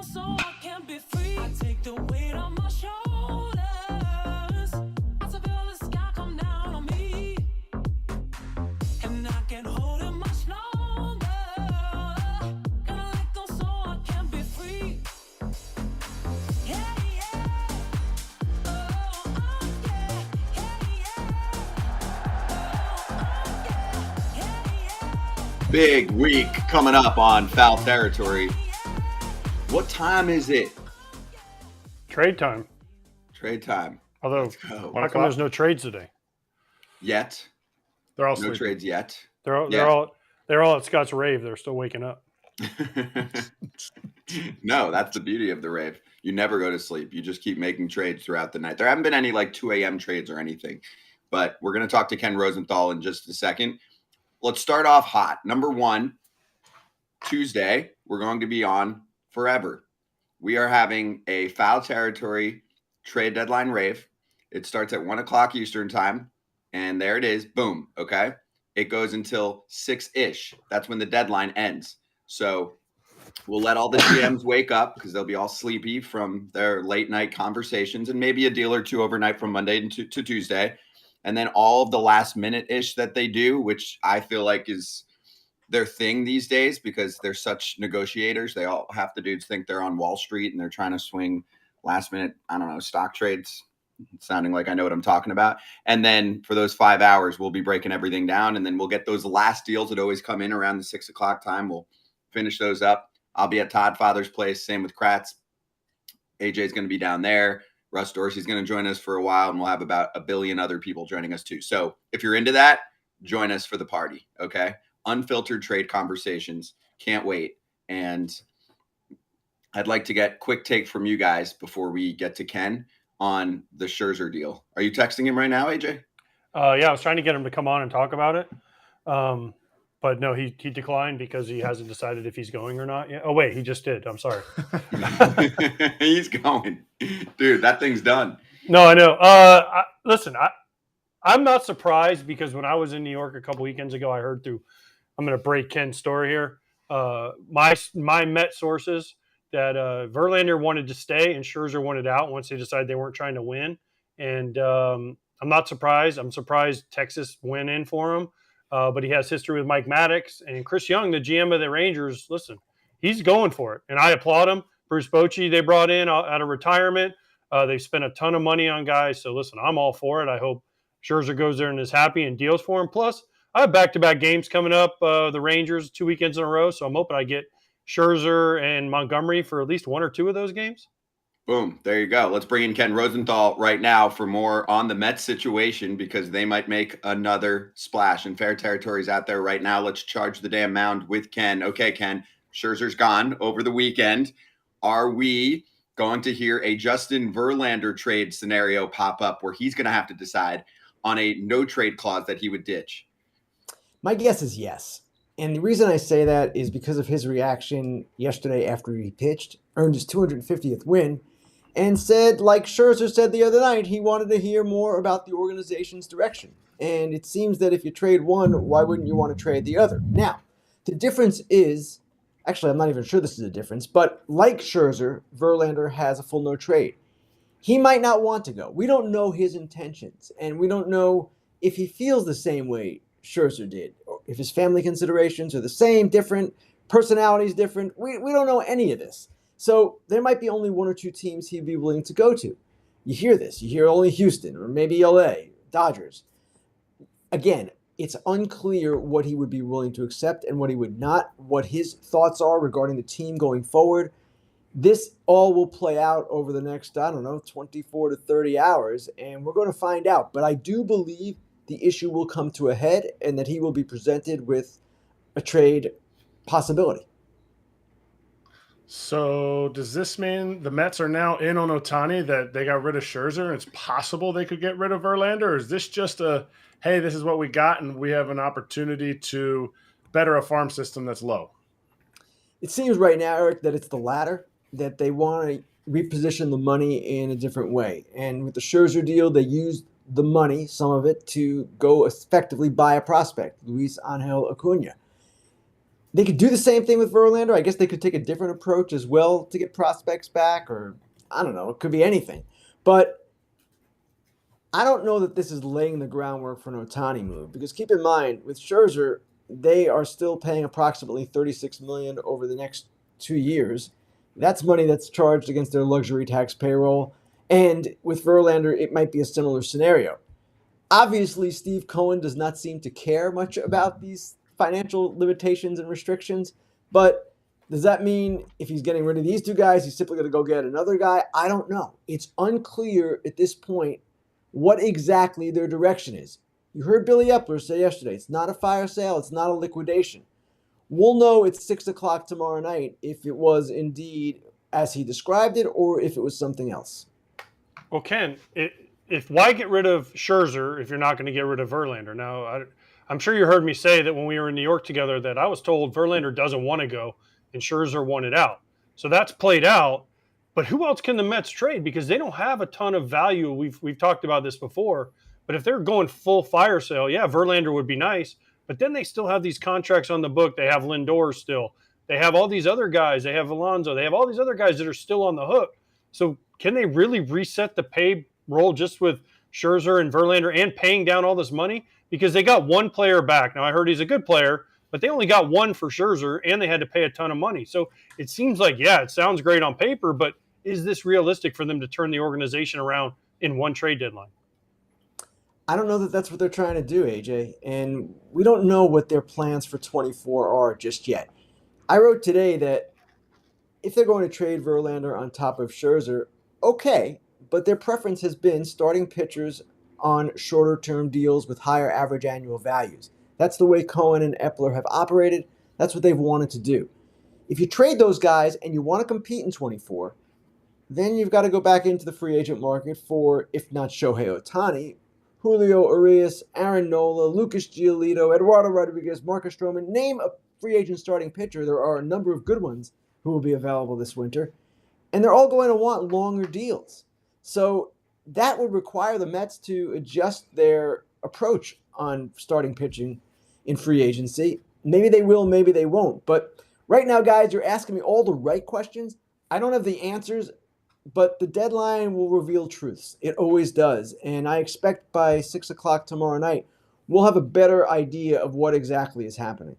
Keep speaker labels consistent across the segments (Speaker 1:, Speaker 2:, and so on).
Speaker 1: so I can be free. I take the weight on my shoulders. I feel the sky come down on me, and I can't hold it much longer. Gotta let go so I can be free. Yeah, yeah. Oh, oh, yeah. Yeah, yeah. Oh, oh, yeah.
Speaker 2: Big week coming up on Foul Territory. What time is it?
Speaker 3: Trade time.
Speaker 2: Trade time.
Speaker 3: Although,
Speaker 2: Let's go.
Speaker 3: how come there's no trades today?
Speaker 2: Yet.
Speaker 4: They're all
Speaker 2: No
Speaker 4: sleeping.
Speaker 2: trades yet.
Speaker 3: They're all at Scott's rave. They're still waking up.
Speaker 2: No, that's the beauty of the rave. You never go to sleep. You just keep making trades throughout the night. There haven't been any like 2 a.m. trades or anything, but we're going to talk to Ken Rosenthal in just a second. Let's start off hot. Number one, Tuesday, we're going to be on forever. We are having a Foul Territory trade deadline rave. It starts at 1 o'clock Eastern time, and there it is. Boom. Okay. It goes until 6-ish. That's when the deadline ends. So we'll let all the GMs wake up because they'll be all sleepy from their late night conversations, and maybe a deal or two overnight from Monday to Tuesday. And then all of the last minute ish that they do, which I feel like is their thing these days because they're such negotiators. They all, half the dudes think they're on Wall Street and they're trying to swing last minute, I don't know, stock trades. Sounding like I know what I'm talking about. And then for those 5 hours, we'll be breaking everything down, and then we'll get those last deals that always come in around the 6 o'clock time. We'll finish those up. I'll be at Todd Father's place. Same with Kratz. AJ's going to be down there. Russ Dorsey's going to join us for a while, and we'll have about a billion other people joining us too. So if you're into that, join us for the party. Okay. Unfiltered trade conversations. Can't wait. And I'd like to get quick take from you guys before we get to Ken on the Scherzer deal. Are you texting him right now, AJ?
Speaker 3: Yeah, I was trying to get him to come on and talk about it. But no, he declined because he hasn't decided if he's going or not yet. Oh, wait, he just did. I'm sorry.
Speaker 2: He's going. Dude, that thing's done.
Speaker 3: No, I know. Listen, I'm not surprised because when I was in New York a couple weekends ago, I heard I'm going to break Ken's story here. My Met sources that Verlander wanted to stay and Scherzer wanted out once they decided they weren't trying to win. And I'm not surprised. I'm surprised Texas went in for him. But he has history with Mike Maddox and Chris Young, the GM of the Rangers. Listen, he's going for it. And I applaud him. Bruce Bochy, they brought in out of retirement. They've spent a ton of money on guys. So listen, I'm all for it. I hope Scherzer goes there and is happy and deals for him. Plus, I have back-to-back games coming up, the Rangers 2 weekends in a row. So I'm hoping I get Scherzer and Montgomery for at least one or two of those games.
Speaker 2: Boom. There you go. Let's bring in Ken Rosenthal right now for more on the Mets situation because they might make another splash. And Fair Territory's out there right now. Let's charge the damn mound with Ken. Okay, Ken, Scherzer's gone over the weekend. Are we going to hear a Justin Verlander trade scenario pop up where he's going to have to decide on a no trade clause that he would ditch?
Speaker 5: My guess is yes. And the reason I say that is because of his reaction yesterday after he pitched, earned his 250th win, and said, like Scherzer said the other night, he wanted to hear more about the organization's direction. And it seems that if you trade one, why wouldn't you want to trade the other? Now, the difference is, actually, I'm not even sure this is a difference, but like Scherzer, Verlander has a full no trade. He might not want to go. We don't know his intentions, and we don't know if he feels the same way Scherzer did, or if his family considerations are the same, different, personalities different. We don't know any of this. So there might be only one or two teams he'd be willing to go to. You hear this. You hear only Houston or maybe LA, Dodgers. Again, it's unclear what he would be willing to accept and what he would not, what his thoughts are regarding the team going forward. This all will play out over the next, 24 to 30 hours, and we're going to find out. But I do believe the issue will come to a head and that he will be presented with a trade possibility.
Speaker 4: So does this mean the Mets are now in on Ohtani, that they got rid of Scherzer and it's possible they could get rid of Verlander? Or is this just hey, this is what we got and we have an opportunity to better a farm system that's low?
Speaker 5: It seems right now, Eric, that it's the latter, that they want to reposition the money in a different way. And with the Scherzer deal, they used the money, some of it, to go effectively buy a prospect, Luis Angel Acuna. They could do the same thing with Verlander. I guess they could take a different approach as well to get prospects back, or I don't know. It could be anything. But I don't know that this is laying the groundwork for an Ohtani move, because keep in mind, with Scherzer, they are still paying approximately $36 million over the next 2 years. That's money that's charged against their luxury tax payroll. And with Verlander, it might be a similar scenario. Obviously, Steve Cohen does not seem to care much about these financial limitations and restrictions, but does that mean if he's getting rid of these two guys, he's simply going to go get another guy? I don't know. It's unclear at this point what exactly their direction is. You heard Billy Epler say yesterday, it's not a fire sale, it's not a liquidation. We'll know at 6 o'clock tomorrow night if it was indeed as he described it or if it was something else.
Speaker 3: Well, Ken, if why get rid of Scherzer if you're not going to get rid of Verlander? Now, I'm sure you heard me say that when we were in New York together that I was told Verlander doesn't want to go and Scherzer wanted out. So that's played out. But who else can the Mets trade? Because they don't have a ton of value. We've talked about this before. But if they're going full fire sale, yeah, Verlander would be nice. But then they still have these contracts on the book. They have Lindor still. They have all these other guys. They have Alonso. They have all these other guys that are still on the hook. So can they really reset the payroll just with Scherzer and Verlander and paying down all this money? Because they got one player back. Now, I heard he's a good player, but they only got one for Scherzer, and they had to pay a ton of money. So it seems like, yeah, it sounds great on paper, but is this realistic for them to turn the organization around in one trade deadline?
Speaker 5: I don't know that that's what they're trying to do, AJ, and we don't know what their plans for 24 are just yet. I wrote today that if they're going to trade Verlander on top of Scherzer, okay, but their preference has been starting pitchers on shorter-term deals with higher average annual values. That's the way Cohen and Epler have operated. That's what they've wanted to do. If you trade those guys and you want to compete in 24, then you've got to go back into the free agent market for, if not Shohei Ohtani, Julio Urias, Aaron Nola, Lucas Giolito, Eduardo Rodriguez, Marcus Stroman. Name a free agent starting pitcher. There are a number of good ones who will be available this winter, and they're all going to want longer deals. So that would require the Mets to adjust their approach on starting pitching in free agency. Maybe they will, maybe they won't. But right now, guys, you're asking me all the right questions. I don't have the answers, but the deadline will reveal truths. It always does. And I expect by 6 o'clock tomorrow night, we'll have a better idea of what exactly is happening.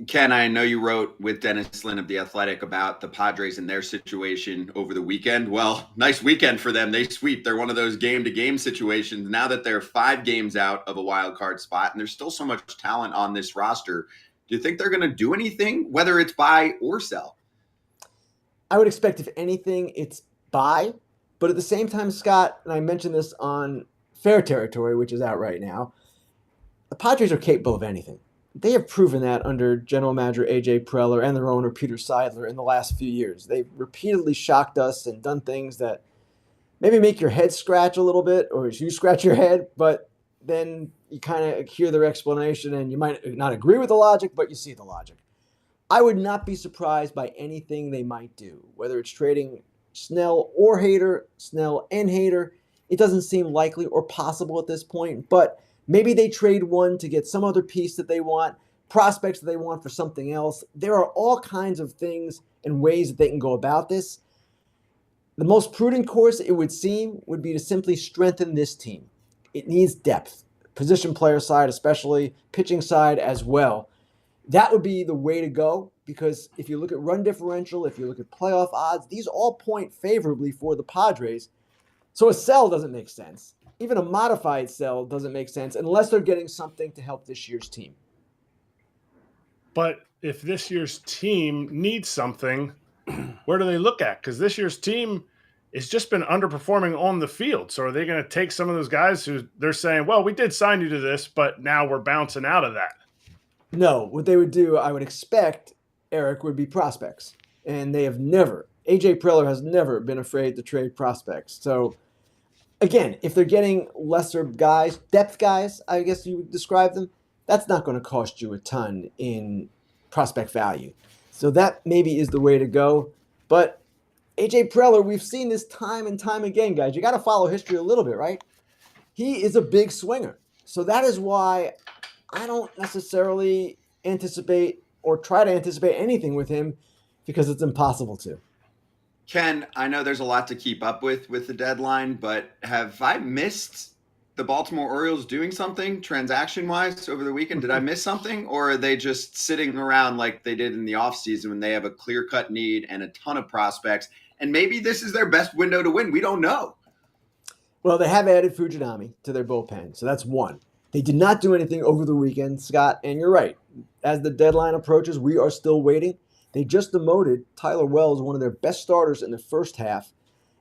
Speaker 2: Ken, I know you wrote with Dennis Lynn of The Athletic about the Padres and their situation over the weekend. Well, nice weekend for them. They sweep. They're one of those game-to-game situations. Now that they're 5 games out of a wild card spot, and there's still so much talent on this roster, do you think they're going to do anything, whether it's buy or sell?
Speaker 5: I would expect, if anything, it's buy. But at the same time, Scott, and I mentioned this on Fair Territory, which is out right now, the Padres are capable of anything. They have proven that under general manager A.J. Preller and their owner Peter Seidler in the last few years. They've repeatedly shocked us and done things that maybe make your head scratch a little bit, or you scratch your head, but then you kind of hear their explanation and you might not agree with the logic, but you see the logic. I would not be surprised by anything they might do, whether it's trading Snell or Hader, Snell and Hader. It doesn't seem likely or possible at this point, but maybe they trade one to get some other piece that they want, prospects that they want for something else. There are all kinds of things and ways that they can go about this. The most prudent course, it would seem, would be to simply strengthen this team. It needs depth, position player side especially, pitching side as well. That would be the way to go, because if you look at run differential, if you look at playoff odds, these all point favorably for the Padres. So a sell doesn't make sense. Even a modified sell doesn't make sense unless they're getting something to help this year's team.
Speaker 4: But if this year's team needs something, where do they look at? Because this year's team has just been underperforming on the field. So are they going to take some of those guys who they're saying, well, we did sign you to this, but now we're bouncing out of that?
Speaker 5: No, what they would do, I would expect, Eric, would be prospects. And they have never, A.J. Preller has never been afraid to trade prospects. So again, if they're getting lesser guys, depth guys, I guess you would describe them, that's not going to cost you a ton in prospect value. So that maybe is the way to go. But A.J. Preller, we've seen this time and time again, guys. You got to follow history a little bit, right? He is a big swinger. So that is why I don't necessarily anticipate or try to anticipate anything with him because it's impossible to.
Speaker 2: Ken, I know there's a lot to keep up with the deadline, but have I missed the Baltimore Orioles doing something transaction-wise over the weekend? Did I miss something, or are they just sitting around like they did in the offseason when they have a clear-cut need and a ton of prospects? And maybe this is their best window to win. We don't know.
Speaker 5: Well, they have added Fujinami to their bullpen, so that's one. They did not do anything over the weekend, Scott, and you're right. As the deadline approaches, we are still waiting. They just demoted Tyler Wells, one of their best starters in the first half,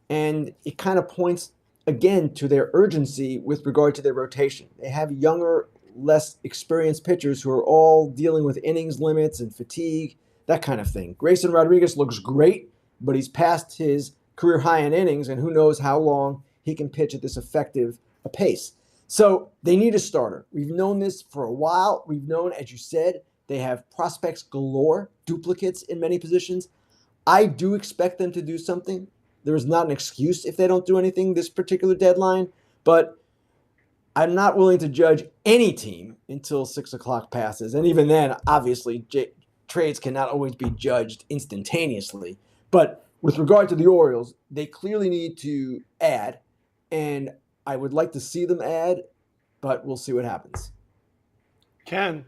Speaker 5: and it kind of points again to their urgency with regard to their rotation. They have younger, less experienced pitchers who are all dealing with innings limits and fatigue, that kind of thing. Grayson Rodriguez looks great, but he's past his career high in innings, and who knows how long he can pitch at this effective a pace. So they need a starter. We've known this for a while. We've known, as you said, they have prospects galore, duplicates in many positions. I do expect them to do something. There is not an excuse if they don't do anything this particular deadline, but I'm not willing to judge any team until 6 o'clock passes. And even then, obviously, trades cannot always be judged instantaneously. But with regard to the Orioles, they clearly need to add, and I would like to see them add, but we'll see what happens.
Speaker 3: Ken,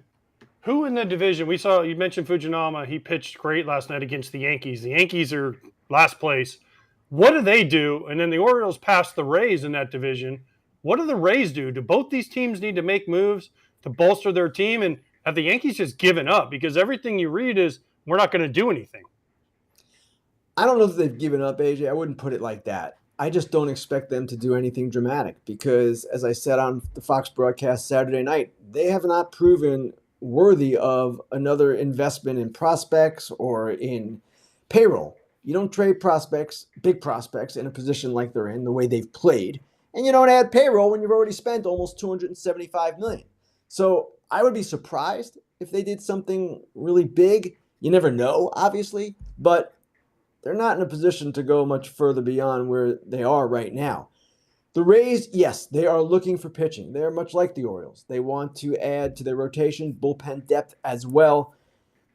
Speaker 3: who in the division? We saw, you mentioned Fujinami. He pitched great last night against the Yankees. The Yankees are last place. What do they do? And then the Orioles passed the Rays in that division. What do the Rays do? Do both these teams need to make moves to bolster their team? And have the Yankees just given up? Because everything you read is, we're not going to do anything.
Speaker 5: I don't know if they've given up, AJ. I wouldn't put it like that. I just don't expect them to do anything dramatic because, as I said on the Fox broadcast Saturday night, they have not proven worthy of another investment in prospects or in payroll. You don't trade prospects, big prospects, in a position like they're in, the way they've played, and you don't add payroll when you've already spent almost $275 million. So I would be surprised if they did something really big. You never know, obviously, but they're not in a position to go much further beyond where they are right now. The Rays, yes, they are looking for pitching. They're much like the Orioles. They want to add to their rotation, bullpen depth as well.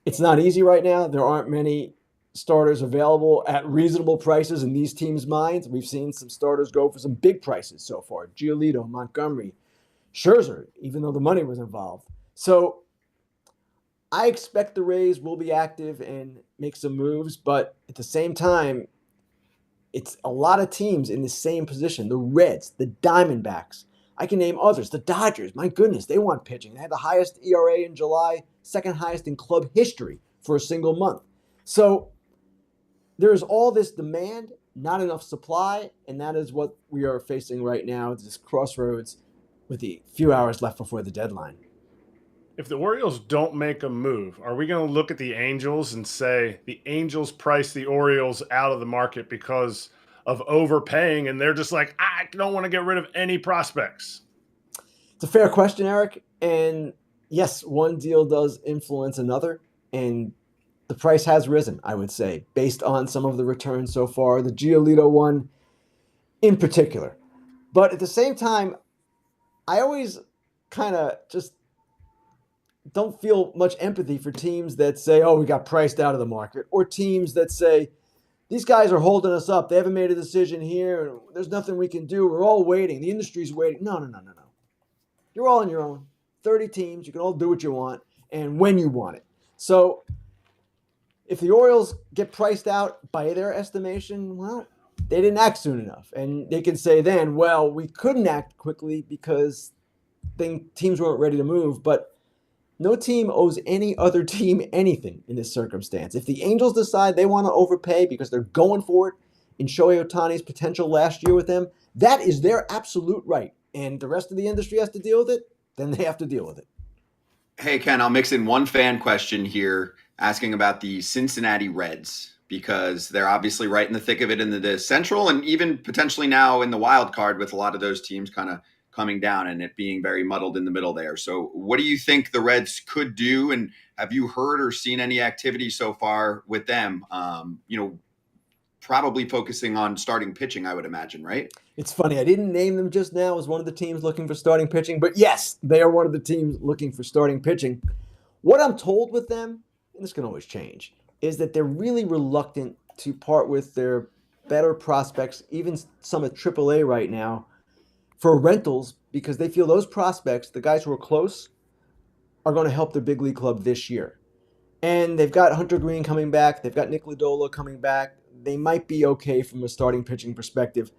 Speaker 5: It's not easy right now. There aren't many starters available at reasonable prices in these teams' minds. We've seen some starters go for some big prices so far. Giolito, Montgomery, Scherzer, even though the money was involved. So I expect the Rays will be active and make some moves, but at the same time, it's a lot of teams in the same position. The Reds, the Diamondbacks. I can name others. The Dodgers, my goodness, they want pitching. They had the highest ERA in July, second highest in club history for a single month. So there's all this demand, not enough supply, and that is what we are facing right now, this crossroads with the few hours left before the deadline.
Speaker 4: If the Orioles don't make a move, are we going to look at the Angels and say the Angels priced the Orioles out of the market because of overpaying, and they're just like, I don't want to get rid of any prospects?
Speaker 5: It's a fair question, Eric. And yes, one deal does influence another, and the price has risen, I would say, based on some of the returns so far, the Giolito one in particular. But at the same time, I always kind of just don't feel much empathy for teams that say, oh, we got priced out of the market, or teams that say, these guys are holding us up. They haven't made a decision here. And there's nothing we can do. We're all waiting. The industry's waiting. No. You're all on your own. 30 teams. You can all do what you want and when you want it. So if the Orioles get priced out by their estimation, well, they didn't act soon enough. And they can say then, well, we couldn't act quickly because teams weren't ready to move. But no team owes any other team anything in this circumstance. If the Angels decide they want to overpay because they're going for it in Shohei Ohtani's potential last year with them, that is their absolute right. And the rest of the industry has to deal with it, then they have to deal with it.
Speaker 2: Hey, Ken, I'll mix in one fan question here asking about the Cincinnati Reds, because they're obviously right in the thick of it in the Central and even potentially now in the wild card with a lot of those teams kind of coming down and it being very muddled in the middle there. So what do you think the Reds could do? And have you heard or seen any activity so far with them? Probably focusing on starting pitching, I would imagine, right?
Speaker 5: It's funny. I didn't name them just now as one of the teams looking for starting pitching, but yes, they are one of the teams looking for starting pitching. What I'm told with them, this can always change, is that they're really reluctant to part with their better prospects, even some at AAA right now, for rentals, because they feel those prospects, the guys who are close, are going to help their big league club this year. And they've got Hunter Green coming back. They've got Nick Lodolo coming back. They might be okay from a starting pitching perspective.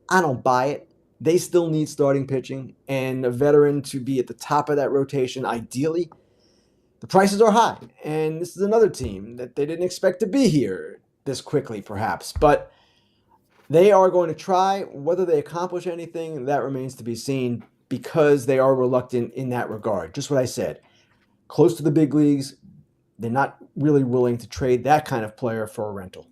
Speaker 5: I don't buy it. They still need starting pitching and a veteran to be at the top of that rotation, ideally. The prices are high, and this is another team that they didn't expect to be here this quickly, perhaps. But they are going to try. Whether they accomplish anything, that remains to be seen, because they are reluctant in that regard. Just what I said. Close to the big leagues, they're not really willing to trade that kind of player for a rental.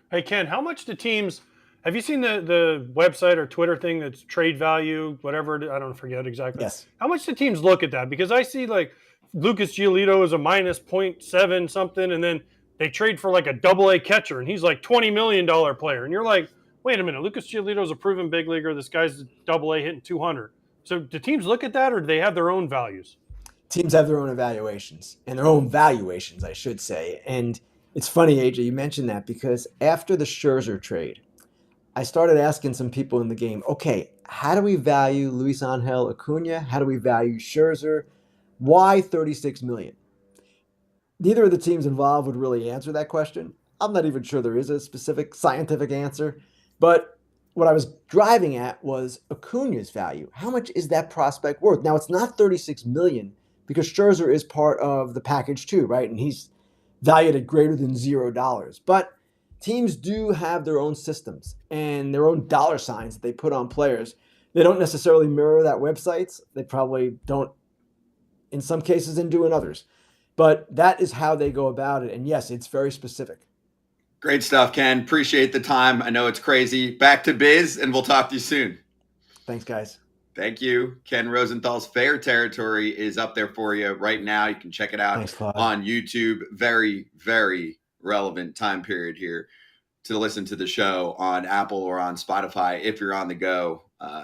Speaker 3: Hey, Ken, how much do teams – have you seen the website or Twitter thing that's trade value, whatever – I don't forget exactly.
Speaker 5: Yes.
Speaker 3: How much do teams look at that? Because I see like Lucas Giolito is a minus 0.7 something, and then they trade for like a AA catcher, and he's like $20 million player. And you're like, wait a minute, Lucas Giolito is a proven big leaguer. This guy's AA hitting 200. So do teams look at that, or do they have their own values?
Speaker 5: Teams have their own evaluations, and their own valuations, I should say. And it's funny, AJ, you mentioned that, because after the Scherzer trade, I started asking some people in the game, okay, how do we value Luis Angel Acuna? How do we value Scherzer? Why $36 million? Neither of the teams involved would really answer that question. I'm not even sure there is a specific scientific answer. But what I was driving at was Acuna's value. How much is that prospect worth? Now, it's not $36 million, because Scherzer is part of the package too, right? And he's valued at greater than $0. But teams do have their own systems and their own dollar signs that they put on players. They don't necessarily mirror that website's. They probably don't in some cases and do in others. But that is how they go about it. And yes, it's very specific.
Speaker 2: Great stuff, Ken. Appreciate the time. I know it's crazy. Back to biz, and we'll talk to you soon.
Speaker 5: Thanks, guys.
Speaker 2: Thank you. Ken Rosenthal's Fair Territory is up there for you right now. You can check it out on YouTube. Very, very relevant time period here to listen to the show on Apple or on Spotify. If you're on the go,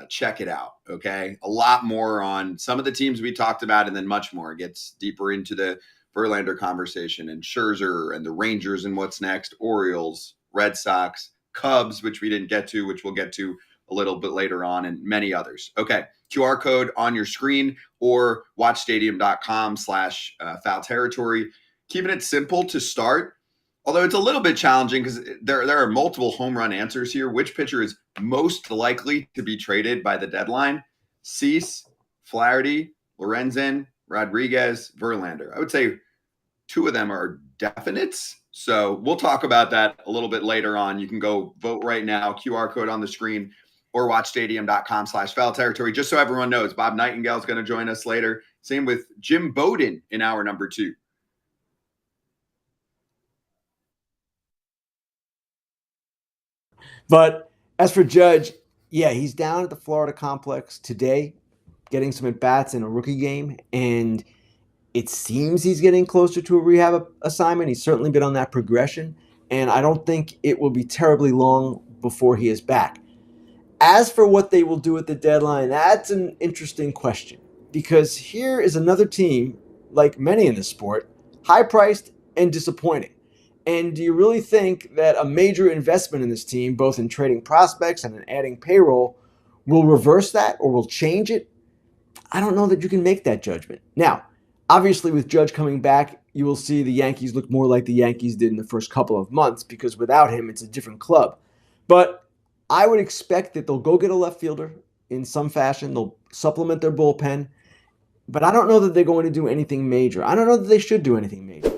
Speaker 2: check it out. Okay. A lot more on some of the teams we talked about, and then much more. It gets deeper into the Verlander conversation and Scherzer and the Rangers and what's next, Orioles, Red Sox, Cubs, which we didn't get to, which we'll get to a little bit later on, and many others. Okay. QR code on your screen or watchstadium.com/foul territory. Keeping it simple to start, although it's a little bit challenging because there are multiple home run answers here. Which pitcher is most likely to be traded by the deadline? Cease, Flaherty, Lorenzen, Rodriguez, Verlander. I would say two of them are definites. So we'll talk about that a little bit later on. You can go vote right now, QR code on the screen, or watchstadium.com/foul territory. Just so everyone knows, Bob Nightengale is going to join us later. Same with Jim Bowden in hour number 2.
Speaker 5: But as for Judge, yeah, he's down at the Florida complex today, getting some at-bats in a rookie game, and it seems he's getting closer to a rehab assignment. He's certainly been on that progression, and I don't think it will be terribly long before he is back. As for what they will do at the deadline, that's an interesting question, because here is another team, like many in this sport, high-priced and disappointing. And do you really think that a major investment in this team, both in trading prospects and in adding payroll, will reverse that or will change it? I don't know that you can make that judgment. Now, obviously with Judge coming back, you will see the Yankees look more like the Yankees did in the first couple of months, because without him, it's a different club. But I would expect that they'll go get a left fielder in some fashion. They'll supplement their bullpen. But I don't know that they're going to do anything major. I don't know that they should do anything major.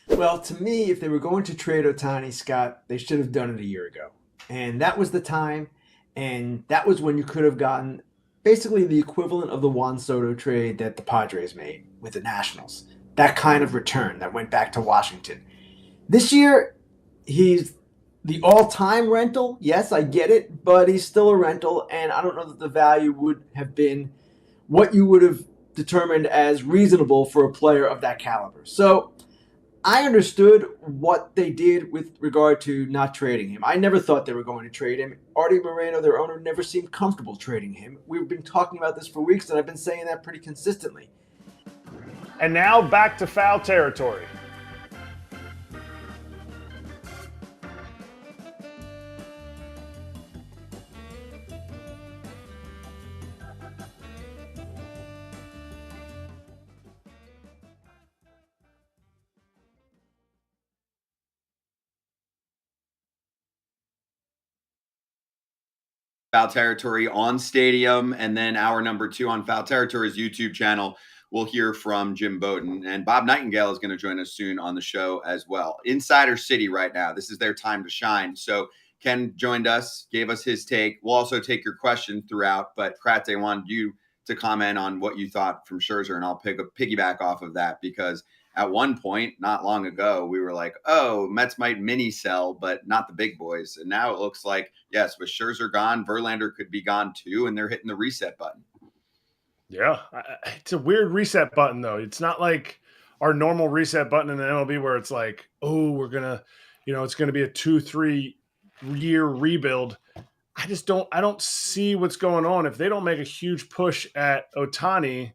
Speaker 5: Well, to me, if they were going to trade Ohtani, Scott, they should have done it a year ago. And that was the time, and that was when you could have gotten basically the equivalent of the Juan Soto trade that the Padres made with the Nationals. That kind of return that went back to Washington. This year, he's the all-time rental. Yes, I get it, but he's still a rental, and I don't know that the value would have been what you would have determined as reasonable for a player of that caliber. So I understood what they did with regard to not trading him. I never thought they were going to trade him. Artie Moreno, their owner, never seemed comfortable trading him. We've been talking about this for weeks, and I've been saying that pretty consistently.
Speaker 4: And now back to Foul Territory.
Speaker 2: Foul Territory on Stadium, and then hour number 2 on Foul Territory's YouTube channel. We'll hear from Jim Bowden, and Bob Nightengale is going to join us soon on the show as well. Insider City right now. This is their time to shine. So Ken joined us, gave us his take. We'll also take your question throughout, but Kratz, I wanted you to comment on what you thought from Scherzer, and I'll piggyback off of that, because at one point, not long ago, we were like, oh, Mets might mini sell, but not the big boys. And now it looks like, yes, with Scherzer gone, Verlander could be gone too, and they're hitting the reset button.
Speaker 4: Yeah, it's a weird reset button, though. It's not like our normal reset button in the MLB where it's like, oh, we're going to, it's going to be a 2-3 year rebuild. I don't see what's going on. If they don't make a huge push at Ohtani,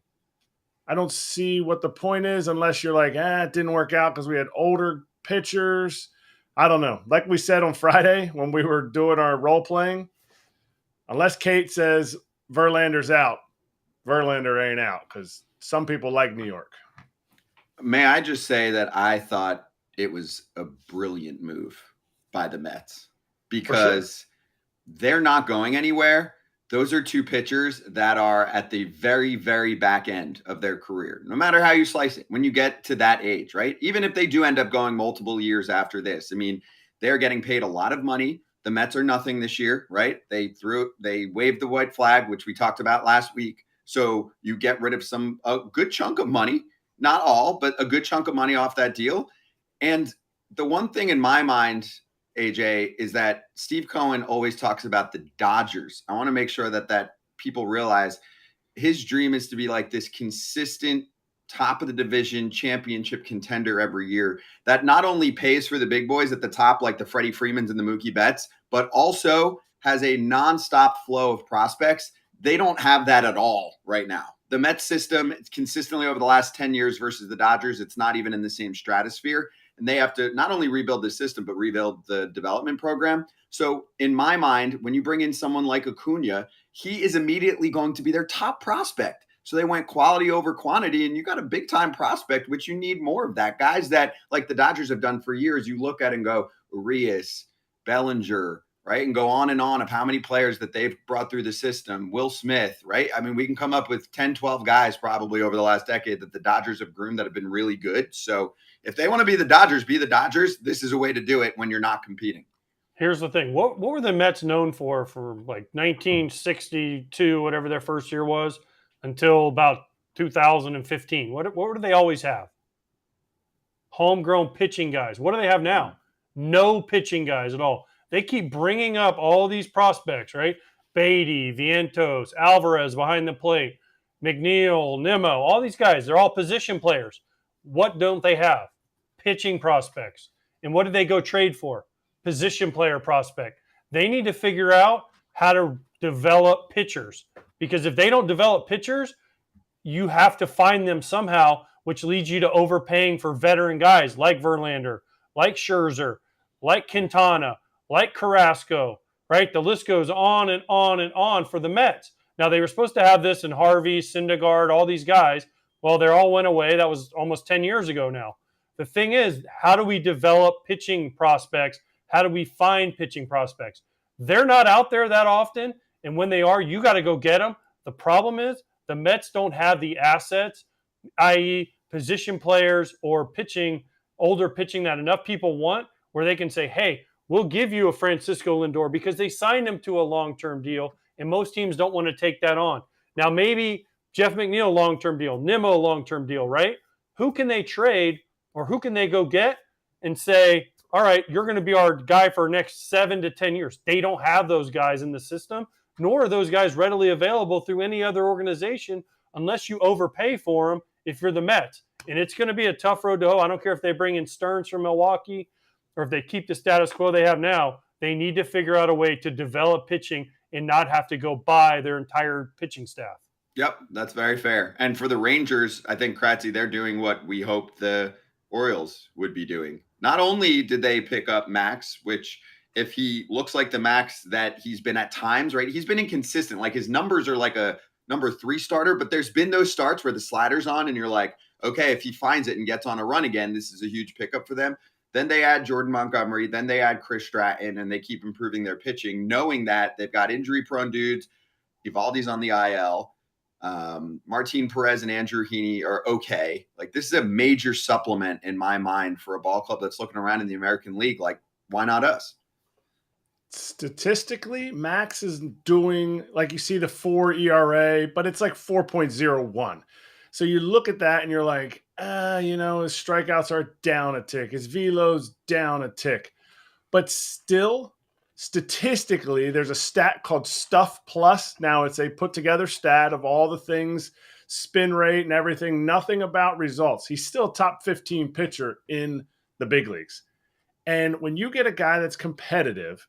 Speaker 4: I don't see what the point is, unless you're like, it didn't work out because we had older pitchers. I don't know. Like we said on Friday when we were doing our role playing, unless Kate says Verlander's out, Verlander ain't out, because some people like New York.
Speaker 2: May I just say that I thought it was a brilliant move by the Mets, because they're not going anywhere. Those are two pitchers that are at the very, very back end of their career, no matter how you slice it, when you get to that age, right? Even if they do end up going multiple years after this, I mean, they're getting paid a lot of money. The Mets are nothing this year, right? They waved the white flag, which we talked about last week. So you get rid of a good chunk of money, not all, but a good chunk of money off that deal. And the one thing in my mind, AJ, is that Steve Cohen always talks about the Dodgers. I want to make sure that people realize his dream is to be like this consistent top of the division championship contender every year that not only pays for the big boys at the top, like the Freddie Freemans and the Mookie Betts, but also has a nonstop flow of prospects. They don't have that at all right now. The Mets system, it's consistently over the last 10 years versus the Dodgers, it's not even in the same stratosphere. And they have to not only rebuild the system, but rebuild the development program. So in my mind, when you bring in someone like Acuna, he is immediately going to be their top prospect. So they went quality over quantity, and you got a big time prospect, which you need more of that. Guys that, like the Dodgers have done for years, you look at and go, Urias, Bellinger, right? And go on and on of how many players that they've brought through the system. Will Smith, right? I mean, we can come up with 10, 12 guys probably over the last decade that the Dodgers have groomed that have been really good. So if they want to be the Dodgers, this is a way to do it when you're not competing.
Speaker 3: Here's the thing. What were the Mets known for like 1962, whatever their first year was, until about 2015? What do they always have? Homegrown pitching guys. What do they have now? No pitching guys at all. They keep bringing up all these prospects, right? Beatty, Vientos, Alvarez behind the plate, McNeil, Nimmo, all these guys. They're all position players. What don't they have? Pitching prospects. And what did they go trade for? Position player prospect. They need to figure out how to develop pitchers, because if they don't develop pitchers, you have to find them somehow, which leads you to overpaying for veteran guys like Verlander, like Scherzer, like Quintana, like Carrasco, right? The list goes on and on and on for the Mets. Now, they were supposed to have this in Harvey, Syndergaard, all these guys. Well, they all went away. That was almost 10 years ago now. The thing is, how do we develop pitching prospects? How do we find pitching prospects? They're not out there that often, and when they are, you got to go get them. The problem is the Mets don't have the assets, i.e. position players or pitching, older pitching that enough people want, where they can say, hey, we'll give you a Francisco Lindor, because they signed him to a long-term deal, and most teams don't want to take that on. Now, maybe Jeff McNeil, long-term deal, Nimmo, long-term deal, right? Who can they trade, or who can they go get and say, all right, you're going to be our guy for the next 7 to 10 years? They don't have those guys in the system, nor are those guys readily available through any other organization unless you overpay for them if you're the Mets. And it's going to be a tough road to hoe. I don't care if they bring in Stearns from Milwaukee or if they keep the status quo they have now. They need to figure out a way to develop pitching and not have to go buy their entire pitching staff.
Speaker 2: Yep, that's very fair. And for the Rangers, I think, Kratzy, they're doing what we hoped the Orioles would be doing. Not only did they pick up Max, which if he looks like the Max that he's been at times, right? He's been inconsistent. Like his numbers are like a number 3 starter, but there's been those starts where the slider's on and you're like, okay, if he finds it and gets on a run again, this is a huge pickup for them. Then they add Jordan Montgomery. Then they add Chris Stratton, and they keep improving their pitching, knowing that they've got injury-prone dudes. Evaldi's on the IL. Martin Perez and Andrew Heaney are okay. Like, this is a major supplement in my mind for a ball club that's looking around in the American League. Like, why not us?
Speaker 4: Statistically, Max is doing, like, you see the 4 ERA, but it's like 4.01. So you look at that and you're like, his strikeouts are down a tick. His velo's down a tick. But still, statistically, there's a stat called Stuff Plus. Now, it's a put-together stat of all the things, spin rate and everything, nothing about results. He's still top 15 pitcher in the big leagues. And when you get a guy that's competitive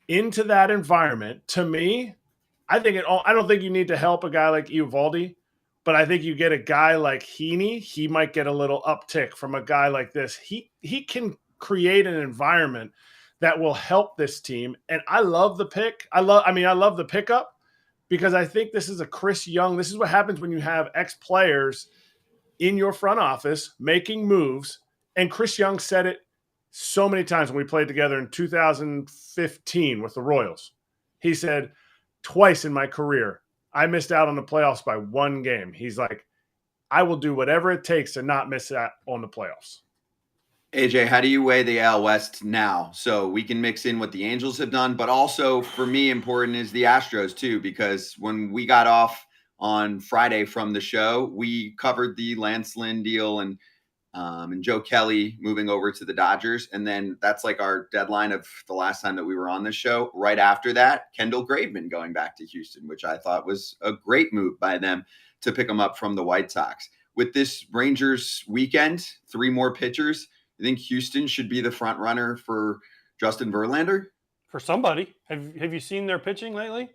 Speaker 4: into that environment, to me, I don't think you need to help a guy like Evaldi, but I think you get a guy like Heaney, he might get a little uptick from a guy like this. He can create an environment that will help this team. And I love the pick. I love the pickup, because I think this is a Chris Young. This is what happens when you have ex-players in your front office making moves. And Chris Young said it so many times when we played together in 2015 with the Royals. He said, twice in my career, I missed out on the playoffs by 1 game. He's like, I will do whatever it takes to not miss out on the playoffs.
Speaker 2: AJ, how do you weigh the AL West now? So we can mix in what the Angels have done, but also for me, important is the Astros too, because when we got off on Friday from the show, we covered the Lance Lynn deal and Joe Kelly moving over to the Dodgers. And then that's like our deadline of the last time that we were on this show. Right after that, Kendall Graveman going back to Houston, which I thought was a great move by them to pick him up from the White Sox. With this Rangers weekend, 3 more pitchers, you think Houston should be the front runner for Justin Verlander?
Speaker 3: For somebody. Have you seen their pitching lately?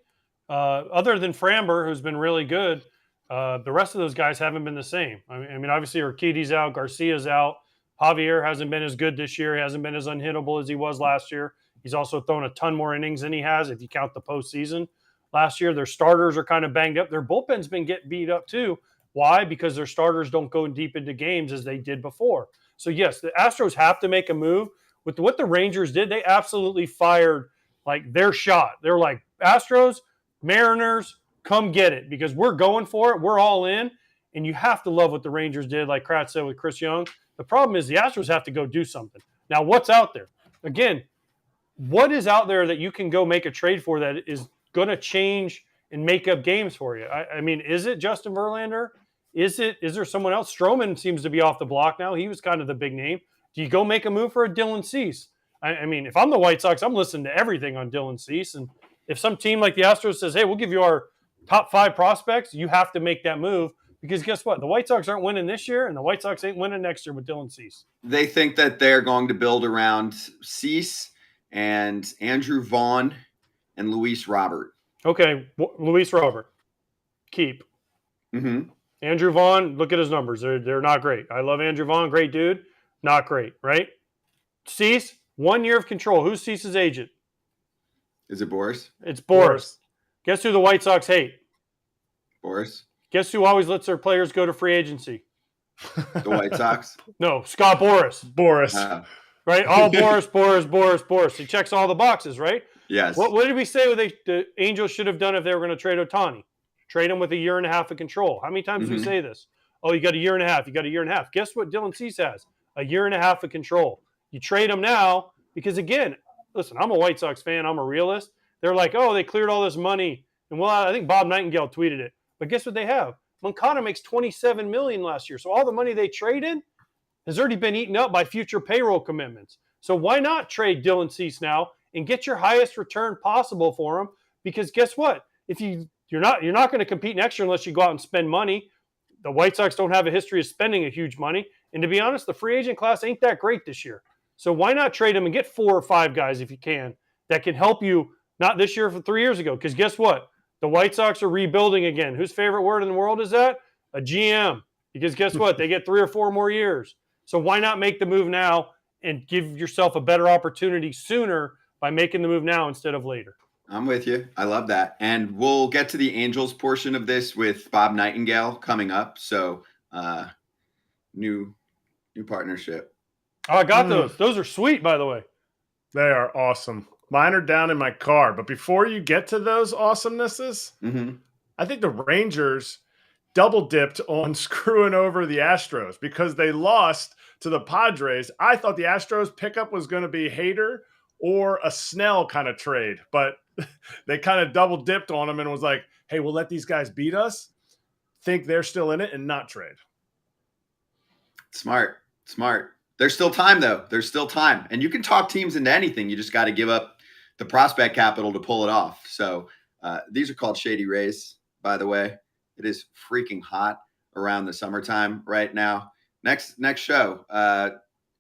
Speaker 3: Other than Framber, who's been really good, the rest of those guys haven't been the same. I mean, obviously, Urquidy's out, Garcia's out. Javier hasn't been as good this year. He hasn't been as unhittable as he was last year. He's also thrown a ton more innings than he has if you count the postseason. Last year, their starters are kind of banged up. Their bullpen's been getting beat up too. Why? Because their starters don't go deep into games as they did before. So, yes, the Astros have to make a move. With what the Rangers did, they absolutely fired like their shot. They're like, Astros, Mariners, come get it, because we're going for it. We're all in. And you have to love what the Rangers did, like Kratz said with Chris Young. The problem is the Astros have to go do something. Now, what's out there? Again, what is out there that you can go make a trade for that is going to change and make up games for you? I mean, is it Justin Verlander? Is there someone else? Stroman seems to be off the block now. He was kind of the big name. Do you go make a move for a Dylan Cease? I mean, if I'm the White Sox, I'm listening to everything on Dylan Cease. And if some team like the Astros says, hey, we'll give you our top 5 prospects, you have to make that move, because guess what? The White Sox aren't winning this year, and the White Sox ain't winning next year with Dylan Cease.
Speaker 2: They think that they're going to build around Cease and Andrew Vaughn and Luis Robert.
Speaker 3: Okay, Luis Robert, keep.
Speaker 2: Mm-hmm.
Speaker 3: Andrew Vaughn, look at his numbers. They're not great. I love Andrew Vaughn, great dude. Not great, right? Cease, 1 year of control. Who's Cease's agent?
Speaker 2: Is it Boris?
Speaker 3: It's Boris. Guess who the White Sox hate?
Speaker 2: Boris?
Speaker 3: Guess who always lets their players go to free agency?
Speaker 2: The White Sox?
Speaker 3: No, Scott Boris.
Speaker 4: Boris.
Speaker 3: Right? All Boris. He checks all the boxes, right?
Speaker 2: Yes.
Speaker 3: What did we say the Angels should have done if they were going to trade Ohtani? Trade him with 1.5 years of control. How many times do we say this? Oh, you got 1.5 years. You got 1.5 years. Guess what Dylan Cease has? 1.5 years of control. You trade him now because, again, listen, I'm a White Sox fan. I'm a realist. They're like, oh, they cleared all this money. And, well, I think Bob Nightengale tweeted it. But guess what they have? Moncada makes $27 million last year. So all the money they traded has already been eaten up by future payroll commitments. So why not trade Dylan Cease now and get your highest return possible for him? Because guess what? If you're not going to compete next year unless you go out and spend money. The White Sox don't have a history of spending a huge money. And to be honest, the free agent class ain't that great this year. So why not trade him and get 4 or 5 guys if you can that can help you, not this year, for 3 years ago. Because guess what? The White Sox are rebuilding again. Whose favorite word in the world is that? A GM. Because guess what? They get 3 or 4 more years. So why not make the move now and give yourself a better opportunity sooner by making the move now instead of later?
Speaker 2: I'm with you. I love that. And we'll get to the Angels portion of this with Bob Nightengale coming up. So new partnership.
Speaker 3: Oh, I got those. Those are sweet, by the way.
Speaker 4: They are awesome. Mine are down in my car. But before you get to those awesomenesses, I think the Rangers double dipped on screwing over the Astros because they lost to the Padres. I thought the Astros pickup was going to be Hader or a Snell kind of trade, but they kind of double dipped on them and was like, hey, we'll let these guys beat us, think they're still in it, and not trade.
Speaker 2: Smart. There's still time, though. There's still time. And you can talk teams into anything. You just got to give up the prospect capital to pull it off. So these are called Shady Rays, by the way. It is freaking hot around the summertime right now. Next show.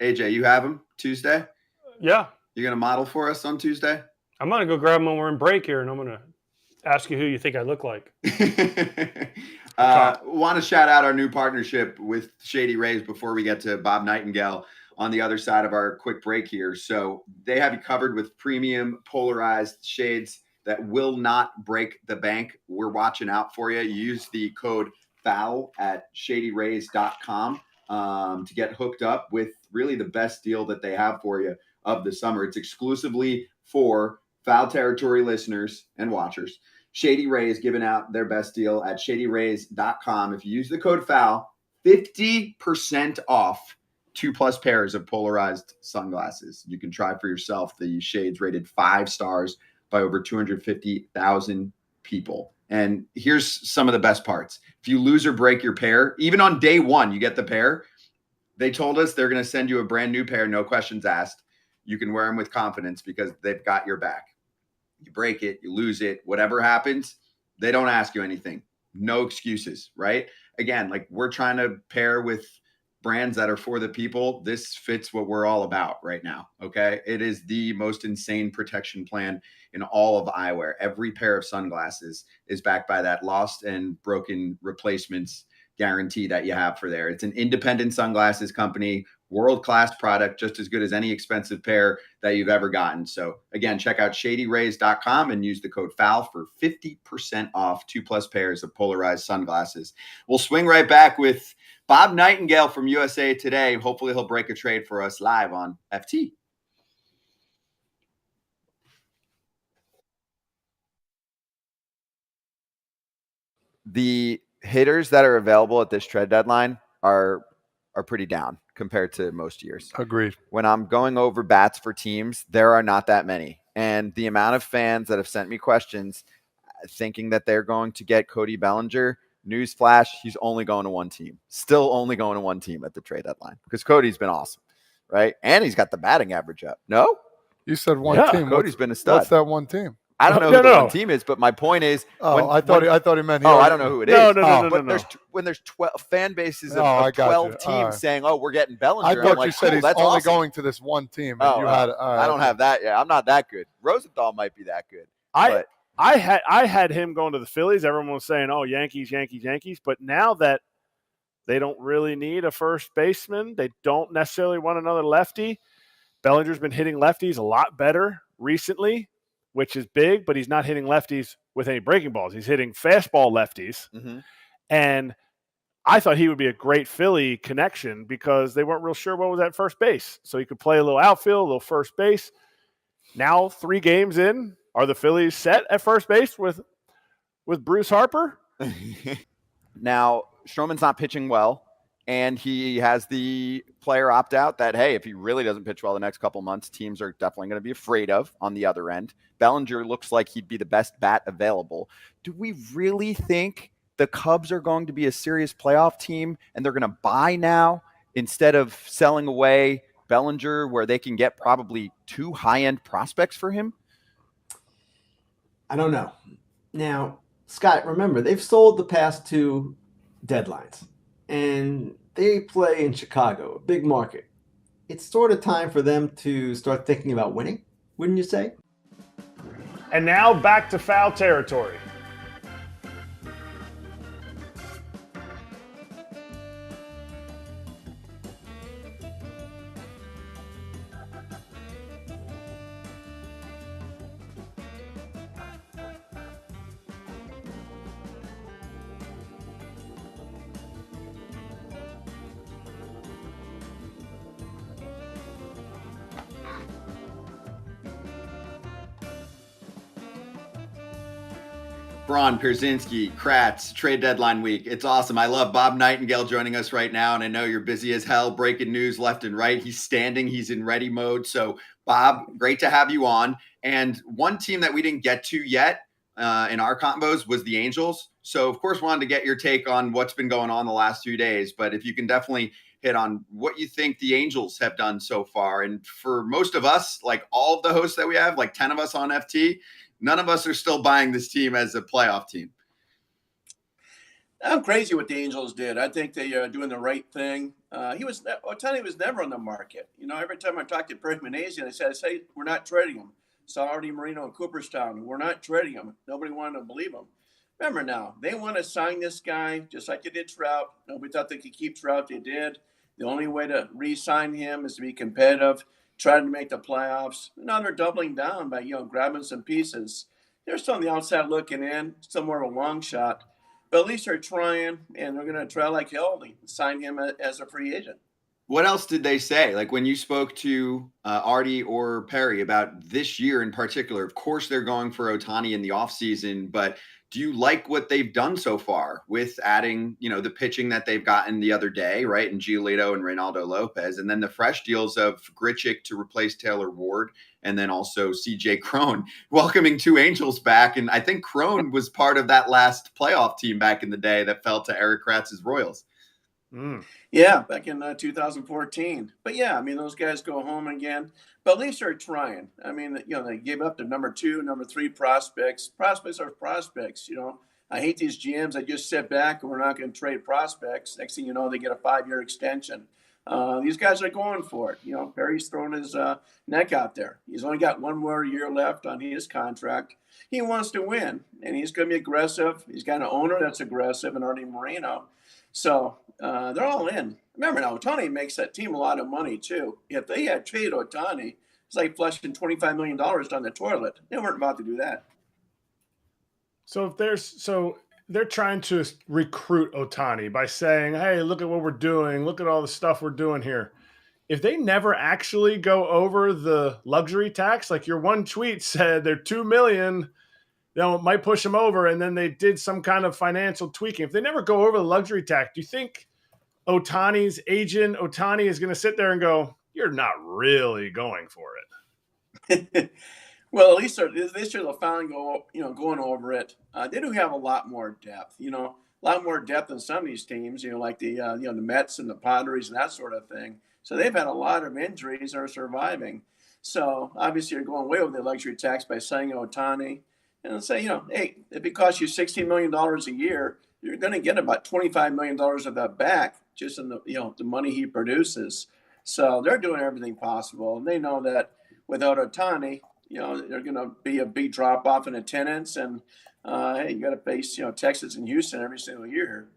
Speaker 2: AJ, you have them Tuesday?
Speaker 3: Yeah.
Speaker 2: You're going to model for us on Tuesday?
Speaker 3: I'm going to go grab them when we're in break here, and I'm going to ask you who you think I look like.
Speaker 2: Want to shout out our new partnership with Shady Rays before we get to Bob Nightengale on the other side of our quick break here. So they have you covered with premium polarized shades that will not break the bank. We're watching out for you. Use the code FOUL at shadyrays.com to get hooked up with really the best deal that they have for you of the summer. It's exclusively for Foul Territory listeners and watchers. Shady Rays giving out their best deal at shadyrays.com. If you use the code FOUL, 50% off 2+ pairs of polarized sunglasses. You can try for yourself the shades rated 5 stars by over 250,000 people. And here's some of the best parts. If you lose or break your pair, even on day one, you get the pair. They told us they're going to send you a brand new pair, no questions asked. You can wear them with confidence because they've got your back. You break it, you lose it, whatever happens, they don't ask you anything. No excuses, right? Again, like we're trying to pair with brands that are for the people. This fits what we're all about right now, okay? It is the most insane protection plan in all of eyewear. Every pair of sunglasses is backed by that lost and broken replacements guarantee that you have for there. It's an independent sunglasses company, world-class product, just as good as any expensive pair that you've ever gotten. So again, check out shadyrays.com and use the code FOUL for 50% off 2+ pairs of polarized sunglasses. We'll swing right back with Bob Nightengale from USA Today. Hopefully he'll break a trade for us live on FT. The hitters that are available at this trade deadline are pretty down compared to most years.
Speaker 6: Agreed.
Speaker 2: When I'm going over bats for teams, there are not that many. And the amount of fans that have sent me questions thinking that they're going to get Cody Bellinger, newsflash, he's only going to one team. Still only going to one team at the trade deadline because Cody's been awesome, right? And he's got the batting average up. No?
Speaker 6: You said one team.
Speaker 2: Cody's been a stud.
Speaker 6: What's that one team?
Speaker 2: I don't know who the one team is, but my point is.
Speaker 6: I thought he meant.
Speaker 2: I don't know who it is.
Speaker 6: No.
Speaker 2: When there's 12 fan bases of
Speaker 6: I got
Speaker 2: 12
Speaker 6: you.
Speaker 2: teams saying, "Oh, we're getting Bellinger,"
Speaker 6: I thought
Speaker 2: I'm like,
Speaker 6: you said
Speaker 2: cool,
Speaker 6: he's
Speaker 2: that's
Speaker 6: only
Speaker 2: awesome.
Speaker 6: going to this one team. And you had.
Speaker 2: I don't have that yet. I'm not that good. Rosenthal might be that good.
Speaker 7: I had him going to the Phillies. Everyone was saying, "Oh, Yankees, Yankees, Yankees." But now that they don't really need a first baseman, they don't necessarily want another lefty. Bellinger's been hitting lefties a lot better recently, which is big, but he's not hitting lefties with any breaking balls. He's hitting fastball lefties.
Speaker 2: Mm-hmm.
Speaker 7: And I thought he would be a great Philly connection because they weren't real sure what was at first base. So he could play a little outfield, a little first base. Now 3 games in, are the Phillies set at first base with Bruce Harper?
Speaker 2: Now, Stroman's not pitching well, and he has the player opt-out that, hey, if he really doesn't pitch well the next couple months, teams are definitely going to be afraid of on the other end. Bellinger looks like he'd be the best bat available. Do we really think the Cubs are going to be a serious playoff team and they're going to buy now instead of selling away Bellinger where they can get probably 2 high-end prospects for him?
Speaker 5: I don't know. Now, Scott, remember, they've sold the past 2 deadlines, and they play in Chicago, a big market. It's sort of time for them to start thinking about winning, wouldn't you say?
Speaker 4: And now back to Foul Territory.
Speaker 2: Braun, Pierzynski, Kratz, trade deadline week. It's awesome. I love Bob Nightengale joining us right now, and I know you're busy as hell, breaking news left and right. He's standing. He's in ready mode. So, Bob, great to have you on. And one team that we didn't get to yet in our combos was the Angels. So, of course, wanted to get your take on what's been going on the last 2 days. But if you can definitely hit on what you think the Angels have done so far. And for most of us, like all of the hosts that we have, like 10 of us on FT, none of us are still buying this team as a playoff team.
Speaker 8: I'm crazy what the Angels did. I think they are doing the right thing. Ohtani was never on the market. You know, every time I talked to Perry Manazian, I say, we're not trading him. So Artie Moreno and Cooperstown, we're not trading him. Nobody wanted to believe him. Remember now, they want to sign this guy just like they did Trout. Nobody thought they could keep Trout. They did. The only way to re-sign him is to be competitive, trying to make the playoffs. Now they're doubling down by, grabbing some pieces. They're still on the outside looking in, still more of a long shot. But at least they're trying, and they're going to try like hell to sign him as a free agent.
Speaker 2: What else did they say? Like when you spoke to Artie or Perry about this year in particular, of course they're going for Ohtani in the offseason, but do you like what they've done so far with adding, the pitching that they've gotten the other day, right? And Giolito and Reynaldo Lopez, and then the fresh deals of Grichuk to replace Taylor Ward, and then also CJ Cron, welcoming 2 Angels back. And I think Cron was part of that last playoff team back in the day that fell to Eric Kratz's Royals.
Speaker 8: Yeah, back in 2014. But yeah, I mean, those guys go home again. But at least they're trying. I mean, they gave up the number 2, number 3 prospects. Prospects are prospects. I hate these GMs that just sit back and we're not going to trade prospects. Next thing you know, they get a 5-year extension. These guys are going for it. Perry's throwing his neck out there. He's only got 1 more year left on his contract. He wants to win, and he's going to be aggressive. He's got an owner that's aggressive, and Artie Moreno. So they're all in. Remember now, Ohtani makes that team a lot of money too. If they had traded Ohtani, it's like flushing $25 million down the toilet. They weren't about to do that.
Speaker 4: So they're trying to recruit Ohtani by saying, hey, look at what we're doing. Look at all the stuff we're doing here. If they never actually go over the luxury tax, like your one tweet said, they're $2 million, it might push them over, and then they did some kind of financial tweaking. If they never go over the luxury tax, do you think Ohtani's agent, Ohtani, is going to sit there and go, you're not really going for it?
Speaker 8: Well, at least this year they'll finally going over it. They do have a lot more depth, a lot more depth than some of these teams, like the Mets and the Padres and that sort of thing. So they've had a lot of injuries and are surviving. So obviously you're going way over the luxury tax by saying Ohtani. And say, hey, if it costs you $16 million a year, you're going to get about $25 million of that back just in the money he produces. So they're doing everything possible. And they know that without Ohtani, they're going to be a big drop off in attendance. And hey, you got to face, Texas and Houston every single year.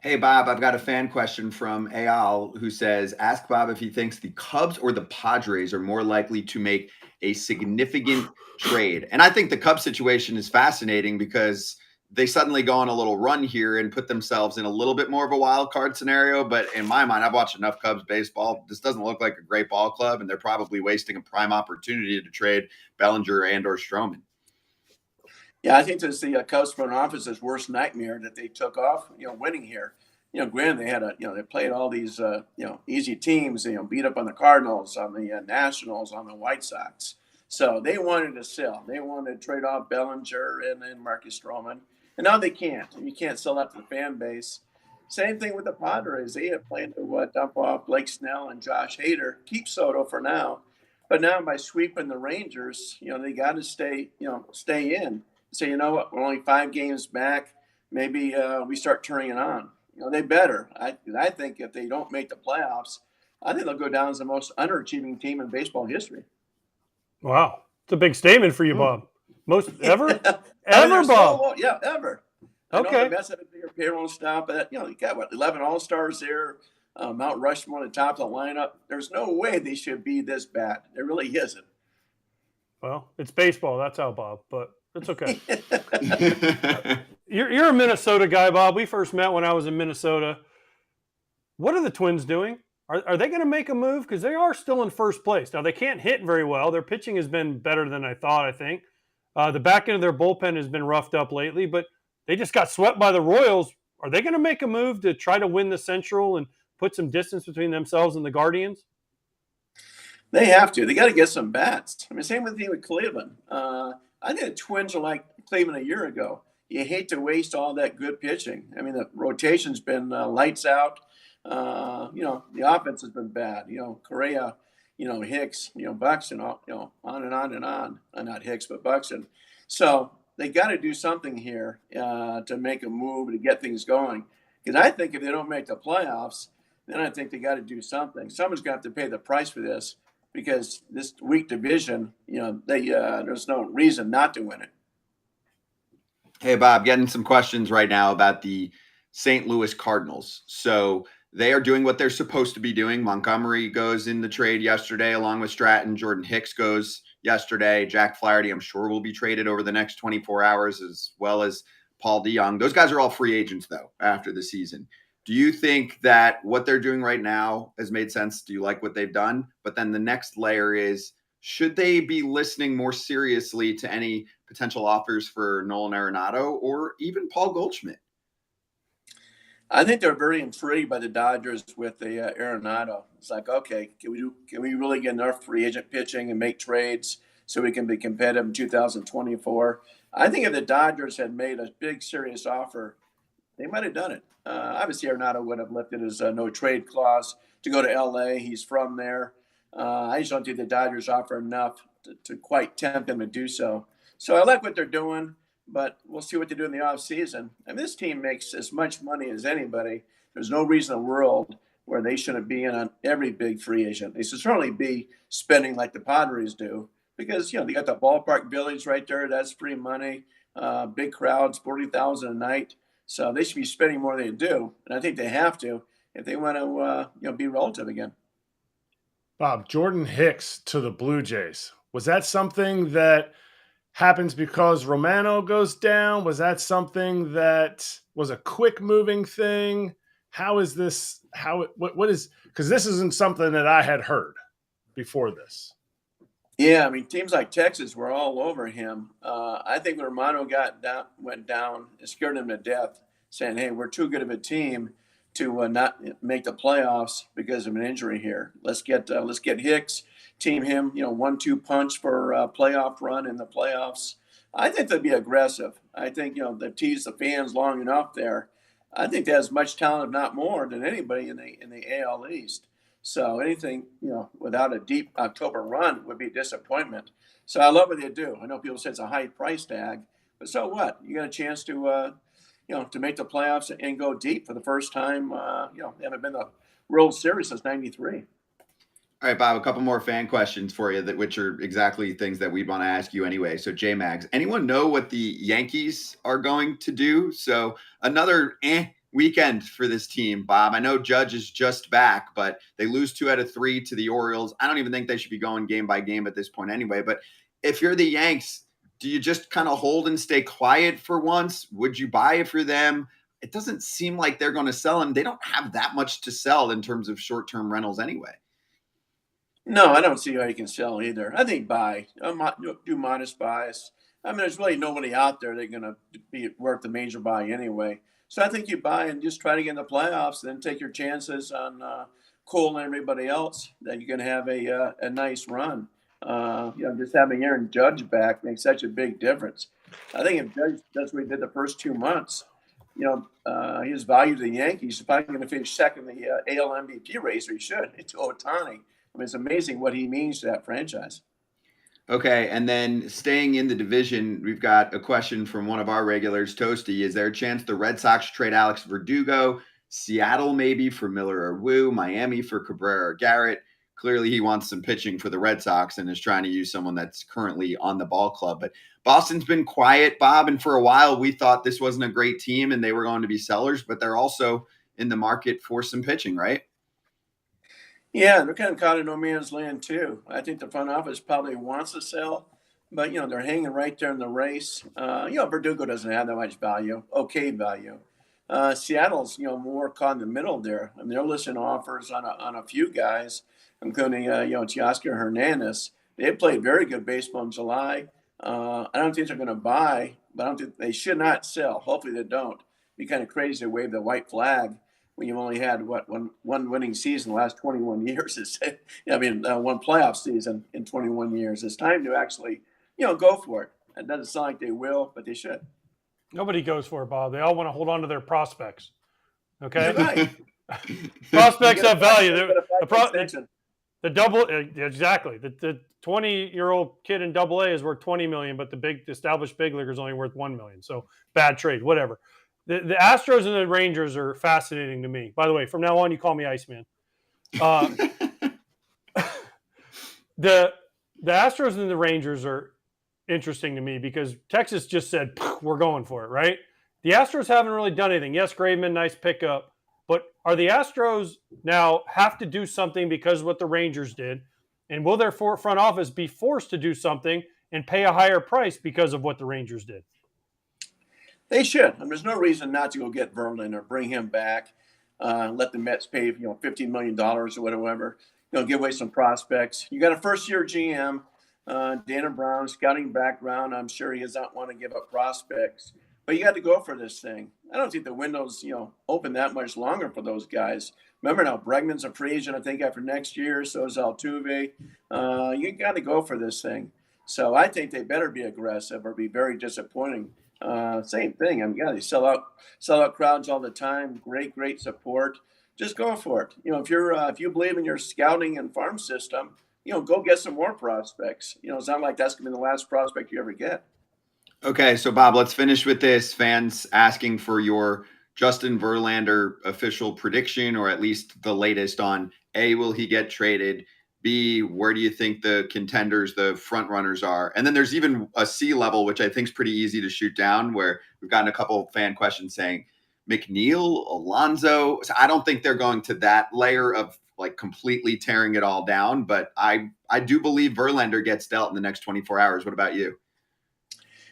Speaker 2: Hey, Bob, I've got a fan question from Ayal who says, ask Bob if he thinks the Cubs or the Padres are more likely to make a significant trade. And I think the Cubs situation is fascinating because they suddenly go on a little run here and put themselves in a little bit more of a wild card scenario. But in my mind, I've watched enough Cubs baseball. This doesn't look like a great ball club, and they're probably wasting a prime opportunity to trade Bellinger and or Stroman.
Speaker 8: Yeah, I think this is the Cubs front office's worst nightmare that they took off, winning here. Granted, they had they played all these, easy teams, beat up on the Cardinals, on the Nationals, on the White Sox. So they wanted to sell. They wanted to trade off Bellinger and then Marcus Stroman. And now they can't. You can't sell that to the fan base. Same thing with the Padres. They had planned to dump off Blake Snell and Josh Hader, keep Soto for now. But now by sweeping the Rangers, they got to stay in. So you know what? We're only 5 games back. Maybe we start turning it on. They better. I think if they don't make the playoffs, I think they'll go down as the most underachieving team in baseball history.
Speaker 3: Wow. It's a big statement for you, Bob. Most ever?
Speaker 8: Ever,
Speaker 3: Bob?
Speaker 8: Yeah, ever.
Speaker 3: Okay.
Speaker 8: I know the Mets have a bigger payroll and stuff, but you got 11 All-Stars there, Mount Rushmore at the top of the lineup. There's no way they should be this bad. There really isn't.
Speaker 3: Well, it's baseball. That's how, Bob, but it's okay. You're a Minnesota guy, Bob. We first met when I was in Minnesota. What are the Twins doing? Are they going to make a move? Because they are still in first place. Now, they can't hit very well. Their pitching has been better than I thought, I think. The back end of their bullpen has been roughed up lately, but they just got swept by the Royals. Are they going to make a move to try to win the Central and put some distance between themselves and the Guardians?
Speaker 8: They have to. They got to get some bats. I mean, same thing with Cleveland. I think the Twins are like Cleveland a year ago. You hate to waste all that good pitching. I mean, the rotation's been lights out. The offense has been bad. Correa, Hicks, Buxton, on and on and on. Not Hicks, but Buxton. So they got to do something here to make a move to get things going. Because I think if they don't make the playoffs, then I think they got to do something. Someone's got to pay the price for this because this weak division, there's no reason not to win it.
Speaker 2: Hey, Bob, getting some questions right now about the St. Louis Cardinals. So they are doing what they're supposed to be doing. Montgomery goes in the trade yesterday along with Stratton. Jordan Hicks goes yesterday. Jack Flaherty, I'm sure, will be traded over the next 24 hours, as well as Paul DeJong. Those guys are all free agents, though, after the season. Do you think that what they're doing right now has made sense? Do you like what they've done? But then the next layer is, should they be listening more seriously to any potential offers for Nolan Arenado or even Paul Goldschmidt?
Speaker 8: I think they're very intrigued by the Dodgers with the Arenado. It's like, okay, can we really get enough free agent pitching and make trades so we can be competitive in 2024? I think if the Dodgers had made a big, serious offer, they might have done it. Obviously, Arenado would have lifted his no trade clause to go to L.A. He's from there. I just don't think the Dodgers offer enough to quite tempt him to do so. So I like what they're doing, but we'll see what they do in the offseason. And this team makes as much money as anybody. There's no reason in the world where they shouldn't be in on every big free agent. They should certainly be spending like the Padres do because, they got the ballpark village right there. That's free money. Big crowds, 40,000 a night. So they should be spending more than they do. And I think they have to if they want to be relative again.
Speaker 4: Bob, Jordan Hicks to the Blue Jays. Was that something that happens because Romano goes down? Was that something that was a quick moving thing? How is this? What is, because this isn't something that I had heard before this.
Speaker 8: Yeah, I mean, teams like Texas were all over him. I think when Romano went down, it scared him to death, saying, hey, we're too good of a team to not make the playoffs because of an injury here. Let's get Hicks, team him, 1-2 punch for a playoff run in the playoffs. I think they'd be aggressive. I think, they've teased the fans long enough there. I think they have as much talent, if not more, than anybody in the AL East. So anything, without a deep October run would be a disappointment. So I love what they do. I know people say it's a high price tag, but so what? You got a chance to, to make the playoffs and go deep for the first time. They haven't been the World Series since '93.
Speaker 2: All right, Bob, a couple more fan questions for you, which are exactly things that we want to ask you anyway. So, J-Mags, anyone know what the Yankees are going to do? So, another weekend for this team, Bob. I know Judge is just back, but they lose 2 out of 3 to the Orioles. I don't even think they should be going game by game at this point anyway. But if you're the Yanks, do you just kind of hold and stay quiet for once? Would you buy it for them? It doesn't seem like they're going to sell, and they don't have that much to sell in terms of short-term rentals anyway.
Speaker 8: No, I don't see how you can sell either. I think buy. Do modest buys. I mean, there's really nobody out there that's going to be worth the major buy anyway. So I think you buy and just try to get in the playoffs, then take your chances on Cole and everybody else that you can have a nice run. Just having Aaron Judge back makes such a big difference. I think if Judge does what he did the first 2 months, his value to the Yankees is probably going to finish second in the AL MVP race, or he should. It's Ohtani. I mean, it's amazing what he means to that franchise.
Speaker 2: Okay, and then staying in the division, we've got a question from one of our regulars, Toasty. Is there a chance the Red Sox trade Alex Verdugo, Seattle maybe for Miller or Wu, Miami for Cabrera or Garrett? Clearly he wants some pitching for the Red Sox and is trying to use someone that's currently on the ball club. But Boston's been quiet, Bob, and for a while we thought this wasn't a great team and they were going to be sellers, but they're also in the market for some pitching, right?
Speaker 8: Yeah, they're kind of caught in no man's land too. I think the front office probably wants to sell, but they're hanging right there in the race. Verdugo doesn't have that much value, okay value. Seattle's more caught in the middle there. I mean, they're listening to offers on a few guys, including Teoscar Hernandez. They played very good baseball in July. I don't think they're going to buy, but I don't think they should not sell. Hopefully they don't. It'd be kind of crazy to wave the white flag when you've only had one winning season the last 21 years. One playoff season in 21 years. It's time to actually, go for it. It doesn't sound like they will, but they should.
Speaker 3: Nobody goes for it, Bob. They all want to hold on to their prospects. Okay,
Speaker 8: Right.
Speaker 3: prospects have value.
Speaker 8: You gotta fight
Speaker 3: The double exactly. The 20-year-old kid in Double A is worth $20 million, but the established big leaguer is only worth $1 million. So bad trade, whatever. The Astros and the Rangers are fascinating to me. By the way, from now on, you call me Iceman. The Astros and the Rangers are interesting to me because Texas just said we're going for it, right? The Astros haven't really done anything. Yes, Graveman, nice pickup, but are the Astros now have to do something because of what the Rangers did, and will their front office be forced to do something and pay a higher price because of what the Rangers did?
Speaker 8: They should. There's no reason not to go get Verlander, bring him back, let the Mets pay $15 million or whatever. Give away some prospects. You got a first-year GM, Dana Brown, scouting background. I'm sure he does not want to give up prospects, but you got to go for this thing. I don't think the window's open that much longer for those guys. Remember now, Bregman's a free agent, I think, after next year. So is Altuve. You got to go for this thing. So I think they better be aggressive or be very disappointing. Same thing. They sell out crowds all the time. Great support. Just go for it. If you believe in your scouting and farm system, go get some more prospects. It's not like that's going to be the last prospect you ever get.
Speaker 2: Okay, so Bob, let's finish with this. Fans asking for your Justin Verlander official prediction, or at least the latest on A, will he get traded? B, where do you think the contenders, the front runners are? And then there's even a C level, which I think is pretty easy to shoot down, where we've gotten a couple of fan questions saying McNeil, Alonso. So I don't think they're going to that layer of like completely tearing it all down, but I do believe Verlander gets dealt in the next 24 hours. What about you?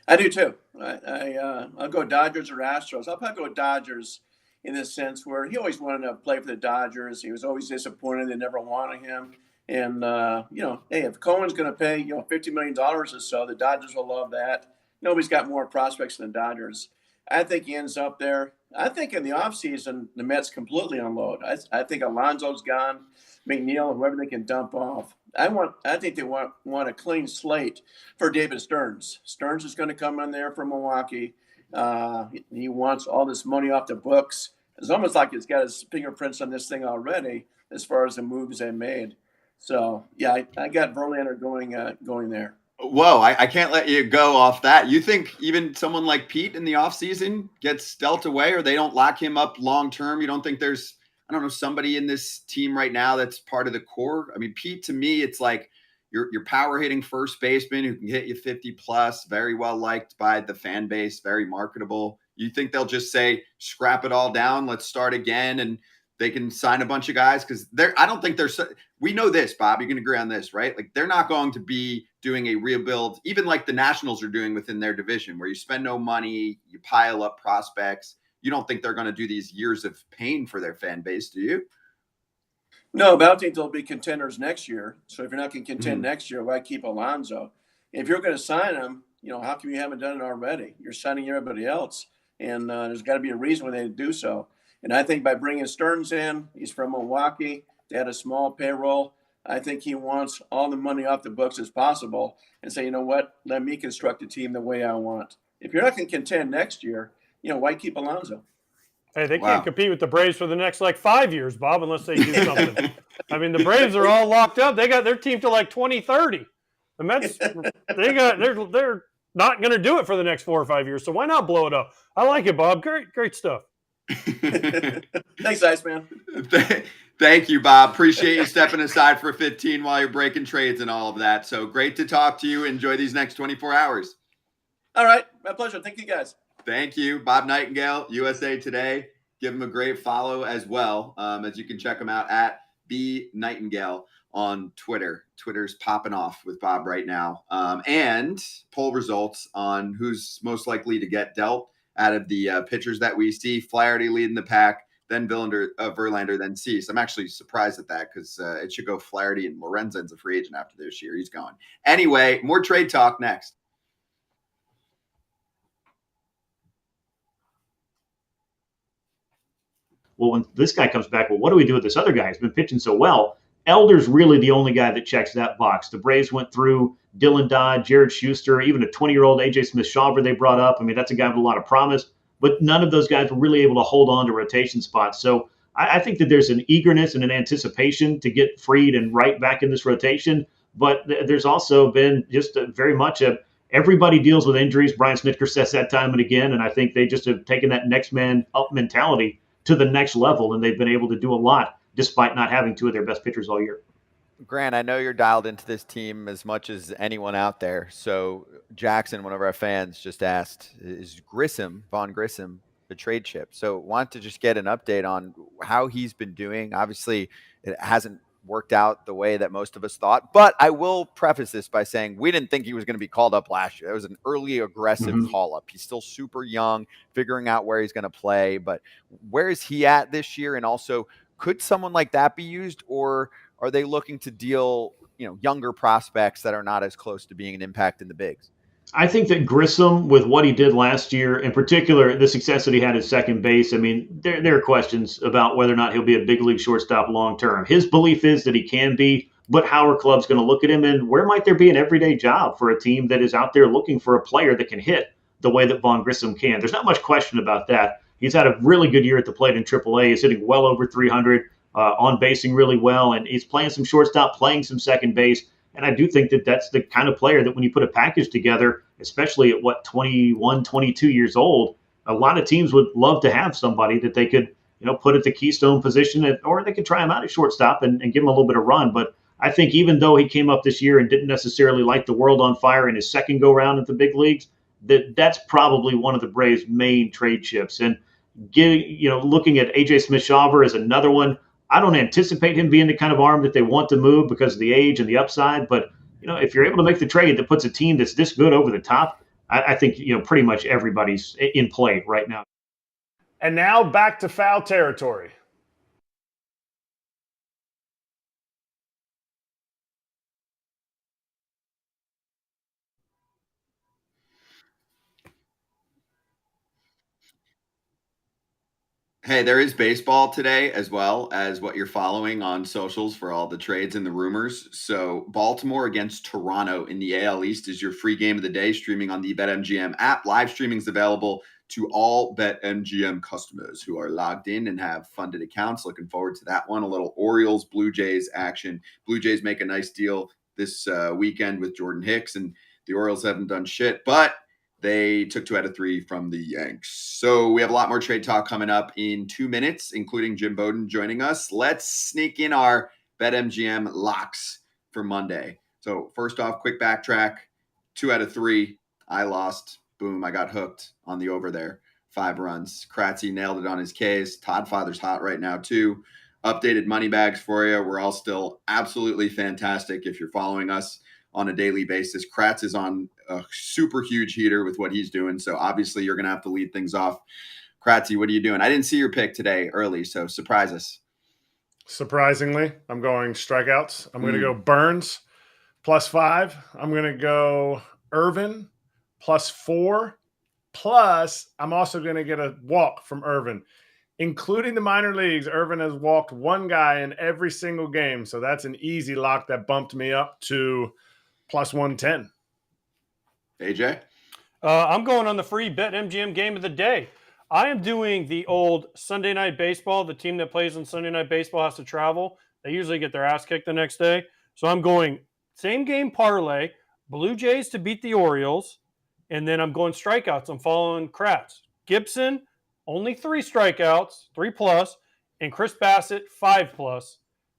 Speaker 8: I do too. I'll go Dodgers or Astros. I'll probably go Dodgers in the sense where he always wanted to play for the Dodgers. He was always disappointed they never wanted him. And, hey, if Cohen's going to pay, $50 million or so, the Dodgers will love that. Nobody's got more prospects than the Dodgers. I think he ends up there. I think in the offseason, the Mets completely unload. I think Alonso's gone, McNeil, whoever they can dump off. I think they want a clean slate for David Stearns. Stearns is going to come in there from Milwaukee. He wants all this money off the books. It's almost like he's got his fingerprints on this thing already as far as the moves they made. So, yeah, I got Verlander going there.
Speaker 2: Whoa, I can't let you go off that. You think even someone like Pete in the offseason gets dealt away, or they don't lock him up long term? You don't think there's, I don't know, somebody in this team right now that's part of the core? I mean, Pete, to me, it's like your power hitting first baseman who can hit you 50 plus, very well liked by the fan base, very marketable. You think they'll just say, scrap it all down, let's start again, and they can sign a bunch of guys? Because I don't think we know this, Bob, you can agree on this, right? Like, they're not going to be doing a rebuild, even like the Nationals are doing within their division, where you spend no money, you pile up prospects. You don't think they're going to do these years of pain for their fan base, do you?
Speaker 8: No, but I think they'll be contenders next year. So if you're not going to contend next year, why keep Alonso? If you're going to sign him, how come you haven't done it already? You're signing everybody else, and there's got to be a reason when they do so. And I think by bringing Stearns in, he's from Milwaukee. They had a small payroll. I think he wants all the money off the books as possible and say, you know what, let me construct a team the way I want. If you're not going to contend next year, why keep Alonso?
Speaker 3: Hey, they can't compete with the Braves for the next 5 years, Bob, unless they do something. I mean, the Braves are all locked up. They got their team to 2030. The Mets, they're not going to do it for the next 4 or 5 years. So why not blow it up? I like it, Bob. Great stuff.
Speaker 8: Thanks, Iceman.
Speaker 2: Thank you, Bob. Appreciate you stepping aside for 15 while you're breaking trades and all of that. So great to talk to you. Enjoy these next 24 hours.
Speaker 8: All right. My pleasure. Thank you, guys.
Speaker 2: Thank you. Bob Nightengale, USA Today. Give him a great follow as well, as you can check him out at @BNightingale on Twitter. Twitter's popping off with Bob right now. And poll results on who's most likely to get dealt out of the pitchers that we see. Flaherty leading the pack, then Verlander, then Cease. I'm actually surprised at that because it should go Flaherty, and Lorenzen's a free agent after this year. He's gone. Anyway, more trade talk next.
Speaker 9: well, when this guy comes back, well, what do we do with this other guy? He's been pitching so well. Elder's really the only guy that checks that box. The Braves went through Dylan Dodd, Jared Schuster, even a 20-year-old A.J. Smith-Shawver they brought up. I mean, that's a guy with a lot of promise, but none of those guys were really able to hold on to rotation spots. So I think that there's an eagerness and an anticipation to get Fried and Wright back in this rotation, but there's also been just very much everybody deals with injuries. Brian Snitker says that time and again, and I think they just have taken that next man up mentality to the next level, and they've been able to do a lot despite not having two of their best pitchers all year.
Speaker 10: Grant, I know you're dialed into this team as much as anyone out there. So Jackson, one of our fans, just asked, is Vaughn Grissom, the trade chip? So want to just get an update on how he's been doing. Obviously, it hasn't worked out the way that most of us thought. But I will preface this by saying we didn't think he was going to be called up last year. It was an early aggressive call up. He's still super young, figuring out where he's going to play. But where is he at this year? And also, could someone like that be used, or are they looking to deal, younger prospects that are not as close to being an impact in the bigs?
Speaker 9: I think that Grissom, with what he did last year, in particular, the success that he had at second base, I mean, there are questions about whether or not he'll be a big league shortstop long term. His belief is that he can be, but how are clubs going to look at him, and where might there be an everyday job for a team that is out there looking for a player that can hit the way that Vaughn Grissom can? There's not much question about that. He's had a really good year at the plate in AAA. He's hitting well over 300, on basing really well, and he's playing some shortstop, playing some second base. And I do think that that's the kind of player that when you put a package together, especially at 21, 22 years old, a lot of teams would love to have somebody that they could, put at the keystone position, or they could try him out at shortstop and give him a little bit of run. But I think even though he came up this year and didn't necessarily light the world on fire in his second go round at the big leagues, that's probably one of the Braves' main trade chips. And looking at A.J. Smith-Shawver as another one, I don't anticipate him being the kind of arm that they want to move because of the age and the upside. But, if you're able to make the trade that puts a team that's this good over the top, I think, pretty much everybody's in play right now.
Speaker 4: And now back to foul territory.
Speaker 2: Hey, there is baseball today as well as what you're following on socials for all the trades and the rumors. So Baltimore against Toronto in the AL East is your free game of the day, streaming on the BetMGM app. Live streaming is available to all BetMGM customers who are logged in and have funded accounts. Looking forward to that one. A little Orioles Blue Jays action. Blue Jays make a nice deal this weekend with Jordan Hicks, and the Orioles haven't done shit, but they took 2 out of 3 from the Yanks. So we have a lot more trade talk coming up in 2 minutes, including Jim Bowden joining us. Let's sneak in our BetMGM locks for Monday. So first off, quick backtrack. 2 out of 3. I lost. Boom, I got hooked on the over there. 5 runs. Kratzy nailed it on his case. Todd Father's hot right now too. Updated money bags for you. We're all still absolutely fantastic if you're following us on a daily basis. Kratz is on a super huge heater with what he's doing. So obviously you're going to have to lead things off. Kratzy, what are you doing? I didn't see your pick today early, so surprise us.
Speaker 4: Surprisingly, I'm going strikeouts. I'm going to go Burns +5. I'm going to go Irvin +4. Plus, I'm also going to get a walk from Irvin. Including the minor leagues, Irvin has walked one guy in every single game. So that's an easy lock that bumped me up to +110.
Speaker 2: AJ?
Speaker 3: I'm going on the free BetMGM game of the day. I am doing the old Sunday Night Baseball. The team that plays on Sunday Night Baseball has to travel. They usually get their ass kicked the next day. So I'm going same game parlay, Blue Jays to beat the Orioles, and then I'm going strikeouts. I'm following Kratz. Gibson, only 3 strikeouts, 3+, and Chris Bassett, 5+.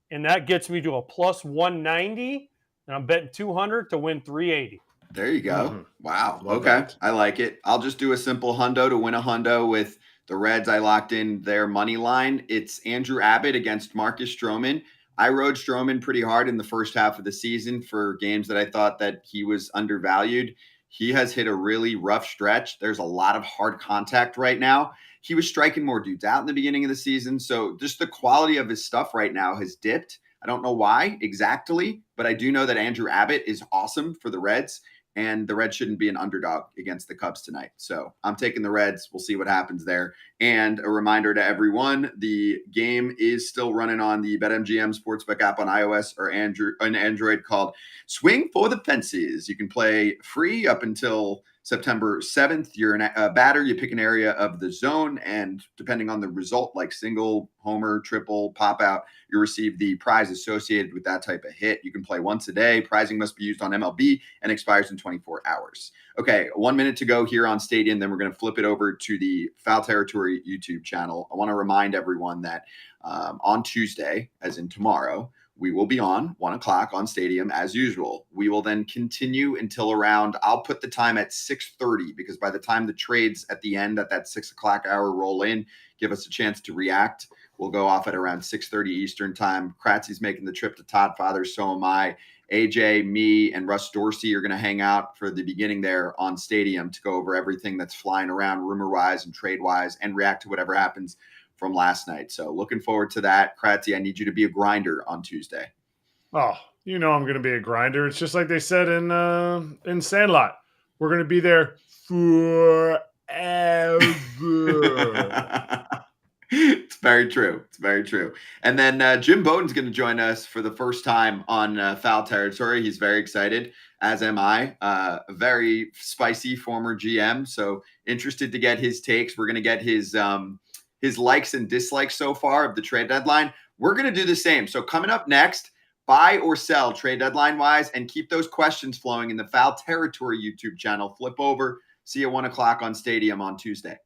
Speaker 3: And that gets me to a +190, and I'm betting 200 to win 380.
Speaker 2: There you go.
Speaker 4: Mm-hmm.
Speaker 2: Wow.
Speaker 4: Love
Speaker 2: Okay.
Speaker 4: that.
Speaker 2: I like it. I'll just do a simple hundo to win a hundo with the Reds. I locked in their money line. It's Andrew Abbott against Marcus Stroman. I rode Stroman pretty hard in the first half of the season for games that I thought that he was undervalued. He has hit a really rough stretch. There's a lot of hard contact right now. He was striking more dudes out in the beginning of the season. So just the quality of his stuff right now has dipped. I don't know why exactly, but I do know that Andrew Abbott is awesome for the Reds. and the Reds shouldn't be an underdog against the Cubs tonight. So I'm taking the Reds. We'll see what happens there. And a reminder to everyone, the game is still running on the BetMGM Sportsbook app on iOS or Android called Swing for the Fences. You can play free up until September 7th. You're a batter. You pick an area of the zone, and depending on the result, like single, homer, triple, pop out, you receive the prize associated with that type of hit. You can play once a day. Prizing must be used on MLB and expires in 24 hours. Okay, 1 minute to go here on Stadium. Then we're going to flip it over to the Foul Territory YouTube channel. I want to remind everyone that on Tuesday, as in tomorrow, we will be on 1 o'clock on Stadium as usual. We will then continue until around, I'll put the time at 6:30, because by the time the trades at the end at that 6 o'clock hour roll in, give us a chance to react. We'll go off at around 6:30 Eastern time. Kratzy's making the trip to Todd Father. So am I. AJ, me, and Russ Dorsey are going to hang out for the beginning there on Stadium to go over everything that's flying around rumor-wise and trade-wise and react to whatever happens from last night. So looking forward to that. Kratzy, I need you to be a grinder on Tuesday.
Speaker 4: Oh, you know I'm going to be a grinder. It's just like they said in Sandlot. We're going to be there forever.
Speaker 2: It's very true. It's very true. And then Jim Bowden's going to join us for the first time on Foul Territory. He's very excited, as am I. A very spicy former GM. So interested to get his takes. We're going to get his likes and dislikes so far of the trade deadline. We're going to do the same. So coming up next, buy or sell trade deadline wise, and keep those questions flowing in the Foul Territory YouTube channel. Flip over. See you 1 o'clock on Stadium on Tuesday.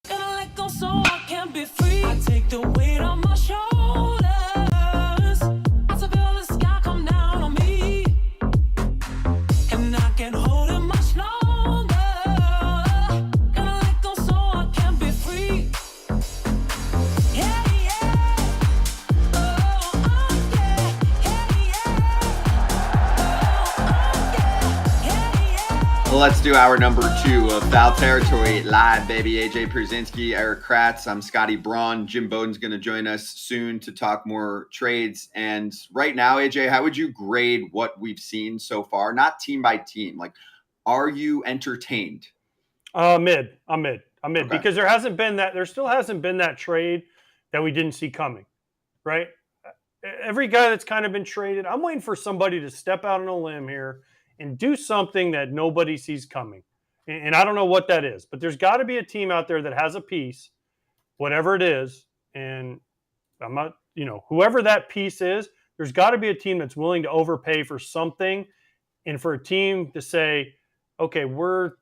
Speaker 1: Gotta let go so I can be free. I take the weight on my shoulders. I feel the sky come down on me, and I can't hold it much longer. Gotta let go so I can be free. Yeah, yeah. Oh, yeah. Yeah, yeah. Oh, yeah.
Speaker 2: Let's do our number 2 of Foul Territory live, baby. AJ Pierzynski, Eric Kratz. I'm Scotty Braun. Jim Bowden's going to join us soon to talk more trades. And right now, AJ, how would you grade what we've seen so far? Not team by team. Like, are you entertained?
Speaker 3: Mid. I'm mid
Speaker 2: Okay.
Speaker 3: because there still hasn't been that trade that we didn't see coming, right? Every guy that's kind of been traded, I'm waiting for somebody to step out on a limb here and do something that nobody sees coming. And I don't know what that is, but there's got to be a team out there that has a piece, whatever it is. And I'm not, whoever that piece is, there's got to be a team that's willing to overpay for something. And for a team to say, okay,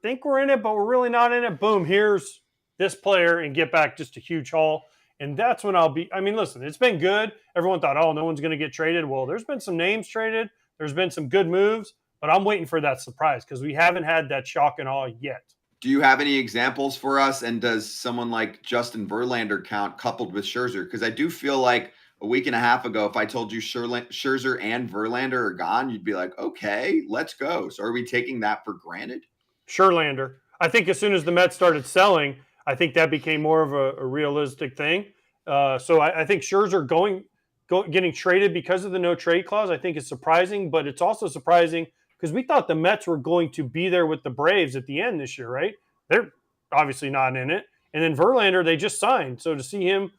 Speaker 3: think we're in it, but we're really not in it. Boom, here's this player, and get back just a huge haul. And that's when listen, it's been good. Everyone thought, oh, no one's going to get traded. Well, there's been some names traded. There's been some good moves. But I'm waiting for that surprise because we haven't had that shock and awe yet.
Speaker 2: Do you have any examples for us? And does someone like Justin Verlander count coupled with Scherzer? Because I do feel like a week and a half ago, if I told you Scherzer and Verlander are gone, you'd be like, okay, let's go. So are we taking that for granted?
Speaker 3: Scherlander. I think as soon as the Mets started selling, I think that became more of a realistic thing. So I think Scherzer getting traded because of the no trade clause, I think is surprising. But it's also surprising because we thought the Mets were going to be there with the Braves at the end this year, right? They're obviously not in it. And then Verlander, they just signed. So to see him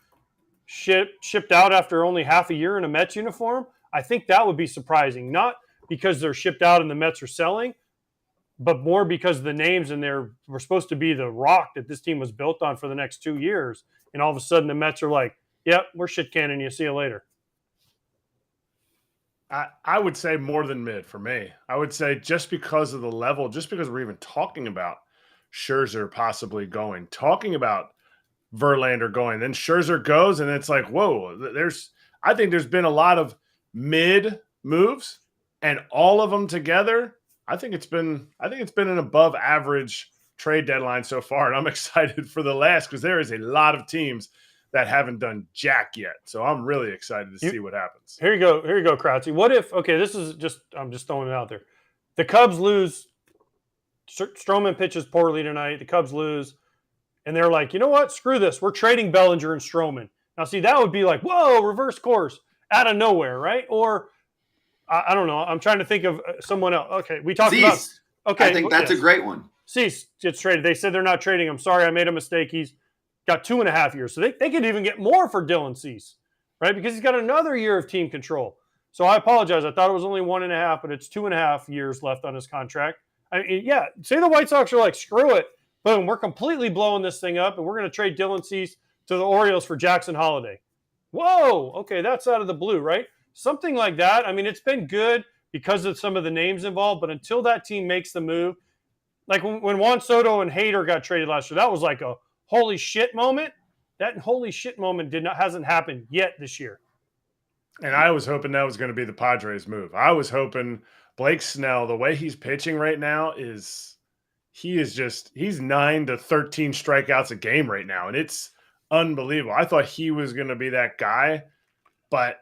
Speaker 3: shipped out after only half a year in a Mets uniform, I think that would be surprising. Not because they're shipped out and the Mets are selling, but more because the names and were supposed to be the rock that this team was built on for the next 2 years. And all of a sudden the Mets are like, yep, we're shit canning you. See you later.
Speaker 4: I would say more than mid for me. I would say just because of the level, just because we're even talking about Scherzer possibly going, talking about Verlander going, then Scherzer goes, and it's like, whoa, I think there's been a lot of mid moves, and all of them together, I think it's been an above average trade deadline so far, and I'm excited for the last because there is a lot of teams that haven't done jack yet. So I'm really excited to see what happens.
Speaker 3: Here you go, Krautsy. What if, I'm just throwing it out there. The Cubs lose. Stroman pitches poorly tonight. The Cubs lose. And they're like, you know what? Screw this. We're trading Bellinger and Stroman. Now, see, that would be like, whoa, reverse course out of nowhere, right? Or, I don't know. I'm trying to think of someone else. Okay, we talked about. Okay,
Speaker 2: I think that's a great one.
Speaker 3: Cease gets traded. They said they're not trading him. Sorry, I made a mistake. He's got 2.5 years. So they could even get more for Dylan Cease, right? Because he's got another year of team control. So I apologize. I thought it was only 1.5, but it's 2.5 years left on his contract. Say the White Sox are like, screw it. Boom, we're completely blowing this thing up, and we're going to trade Dylan Cease to the Orioles for Jackson Holiday. Whoa, okay, that's out of the blue, right? Something like that. I mean, it's been good because of some of the names involved, but until that team makes the move, like when Juan Soto and Hader got traded last year, that was like a holy shit moment. That holy shit moment hasn't happened yet this year.
Speaker 4: And I was hoping that was going to be the Padres move. I was hoping Blake Snell, the way he's pitching right now he's 9 to 13 strikeouts a game right now. And it's unbelievable. I thought he was going to be that guy, but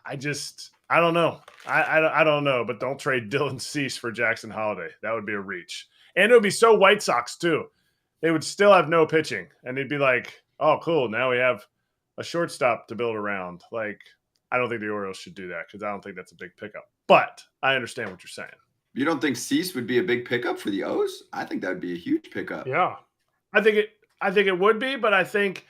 Speaker 4: I don't know. I don't know, but don't trade Dylan Cease for Jackson Holiday. That would be a reach. And it would be so White Sox too. They would still have no pitching, and they'd be like, oh, cool, now we have a shortstop to build around. Like, I don't think the Orioles should do that because I don't think that's a big pickup. But I understand what you're saying.
Speaker 2: You don't think Cease would be a big pickup for the O's? I think that would be a huge pickup.
Speaker 3: Yeah.
Speaker 4: I think it would be, but I think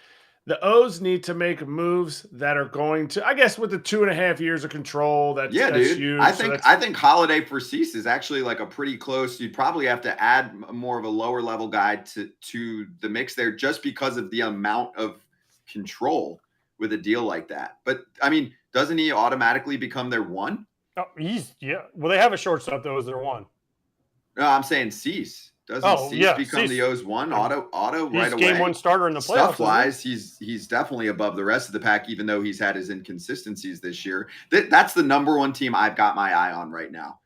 Speaker 4: the O's need to make moves that are going to, I guess, with the 2.5 years of control. That's huge.
Speaker 2: I think Holiday for Cease is actually like a pretty close. You'd probably have to add more of a lower level guy to the mix there, just because of the amount of control with a deal like that. But I mean, doesn't he automatically become their one?
Speaker 3: Oh, well, they have a shortstop though as their one.
Speaker 2: No, I'm saying Cease. Doesn't Cease become the O's one auto right away?
Speaker 3: He's game one starter in the playoffs.
Speaker 2: Stuff-wise, he's definitely above the rest of the pack, even though he's had his inconsistencies this year. That's the number one team I've got my eye on right now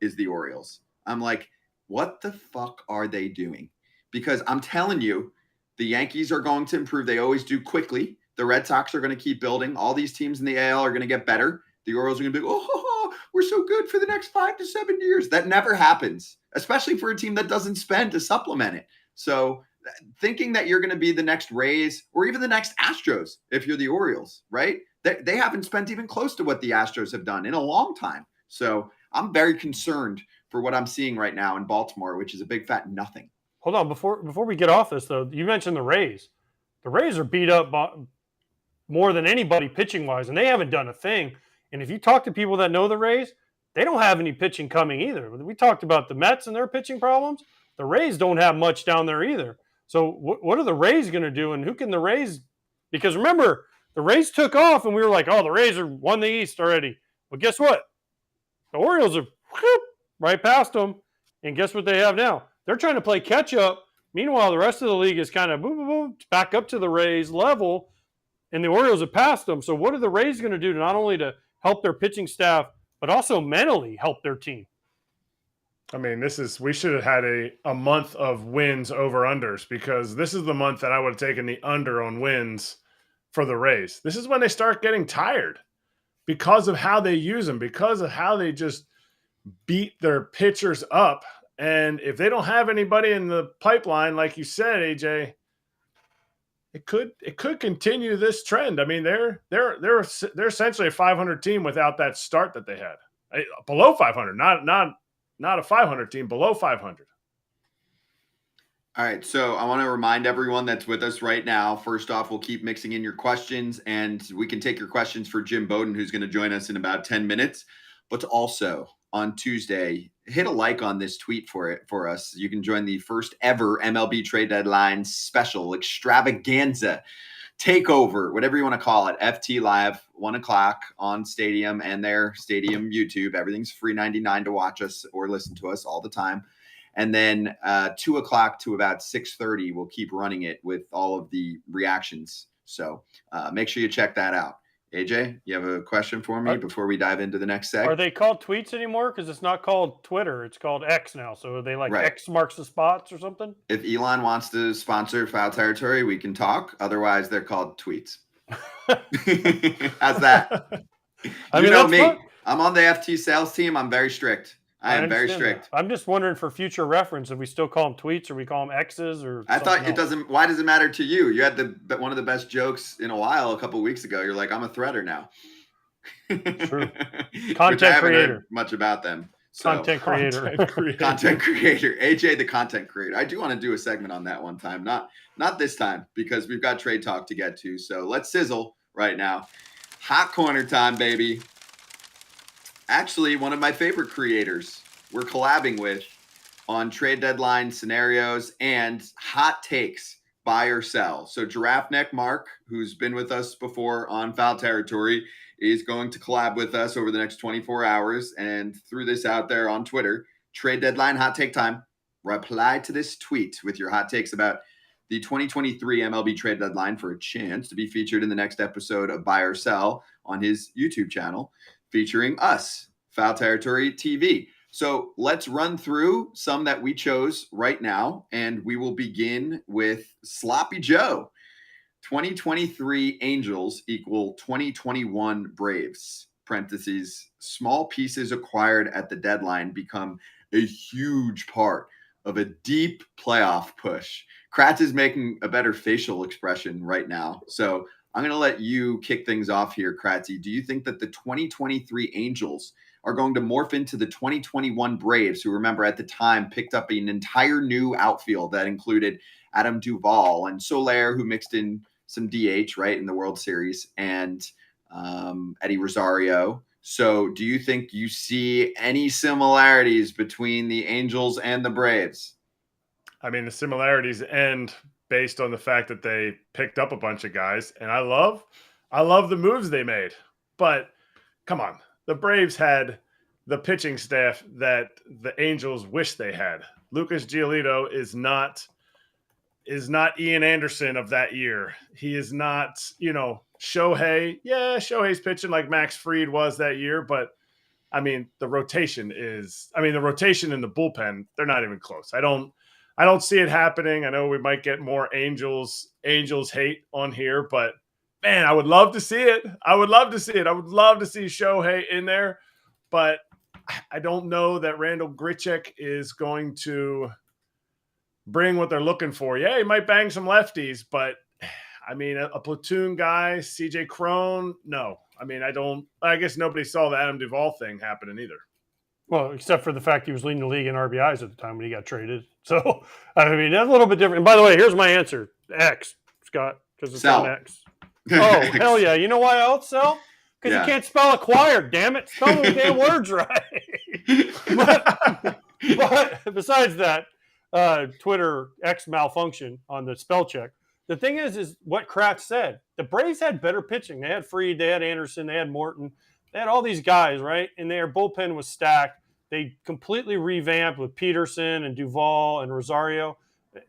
Speaker 2: is the Orioles. I'm like, what the fuck are they doing? Because I'm telling you, the Yankees are going to improve. They always do quickly. The Red Sox are going to keep building. All these teams in the AL are going to get better. The Orioles are going to be, we're so good for the next 5 to 7 years. That never happens, especially for a team that doesn't spend to supplement it. So thinking that you're going to be the next Rays or even the next Astros, if you're the Orioles, right? They haven't spent even close to what the Astros have done in a long time. So I'm very concerned for what I'm seeing right now in Baltimore, which is a big fat nothing.
Speaker 3: Hold on. Before we get off this, though, you mentioned the Rays. The Rays are beat up more than anybody pitching-wise, and they haven't done a thing. And if you talk to people that know the Rays, they don't have any pitching coming either. We talked about the Mets and their pitching problems. The Rays don't have much down there either. So what are the Rays going to do, and who can the Rays – because remember, the Rays took off, and we were like, oh, the Rays are won the East already. But guess what? The Orioles are right past them, and guess what they have now? They're trying to play catch-up. Meanwhile, the rest of the league is kind of back up to the Rays level, and the Orioles have passed them. So what are the Rays going to do to not only to help their pitching staff, but also mentally help their team?
Speaker 4: I mean, we should have had a month of wins over unders, because this is the month that I would have taken the under on wins for the Rays. This is when they start getting tired because of how they use them, because of how they just beat their pitchers up. And if they don't have anybody in the pipeline, like you said, AJ, it could continue this trend. I mean, they're essentially a 500 team without that start that they had. Below 500, not a 500 team, below 500.
Speaker 2: All right, so I want to remind everyone that's with us right now. First off, we'll keep mixing in your questions, and we can take your questions for Jim Bowden, who's going to join us in about 10 minutes. But also, on Tuesday, hit a like on this tweet for us. You can join the first ever MLB trade deadline special extravaganza takeover, whatever you want to call it. FT Live, 1:00 on Stadium and their Stadium YouTube. Everything's free 99 to watch us or listen to us all the time. And then 2:00 to about 6:30, we'll keep running it with all of the reactions. So make sure you check that out. AJ, you have a question for me before we dive into the next seg?
Speaker 3: Are they called tweets anymore? Because it's not called Twitter. It's called X now. So are they like
Speaker 2: Right.
Speaker 3: X marks the spots or something?
Speaker 2: If Elon wants to sponsor Foul Territory, we can talk. Otherwise, they're called tweets. How's that?
Speaker 3: I
Speaker 2: You
Speaker 3: mean,
Speaker 2: know
Speaker 3: that's
Speaker 2: me.
Speaker 3: fun.
Speaker 2: I'm on the FT sales team. I'm very strict. I am very
Speaker 3: understand
Speaker 2: strict.
Speaker 3: that. I'm just wondering for future reference if we still call them tweets or we call them X's or.
Speaker 2: I thought
Speaker 3: something
Speaker 2: it
Speaker 3: else.
Speaker 2: doesn't. Why does it matter to you? You had one of the best jokes in a while a couple weeks ago. You're like, I'm a threader now.
Speaker 3: True.
Speaker 2: Which
Speaker 3: Content
Speaker 2: I haven't heard
Speaker 3: creator.
Speaker 2: much about them. So,
Speaker 3: Content creator.
Speaker 2: content creator. AJ, the content creator. I do want to do a segment on that one time. Not this time because we've got trade talk to get to. So let's sizzle right now. Hot corner time, baby. Actually, one of my favorite creators we're collabing with on trade deadline scenarios and hot takes, buy or sell. So Giraffe Neck Mark, who's been with us before on Foul Territory, is going to collab with us over the next 24 hours and threw this out there on Twitter. Trade deadline hot take time. Reply to this tweet with your hot takes about the 2023 MLB trade deadline for a chance to be featured in the next episode of Buy or Sell on his YouTube channel featuring us, Foul Territory TV. So let's run through some that we chose right now, and we will begin with Sloppy Joe. 2023 Angels equal 2021 Braves. Parentheses, small pieces acquired at the deadline become a huge part of a deep playoff push. Kratz is making a better facial expression right now. So I'm going to let you kick things off here, Kratzy. Do you think that the 2023 Angels are going to morph into the 2021 Braves, who, remember, at the time picked up an entire new outfield that included Adam Duvall and Soler, who mixed in some DH, right, in the World Series, and Eddie Rosario. So do you think you see any similarities between the Angels and the Braves?
Speaker 4: I mean, the similarities end based on the fact that they picked up a bunch of guys, and I love the moves they made. But come on, the Braves had the pitching staff that the Angels wish they had. Lucas Giolito is not Ian Anderson of that year. He is not, Shohei. Yeah, Shohei's pitching like Max Fried was that year, but I mean, the rotation in the bullpen, they're not even close. I don't see it happening. I know we might get more Angels hate on here, but man, I would love to see it. I would love to see Shohei in there, but I don't know that Randall Grichuk is going to bring what they're looking for. Yeah, he might bang some lefties, but I mean, a platoon guy, CJ Crone, no. I mean, I guess nobody saw the Adam Duvall thing happening either.
Speaker 3: Well, except for the fact he was leading the league in RBIs at the time when he got traded. So, I mean, that's a little bit different. And by the way, here's my answer. X, Scott, because it's
Speaker 2: Sell.
Speaker 3: on X. Oh, hell yeah. You know why I'll sell? Because
Speaker 2: Yeah.
Speaker 3: you can't spell acquired, damn it. Spell those damn words right. but besides that, Twitter X malfunction on the spell check. The thing is what Kratz said. The Braves had better pitching. They had Fried, they had Anderson, they had Morton. They had all these guys, right? And their bullpen was stacked. They completely revamped with Peterson and Duvall and Rosario.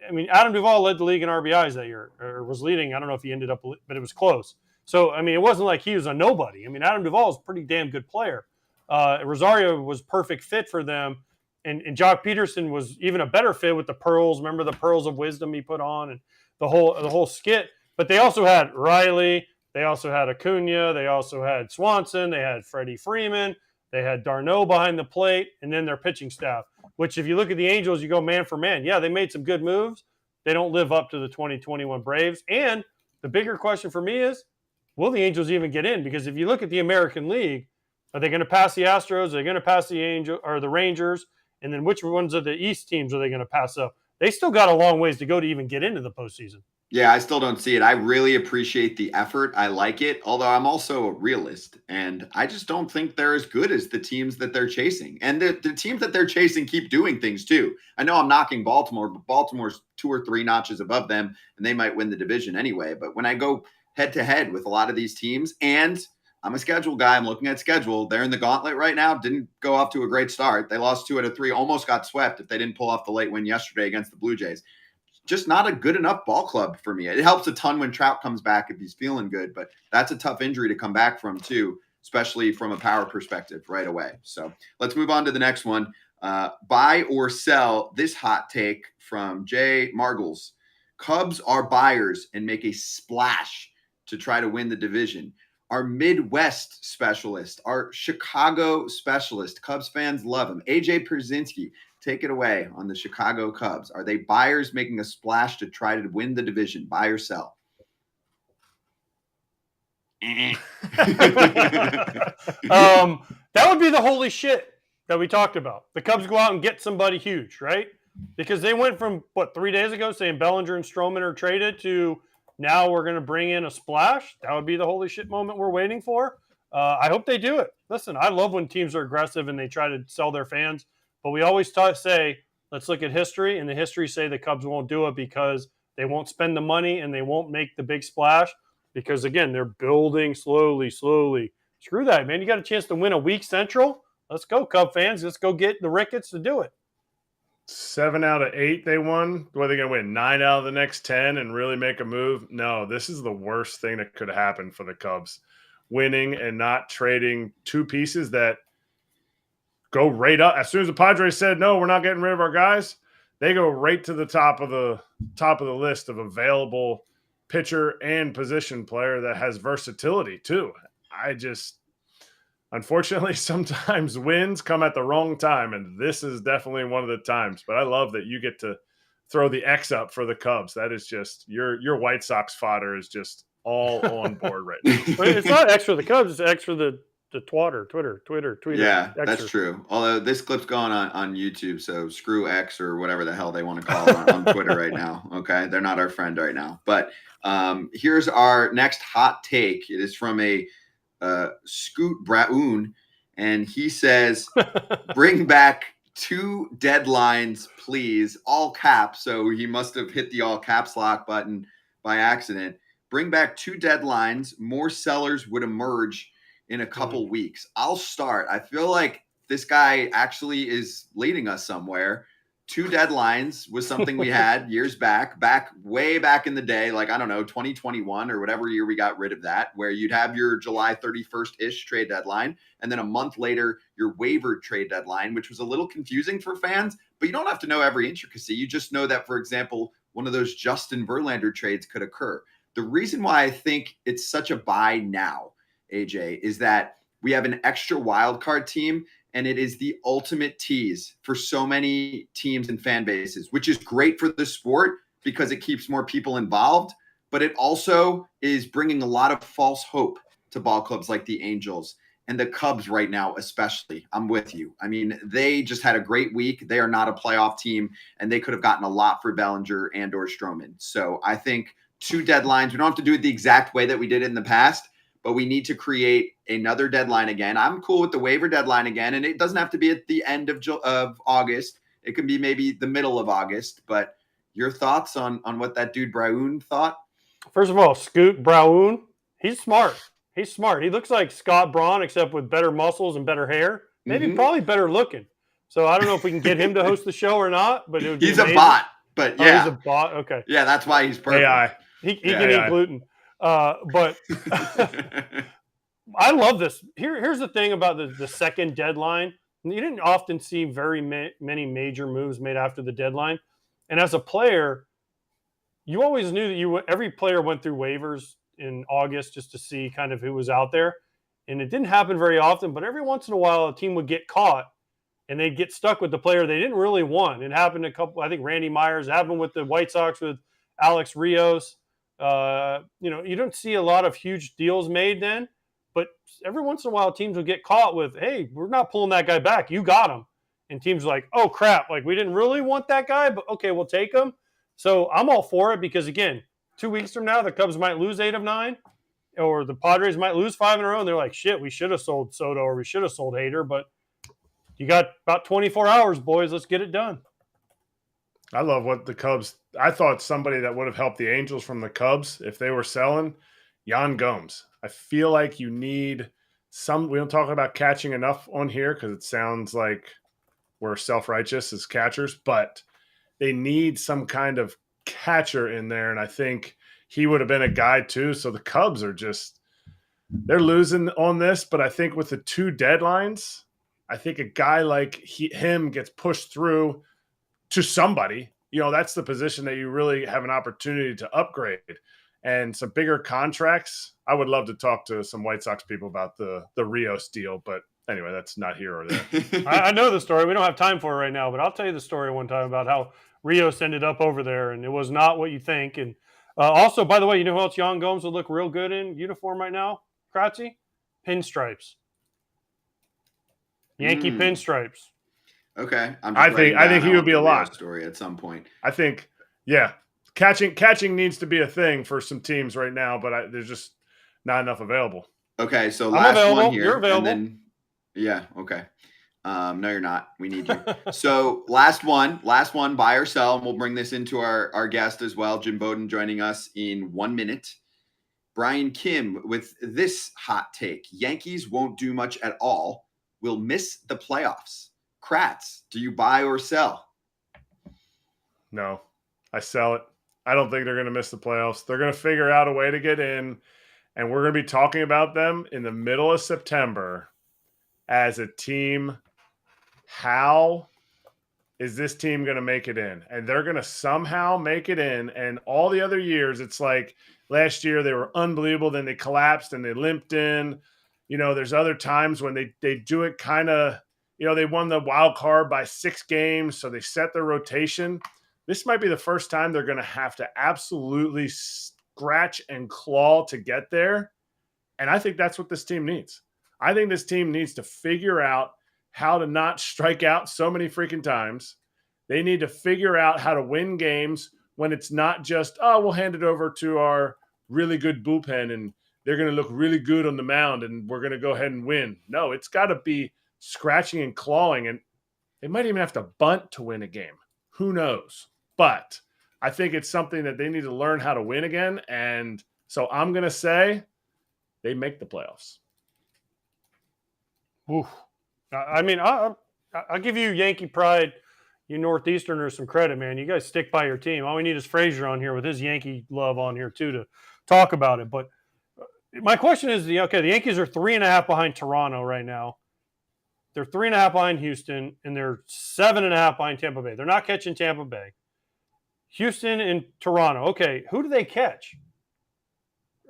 Speaker 3: I mean, Adam Duvall led the league in RBIs that year, or was leading. I don't know if he ended up, but it was close. So, I mean, it wasn't like he was a nobody. I mean, Adam Duvall is a pretty damn good player. Rosario was perfect fit for them. And Jock Peterson was even a better fit with the pearls. Remember the pearls of wisdom he put on and the whole skit. But they also had Riley. They also had Acuna. They also had Swanson. They had Freddie Freeman. They had Darno behind the plate. And then their pitching staff, which if you look at the Angels, you go man for man. Yeah, they made some good moves. They don't live up to the 2021 Braves. And the bigger question for me is, will the Angels even get in? Because if you look at the American League, are they going to pass the Astros? Are they going to pass the Rangers? And then which ones of the East teams are they going to pass up? They still got a long ways to go to even get into the postseason.
Speaker 2: Yeah, I still don't see it. I really appreciate the effort. I like it, although I'm also a realist, and I just don't think they're as good as the teams that they're chasing. And the teams that they're chasing keep doing things too. I know I'm knocking Baltimore, but Baltimore's 2 or 3 notches above them, and they might win the division anyway. But when I go head to head with a lot of these teams, and I'm a schedule guy, I'm looking at schedule. They're in the gauntlet right now. Didn't go off to a great start. They lost 2 out of 3, almost got swept if they didn't pull off the late win yesterday against the Blue Jays. Just not a good enough ball club for me. It helps a ton when Trout comes back if he's feeling good, but that's a tough injury to come back from too, especially from a power perspective right away. So let's move on to the next one. Buy or sell. This hot take from Jay Margles. Cubs are buyers and make a splash to try to win the division. Our Midwest specialist, our Chicago specialist, Cubs fans love him. AJ Pierzynski, take it away on the Chicago Cubs. Are they buyers making a splash to try to win the division? Buy or sell?
Speaker 3: That would be the holy shit that we talked about. The Cubs go out and get somebody huge, right? Because they went from, 3 days ago saying Bellinger and Stroman are traded to now we're going to bring in a splash. That would be the holy shit moment we're waiting for. I hope they do it. Listen, I love when teams are aggressive and they try to sell their fans. But we always say, let's look at history, and the history say the Cubs won't do it because they won't spend the money and they won't make the big splash because, again, they're building slowly. Screw that, man. You got a chance to win a weak Central. Let's go, Cub fans. Let's go get the Ricketts to do it.
Speaker 4: 7 out of 8 they won. What are they going to win? 9 out of the next 10 and really make a move? No, this is the worst thing that could happen for the Cubs. Winning and not trading 2 pieces that go right up. As soon as the Padres said, no, we're not getting rid of our guys, they go right to the top of the list of available pitcher and position player that has versatility too. Unfortunately, sometimes wins come at the wrong time, and this is definitely one of the times. But I love that you get to throw the X up for the Cubs. That is just your White Sox fodder is just all on board right now.
Speaker 3: It's not X for the Cubs; it's X for the Twitter.
Speaker 2: Yeah,
Speaker 3: Xer.
Speaker 2: that's true. Although this clip's going on YouTube, so screw X or whatever the hell they want to call it on Twitter right now. Okay, they're not our friend right now. But here's our next hot take. It is from a Scoot Braun, and he says, "Bring back 2 deadlines, please." All caps. So he must have hit the all caps lock button by accident. Bring back 2 deadlines. More sellers would emerge in a couple weeks. I'll start. I feel like this guy actually is leading us somewhere. 2 deadlines was something we had years way back in the day, like, I don't know, 2021 or whatever year we got rid of that, where you'd have your July 31st-ish trade deadline, and then a month later, your waiver trade deadline, which was a little confusing for fans, but you don't have to know every intricacy. You just know that, for example, one of those Justin Verlander trades could occur. The reason why I think it's such a buy now, AJ, is that we have an extra wild card team, and it is the ultimate tease for so many teams and fan bases, which is great for the sport because it keeps more people involved, but it also is bringing a lot of false hope to ball clubs like the Angels and the Cubs right now, especially. I'm with you. I mean, they just had a great week. They are not a playoff team, and they could have gotten a lot for Bellinger and or Stroman. So I think 2 deadlines. We don't have to do it the exact way that we did it in the past, but we need to create another deadline again. I'm cool with the waiver deadline again, and it doesn't have to be at the end of August. It can be maybe the middle of August. But your thoughts on what that dude Braun thought?
Speaker 3: First of all, Scoot Braun, he's smart. He's smart. He looks like Scott Braun, except with better muscles and better hair. Maybe probably better looking. So I don't know if we can get him to host the show or not. But it would be
Speaker 2: he's
Speaker 3: amazing.
Speaker 2: A bot. But yeah,
Speaker 3: he's a bot. Okay.
Speaker 2: Yeah, that's why he's perfect.
Speaker 4: AI.
Speaker 3: He can eat gluten. But I love this. Here's the thing about the second deadline. You didn't often see very many major moves made after the deadline. And as a player, you always knew that every player went through waivers in August just to see kind of who was out there. And it didn't happen very often, but every once in a while a team would get caught and they'd get stuck with the player they didn't really want. It happened I think Randy Myers, happened with the White Sox with Alex Rios. You don't see a lot of huge deals made then, but every once in a while teams will get caught with, hey, we're not pulling that guy back. You got him. And teams are like, oh crap, like we didn't really want that guy, but okay, we'll take him. So I'm all for it because again, 2 weeks from now, the Cubs might lose 8 of 9, or the Padres might lose 5 in a row, and they're like, shit, we should have sold Soto or we should have sold Hader, but you got about 24 hours, boys. Let's get it done.
Speaker 4: I love what the Cubs. I thought somebody that would have helped the Angels from the Cubs if they were selling, Yan Gomes. I feel like you need some. We don't talk about catching enough on here because it sounds like we're self-righteous as catchers, but they need some kind of catcher in there, and I think he would have been a guy too. So the Cubs are they're losing on this, but I think with the 2 deadlines, I think a guy like him gets pushed through to somebody. That's the position that you really have an opportunity to upgrade. And some bigger contracts. I would love to talk to some White Sox people about the Rios deal, but anyway, that's not here or there.
Speaker 3: I know the story. We don't have time for it right now, but I'll tell you the story one time about how Rios ended up over there, and it was not what you think. And also, by the way, you know who else Yan Gomes would look real good in uniform right now? Kratzy? Pinstripes. Yankee pinstripes.
Speaker 2: Okay.
Speaker 4: I think he would be a lot.
Speaker 2: Story at some point.
Speaker 4: I think, yeah. Catching needs to be a thing for some teams right now, but there's just not enough available.
Speaker 2: Okay, so
Speaker 3: I'm
Speaker 2: last
Speaker 3: available.
Speaker 2: one here.
Speaker 3: You're available.
Speaker 2: And then, yeah, okay. No, you're not. We need you. So last one, buy or sell, and we'll bring this into our guest as well, Jim Bowden, joining us in 1 minute. Brian Kim with this hot take. Yankees won't do much at all. Will miss the playoffs. Kratz, do you buy or sell?
Speaker 4: No, I sell it. I don't think they're going to miss the playoffs. They're going to figure out a way to get in, and we're going to be talking about them in the middle of September as a team. How is this team going to make it in? And they're going to somehow make it in. And all the other years, it's like last year they were unbelievable. Then they collapsed and they limped in. There's other times when they do it kind of, they won the wild card by 6 games. So they set their rotation. This might be the first time they're going to have to absolutely scratch and claw to get there. And I think that's what this team needs. I think this team needs to figure out how to not strike out so many freaking times. They need to figure out how to win games when it's not just, we'll hand it over to our really good bullpen and they're going to look really good on the mound and we're going to go ahead and win. No, it's got to be scratching and clawing, and they might even have to bunt to win a game. Who knows? But I think it's something that they need to learn how to win again. And so I'm going to say they make the playoffs.
Speaker 3: Oof. I mean, I'll give you Yankee pride, you Northeasterners, some credit, man. You guys stick by your team. All we need is Frazier on here with his Yankee love on here, too, to talk about it. But my question is, the Yankees are 3.5 behind Toronto right now. They're 3.5 behind Houston, and they're 7.5 behind Tampa Bay. They're not catching Tampa Bay. Houston and Toronto. Okay, who do they catch?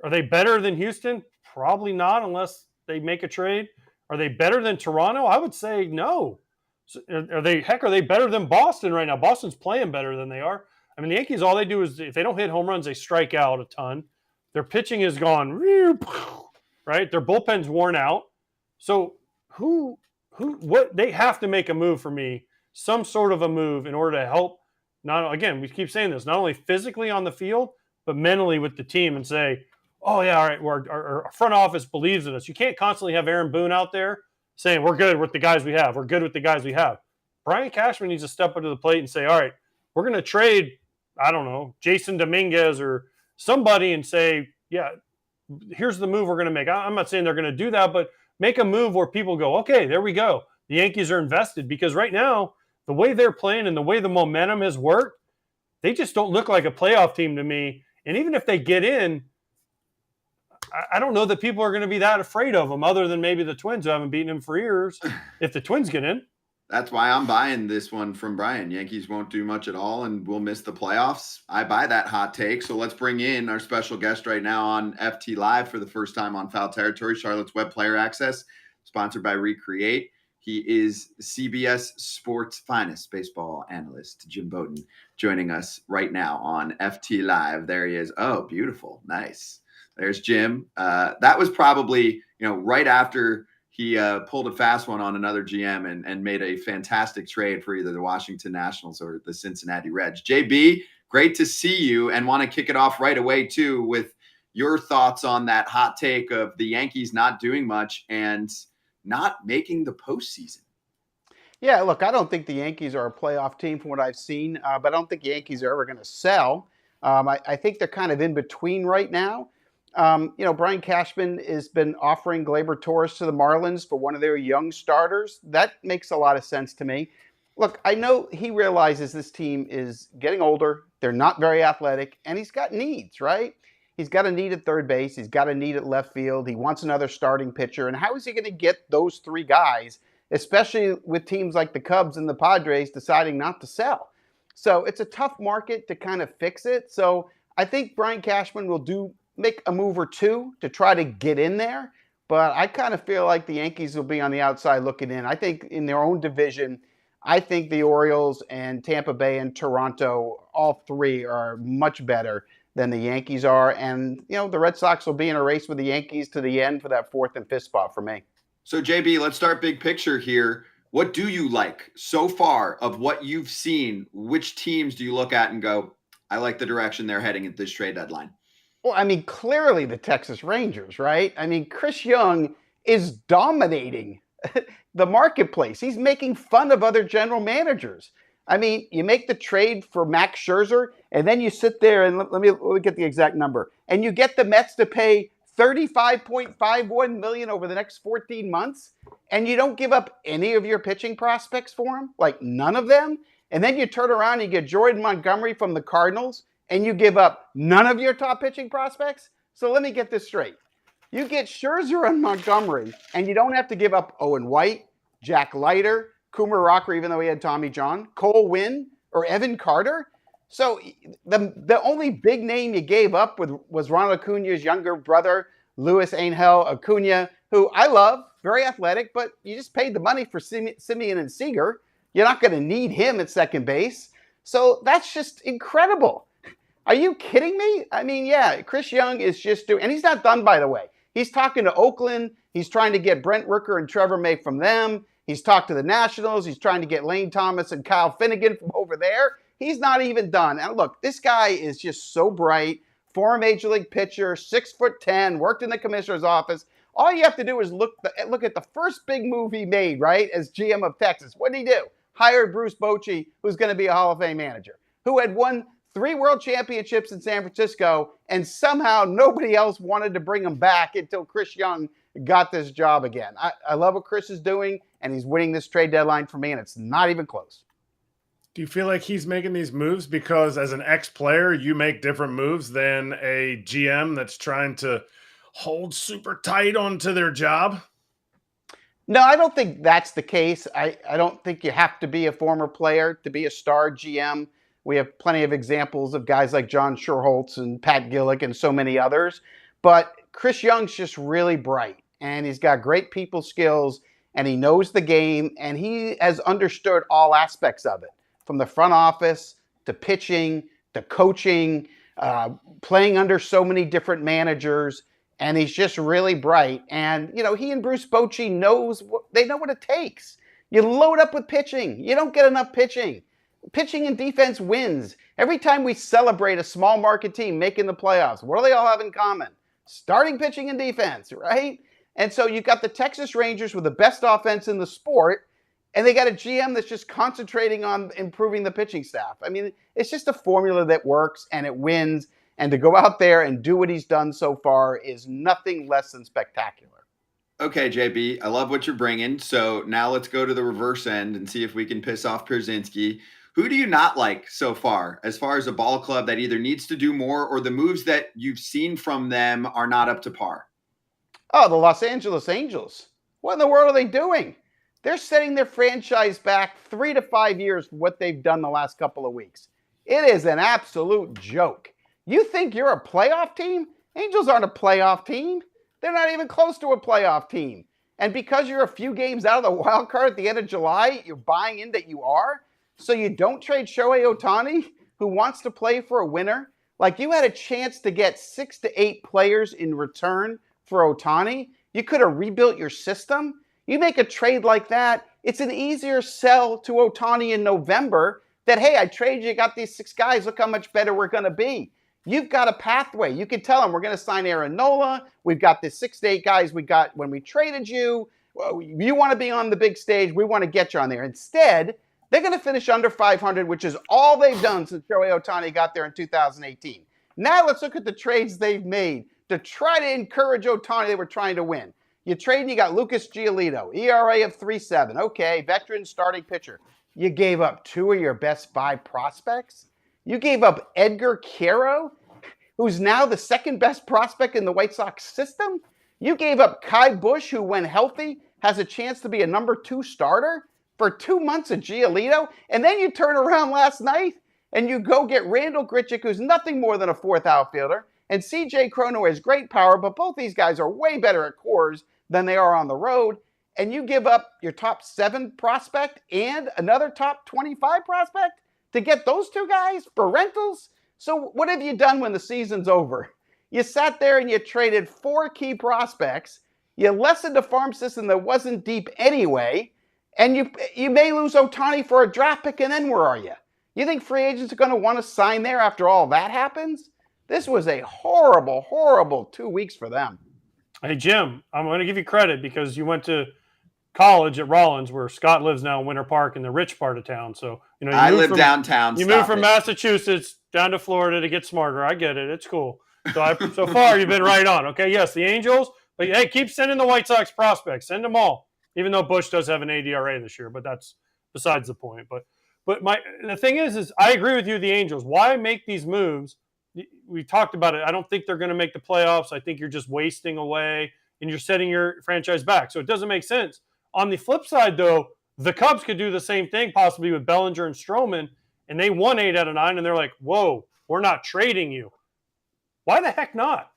Speaker 3: Are they better than Houston? Probably not, unless they make a trade. Are they better than Toronto? I would say no. So are they better than Boston right now? Boston's playing better than they are. I mean, the Yankees, all they do is if they don't hit home runs, they strike out a ton. Their pitching is gone, right? Their bullpen's worn out. So what they have to make a move for me, some sort of a move in order to help. Again, we keep saying this, not only physically on the field, but mentally with the team and say, oh, yeah, all right, our front office believes in us. You can't constantly have Aaron Boone out there saying we're good with the guys we have. We're good with the guys we have. Brian Cashman needs to step up to the plate and say, all right, we're going to trade, I don't know, Jason Dominguez or somebody and say, yeah, here's the move we're going to make. I'm not saying they're going to do that, but make a move where people go, okay, there we go. The Yankees are invested, because right now, the way they're playing and the way the momentum has worked, they just don't look like a playoff team to me. And even if they get in, I don't know that people are going to be that afraid of them, other than maybe the Twins who haven't beaten them for years, if the Twins get in.
Speaker 2: That's why I'm buying this one from Brian. Yankees won't do much at all and will miss the playoffs. I buy that hot take. So let's bring in our special guest right now on FT Live for the first time on Foul Territory, Charlotte's Web Player Access, sponsored by Recreate. He is CBS Sports' finest baseball analyst, Jim Bowden, joining us right now on FT Live. There he is. Oh, beautiful. Nice. There's Jim. That was probably, right after he pulled a fast one on another GM and made a fantastic trade for either the Washington Nationals or the Cincinnati Reds. JB, great to see you, and want to kick it off right away too with your thoughts on that hot take of the Yankees not doing much and not making the postseason.
Speaker 11: Yeah, look, I don't think the Yankees are a playoff team from what I've seen, but I don't think the Yankees are ever going to sell. I think they're kind of in between right now. Brian Cashman has been offering Gleyber Torres to the Marlins for one of their young starters. That makes a lot of sense to me. Look, I know he realizes this team is getting older. They're not very athletic, and he's got needs, right? He's got a need at third base. He's got a need at left field. He wants another starting pitcher. And how is he going to get those three guys, especially with teams like the Cubs and the Padres deciding not to sell? So it's a tough market to kind of fix it. So I think Brian Cashman will make a move or two to try to get in there. But I kind of feel like the Yankees will be on the outside looking in. I think in their own division, I think the Orioles and Tampa Bay and Toronto, all three are much better than the Yankees are. And, the Red Sox will be in a race with the Yankees to the end for that fourth and fifth spot for me.
Speaker 2: So, JB, let's start big picture here. What do you like so far of what you've seen? Which teams do you look at and go, I like the direction they're heading at this trade deadline?
Speaker 11: Well, clearly the Texas Rangers, right? Chris Young is dominating the marketplace. He's making fun of other general managers. You make the trade for Max Scherzer, and then you sit there and let me get the exact number, and you get the Mets to pay $35.51 million over the next 14 months, and you don't give up any of your pitching prospects for him, like none of them. And then you turn around and you get Jordan Montgomery from the Cardinals, and you give up none of your top pitching prospects. So let me get this straight. You get Scherzer and Montgomery, and you don't have to give up Owen White, Jack Leiter, Coomer Rocker, even though he had Tommy John, Cole Winn, or Evan Carter. So the only big name you gave up was Ronald Acuna's younger brother, Luis Angel Acuna, who I love, very athletic, but you just paid the money for Simeon and Seager. You're not going to need him at second base. So that's just incredible. Are you kidding me? Yeah, Chris Young is just doing, and he's not done, by the way. He's talking to Oakland. He's trying to get Brent Rooker and Trevor May from them. He's talked to the Nationals. He's trying to get Lane Thomas and Kyle Finnegan from over there. He's not even done. And look, this guy is just so bright. Former Major League pitcher, 6'10", worked in the commissioner's office. All you have to do is look at the first big move he made, right, as GM of Texas. What did he do? Hired Bruce Bochy, who's going to be a Hall of Fame manager, who had won 3 world championships in San Francisco, and somehow nobody else wanted to bring him back until Chris Young got this job again. I love what Chris is doing, and he's winning this trade deadline for me, and it's not even close.
Speaker 4: Do you feel like he's making these moves because as an ex-player, you make different moves than a GM that's trying to hold super tight onto their job?
Speaker 11: No, I don't think that's the case. I don't think you have to be a former player to be a star GM. We have plenty of examples of guys like John Schuerholz and Pat Gillick and so many others. But Chris Young's just really bright, and he's got great people skills, and he knows the game, and he has understood all aspects of it, from the front office to pitching to coaching, playing under so many different managers, and he's just really bright. And, he and Bruce Bochy know what it takes. You load up with pitching. You don't get enough pitching. Pitching and defense wins. Every time we celebrate a small market team making the playoffs, what do they all have in common? Starting pitching and defense, right? And so you've got the Texas Rangers with the best offense in the sport, and they got a GM that's just concentrating on improving the pitching staff. It's just a formula that works, and it wins. And to go out there and do what he's done so far is nothing less than spectacular.
Speaker 2: Okay, JB, I love what you're bringing. So now let's go to the reverse end and see if we can piss off Pierzynski. Who do you not like so far as a ball club that either needs to do more or the moves that you've seen from them are not up to par?
Speaker 11: Oh, the Los Angeles Angels. What in the world are they doing? They're setting their franchise back 3 to 5 years for what they've done the last couple of weeks. It is an absolute joke. You think you're a playoff team? Angels aren't a playoff team. They're not even close to a playoff team. And because you're a few games out of the wild card at the end of July, you're buying in that you are? So you don't trade Shohei Ohtani, who wants to play for a winner? Like, you had a chance to get 6 to 8 players in return for Ohtani. You could have rebuilt your system. You make a trade like that, it's an easier sell to Ohtani in November that, hey, I traded you, got these 6 guys. Look how much better we're going to be. You've got a pathway. You can tell them we're going to sign Aaron Nola. We've got the 6 to 8 guys we got when we traded you. You want to be on the big stage. We want to get you on there. Instead, they're going to finish under 500, which is all they've done since Shohei Ohtani got there in 2018. Now let's look at the trades they've made to try to encourage Ohtani. They were trying to win. You trade and you got Lucas Giolito, ERA of 3.7. Okay, veteran starting pitcher. You gave up 2 of your best 5 prospects. You gave up Edgar Quero, who's now the second best prospect in the White Sox system. You gave up Kai Busch, who, when healthy, has a chance to be a number 2 starter for 2 months of Giolito. And then you turn around last night and you go get Randall Grichuk, who's nothing more than a 4th outfielder, and CJ Cron has great power, but both these guys are way better at cores than they are on the road. And you give up your top 7 prospect and another top 25 prospect to get those 2 guys for rentals? So what have you done when the season's over? You sat there and you traded 4 key prospects. You lessened a farm system that wasn't deep anyway. And you may lose Ohtani for a draft pick, and then where are you? You think free agents are going to want to sign there after all that happens? This was a horrible, horrible 2 weeks for them.
Speaker 3: Hey, Jim, I'm going to give you credit because you went to college at Rollins, where Scott lives now in Winter Park in the rich part of town. So, you
Speaker 2: I live downtown.
Speaker 3: You moved from Massachusetts down to Florida to get smarter. I get it. It's cool. So far, you've been right on. Okay, yes, the Angels. But, hey, keep sending the White Sox prospects. Send them all, even though Bush does have an ADRA this year. But that's besides the point. But the thing is I agree with you, the Angels. Why make these moves? We talked about it. I don't think they're going to make the playoffs. I think you're just wasting away and you're setting your franchise back. So it doesn't make sense. On the flip side, though, the Cubs could do the same thing possibly with Bellinger and Stroman, and they won 8 out of 9, and they're like, whoa, we're not trading you. Why the heck not?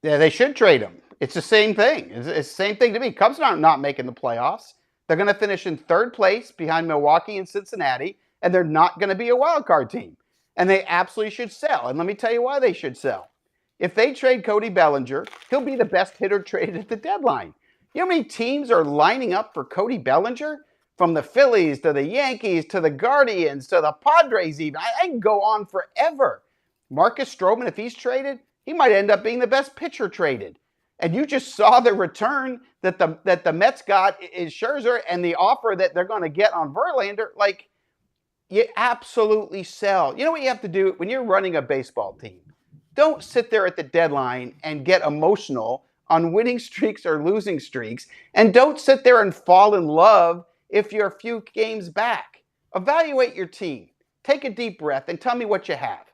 Speaker 11: Yeah, they should trade him. It's the same thing. It's the same thing to me. Cubs are not making the playoffs. They're going to finish in 3rd place behind Milwaukee and Cincinnati, and they're not going to be a wild card team. And they absolutely should sell. And let me tell you why they should sell. If they trade Cody Bellinger, he'll be the best hitter traded at the deadline. You know how many teams are lining up for Cody Bellinger? From the Phillies to the Yankees to the Guardians to the Padres even. I can go on forever. Marcus Stroman, if he's traded, he might end up being the best pitcher traded. And you just saw the return that the Mets got in Scherzer and the offer that they're going to get on Verlander. Like, you absolutely sell. You know what you have to do when you're running a baseball team? Don't sit there at the deadline and get emotional on winning streaks or losing streaks. And don't sit there and fall in love if you're a few games back. Evaluate your team. Take a deep breath and tell me what you have.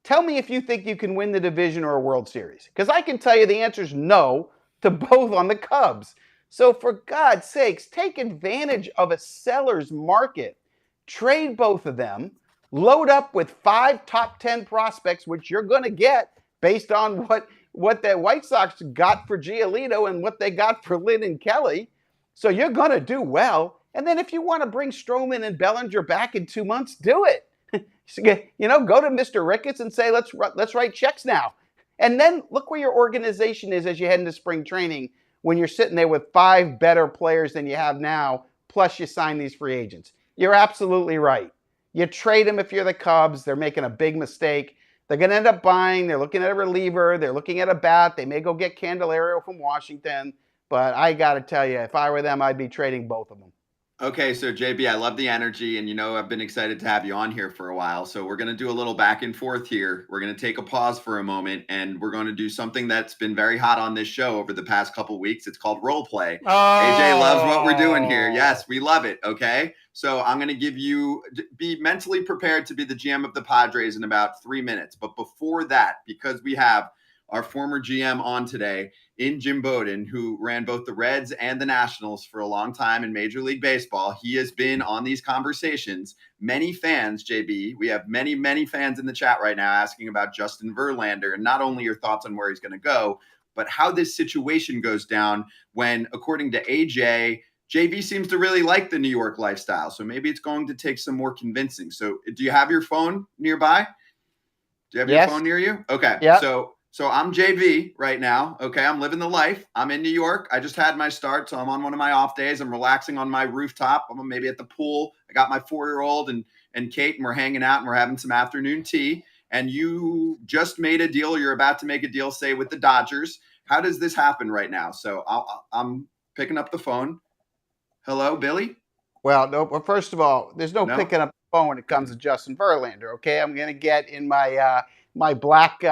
Speaker 11: Tell me if you think you can win the division or a World Series. Because I can tell you the answer is no to both on the Cubs. So for God's sakes, take advantage of a seller's market. Trade both of them. Load up with 5 top 10 prospects, which you're going to get based on what the White Sox got for Giolito and what they got for Lynn and Kelly. So you're going to do well. And then if you want to bring Stroman and Bellinger back in 2 months, do it. You know, go to Mr. Ricketts and say, let's write checks now. And then look where your organization is as you head into spring training when you're sitting there with 5 better players than you have now, plus you sign these free agents. You're absolutely right. You trade them if you're the Cubs. They're making a big mistake. They're going to end up buying. They're looking at a reliever. They're looking at a bat. They may go get Candelario from Washington. But I got to tell you, if I were them, I'd be trading both of them.
Speaker 2: Okay, so JB, I love the energy, and I've been excited to have you on here for a while. So we're going to do a little back and forth here. We're going to take a pause for a moment, and we're going to do something that's been very hot on this show over the past couple weeks. It's called role play.
Speaker 3: Oh.
Speaker 2: AJ loves what we're doing here. Yes, we love it. Okay, so I'm going to be mentally prepared to be the GM of the Padres in about 3 minutes. But before that, because we have our former GM on today in Jim Bowden, who ran both the Reds and the Nationals for a long time in Major League Baseball. He has been on these conversations. Many fans, JB, we have many, many fans in the chat right now asking about Justin Verlander, and not only your thoughts on where he's going to go, but how this situation goes down when, according to AJ, JV seems to really like the New York lifestyle. So maybe it's going to take some more convincing. So do you have your phone nearby? Do you have your phone near you? Okay.
Speaker 11: Yeah.
Speaker 2: So I'm JV right now. Okay. I'm living the life. I'm in New York. I just had my start. So I'm on one of my off days. I'm relaxing on my rooftop. I'm maybe at the pool. I got my 4-year-old and and Kate, and we're hanging out and we're having some afternoon tea, and you just made a deal, or you're about to make a deal, say, with the Dodgers. How does this happen right now? So I'm picking up the phone. Hello, Billy?
Speaker 11: Well, no. Well, first of all, there's no
Speaker 2: No?
Speaker 11: picking up the phone when it comes to Justin Verlander. Okay, I'm going to get in my my black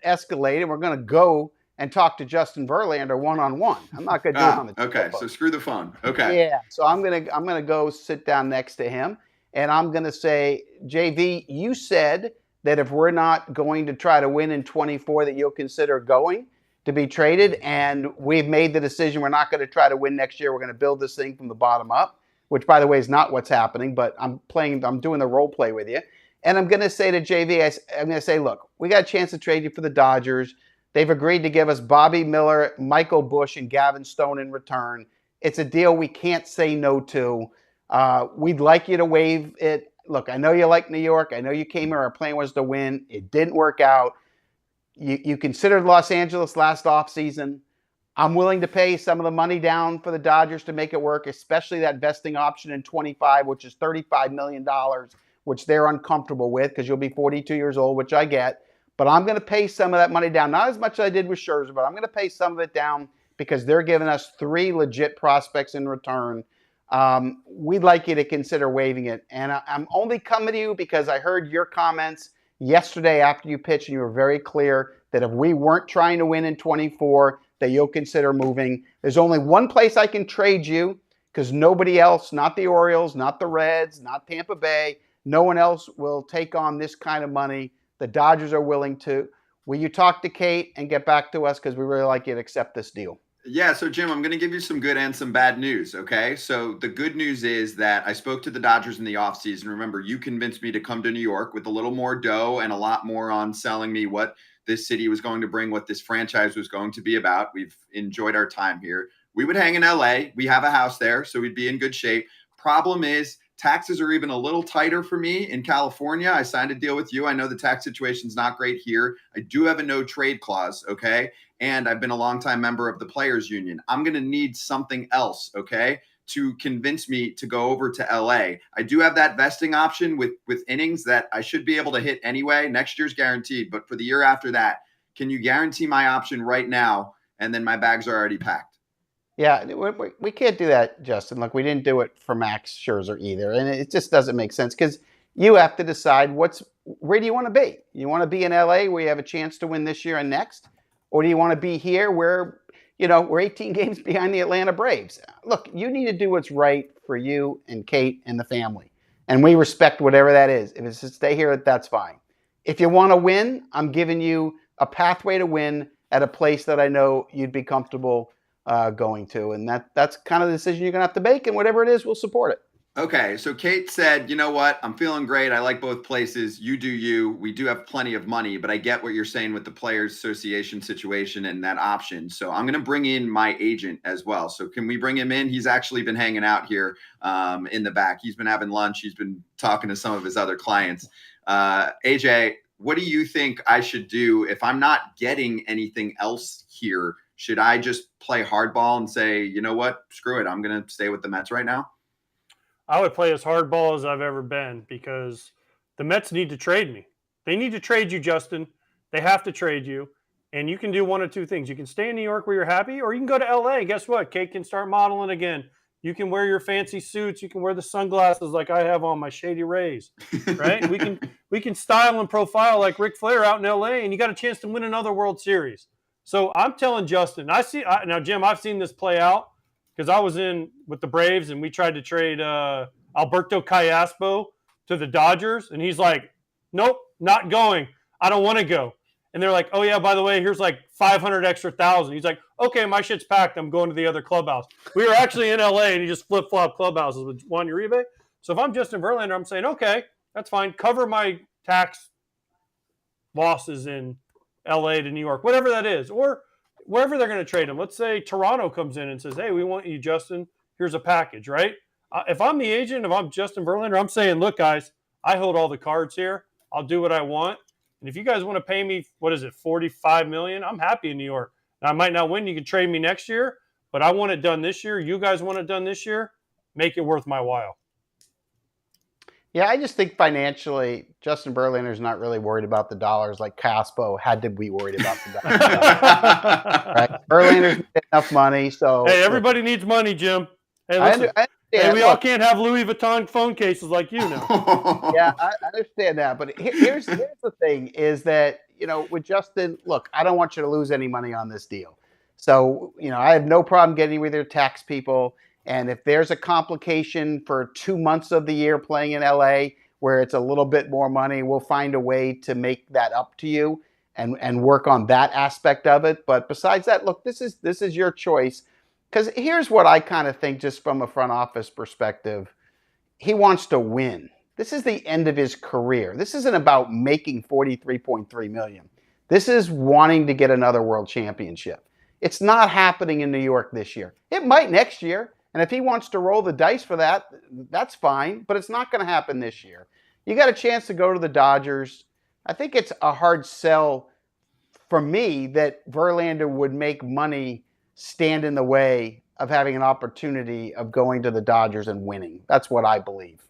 Speaker 11: Escalade, and we're going to go and talk to Justin Verlander one-on-one. I'm not going to do it on the
Speaker 2: okay.
Speaker 11: telephone.
Speaker 2: So screw the phone. Okay.
Speaker 11: Yeah. So I'm gonna go sit down next to him, and I'm gonna say, JV, you said that if we're not going to try to win in 24, that you'll consider going to be traded, and we've made the decision we're not going to try to win next year. We're going to build this thing from the bottom up, which, by the way, is not what's happening. But I'm doing the role play with you, and I'm going to say to JV, I'm going to say, look, we got a chance to trade you for the Dodgers. They've agreed to give us Bobby Miller, Michael Busch, and Gavin Stone in return. It's a deal we can't say no to. We'd like you to waive it. Look, I know you like New York. I know you came here. Our plan was to win. It didn't work out. You considered Los Angeles last offseason. I'm willing to pay some of the money down for the Dodgers to make it work, especially that vesting option in 25, which is $35 million, which they're uncomfortable with because you'll be 42 years old, which I get. But I'm going to pay some of that money down. Not as much as I did with Scherzer, but I'm going to pay some of it down because they're giving us 3 legit prospects in return. We'd like you to consider waiving it. And I'm only coming to you because I heard your comments yesterday after you pitched, and you were very clear that if we weren't trying to win in 24, that you'll consider moving. There's only one place I can trade you because nobody else, not the Orioles, not the Reds, not Tampa Bay, no one else will take on this kind of money. The Dodgers are willing to. Will you talk to Kate and get back to us because we really like you to accept this deal?
Speaker 2: Yeah, so Jim, I'm going to give you some good and some bad news, okay? So the good news is that I spoke to the Dodgers in the offseason. Remember, you convinced me to come to New York with a little more dough and a lot more on selling me what this city was going to bring, what this franchise was going to be about. We've enjoyed our time here. We would hang in LA. We have a house there, so we'd be in good shape. Problem is, taxes are even a little tighter for me in California. I signed a deal with you. I know the tax situation's not great here. I do have a no trade clause, okay? And I've been a longtime member of the Players Union. I'm going to need something else, okay, to convince me to go over to LA. I do have that vesting option with innings that I should be able to hit anyway. Next year's guaranteed, but for the year after that, can you guarantee my option right now? And then my bags are already packed.
Speaker 11: Yeah, we can't do that, Justin. Look, we didn't do it for Max Scherzer either, and it just doesn't make sense because you have to decide where do you want to be? You want to be in LA where you have a chance to win this year and next, or do you want to be here where we're 18 games behind the Atlanta Braves? Look, you need to do what's right for you and Kate and the family, and we respect whatever that is. If it's to stay here, that's fine. If you want to win, I'm giving you a pathway to win at a place that I know you'd be comfortable going to, and that's kind of the decision you're going to have to make, and whatever it is, we'll support it.
Speaker 2: Okay, so Kate said, you know what? I'm feeling great. I like both places. You do you. We do have plenty of money, but I get what you're saying with the Players Association situation and that option. So I'm going to bring in my agent as well. So can we bring him in? He's actually been hanging out here in the back. He's been having lunch. He's been talking to some of his other clients. AJ, what do you think I should do if I'm not getting anything else here? Should I just play hardball and say, you know what? Screw it. I'm going to stay with the Mets right now?
Speaker 3: I would play as hardball as I've ever been because the Mets need to trade me. They need to trade you, Justin. They have to trade you. And you can do one of two things. You can stay in New York where you're happy, or you can go to LA. Guess what? Kate can start modeling again. You can wear your fancy suits. You can wear the sunglasses like I have on my Shady Rays, right? we can style and profile like Ric Flair out in LA, and you got a chance to win another World Series. So I'm telling Justin, now, Jim, I've seen this play out because I was in with the Braves and we tried to trade Alberto Callaspo to the Dodgers. And he's like, nope, not going. I don't want to go. And they're like, oh, yeah, by the way, here's like 500 extra thousand. He's like, okay, my shit's packed. I'm going to the other clubhouse. We were actually in LA and he just flip-flop clubhouses with Juan Uribe. So if I'm Justin Verlander, I'm saying, okay, that's fine. Cover my tax losses in LA to New York, whatever that is, or wherever they're going to trade him. Let's say Toronto comes in and says, hey, we want you, Justin. Here's a package, right? If I'm the agent, if I'm Justin Verlander, I'm saying, look, guys, I hold all the cards here. I'll do what I want. And if you guys want to pay me, $45 million, I'm happy in New York. Now, I might not win. You can trade me next year, but I want it done this year. You guys want it done this year. Make it worth my while.
Speaker 11: Yeah, I just think financially, Justin Verlander's not really worried about the dollars like Caspo had to be worried about the dollars. Right? Verlander's made enough money, so
Speaker 3: Hey, everybody needs money, Jim. Hey,
Speaker 11: I
Speaker 3: listen.
Speaker 11: understand.
Speaker 3: Hey, we all
Speaker 11: Look,
Speaker 3: can't have Louis Vuitton phone cases like you now.
Speaker 11: yeah, I understand that, but here's the thing: is that with Justin, look, I don't want you to lose any money on this deal. So I have no problem getting with your tax people. And if there's a complication for 2 months of the year playing in LA where it's a little bit more money, we'll find a way to make that up to you and work on that aspect of it. But besides that, look, this is your choice. Because here's what I kind of think, just from a front office perspective. He wants to win. This is the end of his career. This isn't about making $43.3 million. This is wanting to get another world championship. It's not happening in New York this year. It might next year. And if he wants to roll the dice for that, that's fine. But it's not going to happen this year. You got a chance to go to the Dodgers. I think it's a hard sell for me that Verlander would make money stand in the way of having an opportunity of going to the Dodgers and winning. That's what I believe.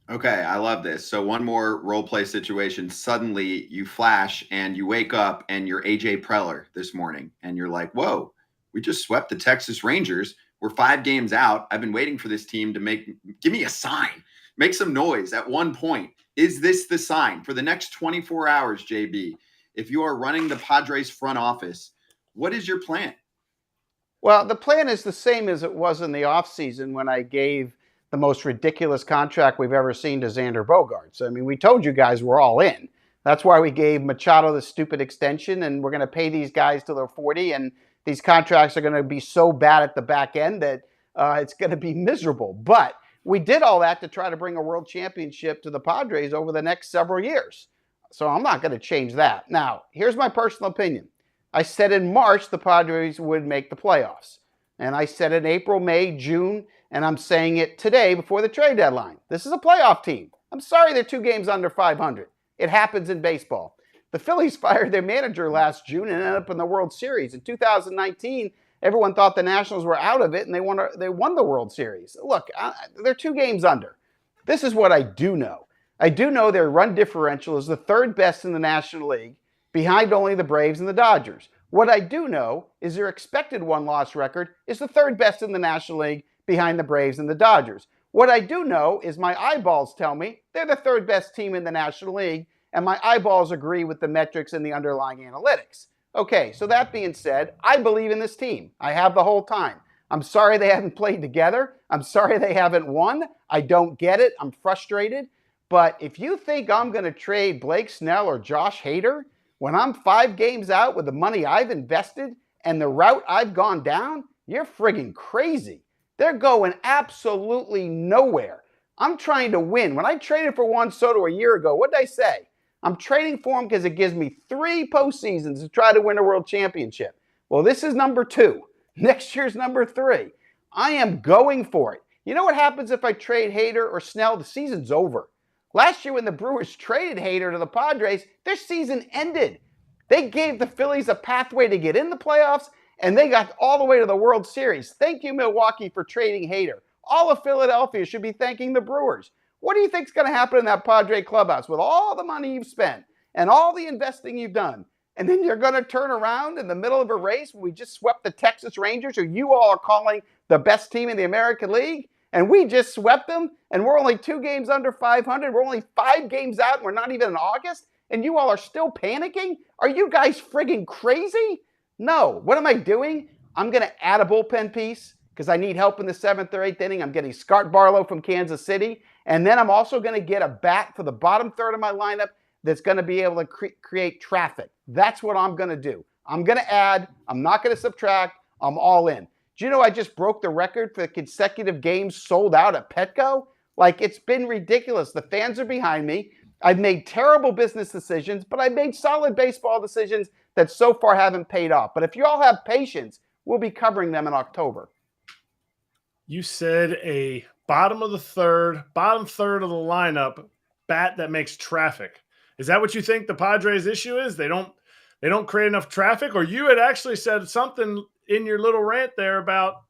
Speaker 2: Okay, I love this. So one more role play situation. Suddenly you flash and you wake up and you're AJ Preller this morning and you're like, whoa, we just swept the Texas Rangers. We're 5 games out. I've been waiting for this team to give me a sign, make some noise at one point. Is this the sign for the next 24 hours, JB? If you are running the Padres front office, what is your plan?
Speaker 11: Well, the plan is the same as it was in the offseason when I gave the most ridiculous contract we've ever seen to Xander Bogaerts. I mean, we told you guys we're all in. That's why we gave Machado the stupid extension, and we're going to pay these guys till they're 40, and these contracts are going to be so bad at the back end that it's going to be miserable. But we did all that to try to bring a world championship to the Padres over the next several years. So I'm not going to change that. Now, here's my personal opinion. I said in March the Padres would make the playoffs. And I said in April, May, June, and I'm saying it today before the trade deadline. This is a playoff team. I'm sorry they're 2 games under 500. It happens in baseball. The Phillies fired their manager last June and ended up in the World Series. In 2019, everyone thought the Nationals were out of it, and they won the World Series. Look, they're 2 games under. This is what I do know. I do know their run differential is the 3rd best in the National League, behind only the Braves and the Dodgers. What I do know is their expected win-loss record is the 3rd best in the National League, behind the Braves and the Dodgers. What I do know is my eyeballs tell me they're the 3rd best team in the National League, and my eyeballs agree with the metrics and the underlying analytics. Okay, so that being said, I believe in this team. I have the whole time. I'm sorry they haven't played together. I'm sorry they haven't won. I don't get it. I'm frustrated. But if you think I'm going to trade Blake Snell or Josh Hader when I'm 5 games out with the money I've invested and the route I've gone down, you're friggin' crazy. They're going absolutely nowhere. I'm trying to win. When I traded for Juan Soto a year ago, what did I say? I'm trading for him because it gives me 3 postseasons to try to win a world championship. Well, this is number 2. Next year's number 3. I am going for it. You know what happens if I trade Hader or Snell? The season's over. Last year when the Brewers traded Hader to the Padres, their season ended. They gave the Phillies a pathway to get in the playoffs, and they got all the way to the World Series. Thank you, Milwaukee, for trading Hader. All of Philadelphia should be thanking the Brewers. What do you think is going to happen in that Padre clubhouse with all the money you've spent and all the investing you've done? And then you're going to turn around in the middle of a race when we just swept the Texas Rangers, who you all are calling the best team in the American League, and we just swept them, and we're only 2 games under 500. We're only 5 games out, and we're not even in August, and you all are still panicking? Are you guys friggin' crazy? No. What am I doing? I'm going to add a bullpen piece because I need help in the 7th or 8th inning. I'm getting Scott Barlow from Kansas City, and then I'm also going to get a bat for the bottom third of my lineup that's going to be able to create traffic. That's what I'm going to do. I'm going to add. I'm not going to subtract. I'm all in. Do you know I just broke the record for consecutive games sold out at Petco? Like, it's been ridiculous. The fans are behind me. I've made terrible business decisions, but I've made solid baseball decisions that so far haven't paid off. But if you all have patience, we'll be covering them in October.
Speaker 4: You said a bottom third of the lineup, bat that makes traffic. Is that what you think the Padres' issue is? They don't create enough traffic? Or you had actually said something in your little rant there about,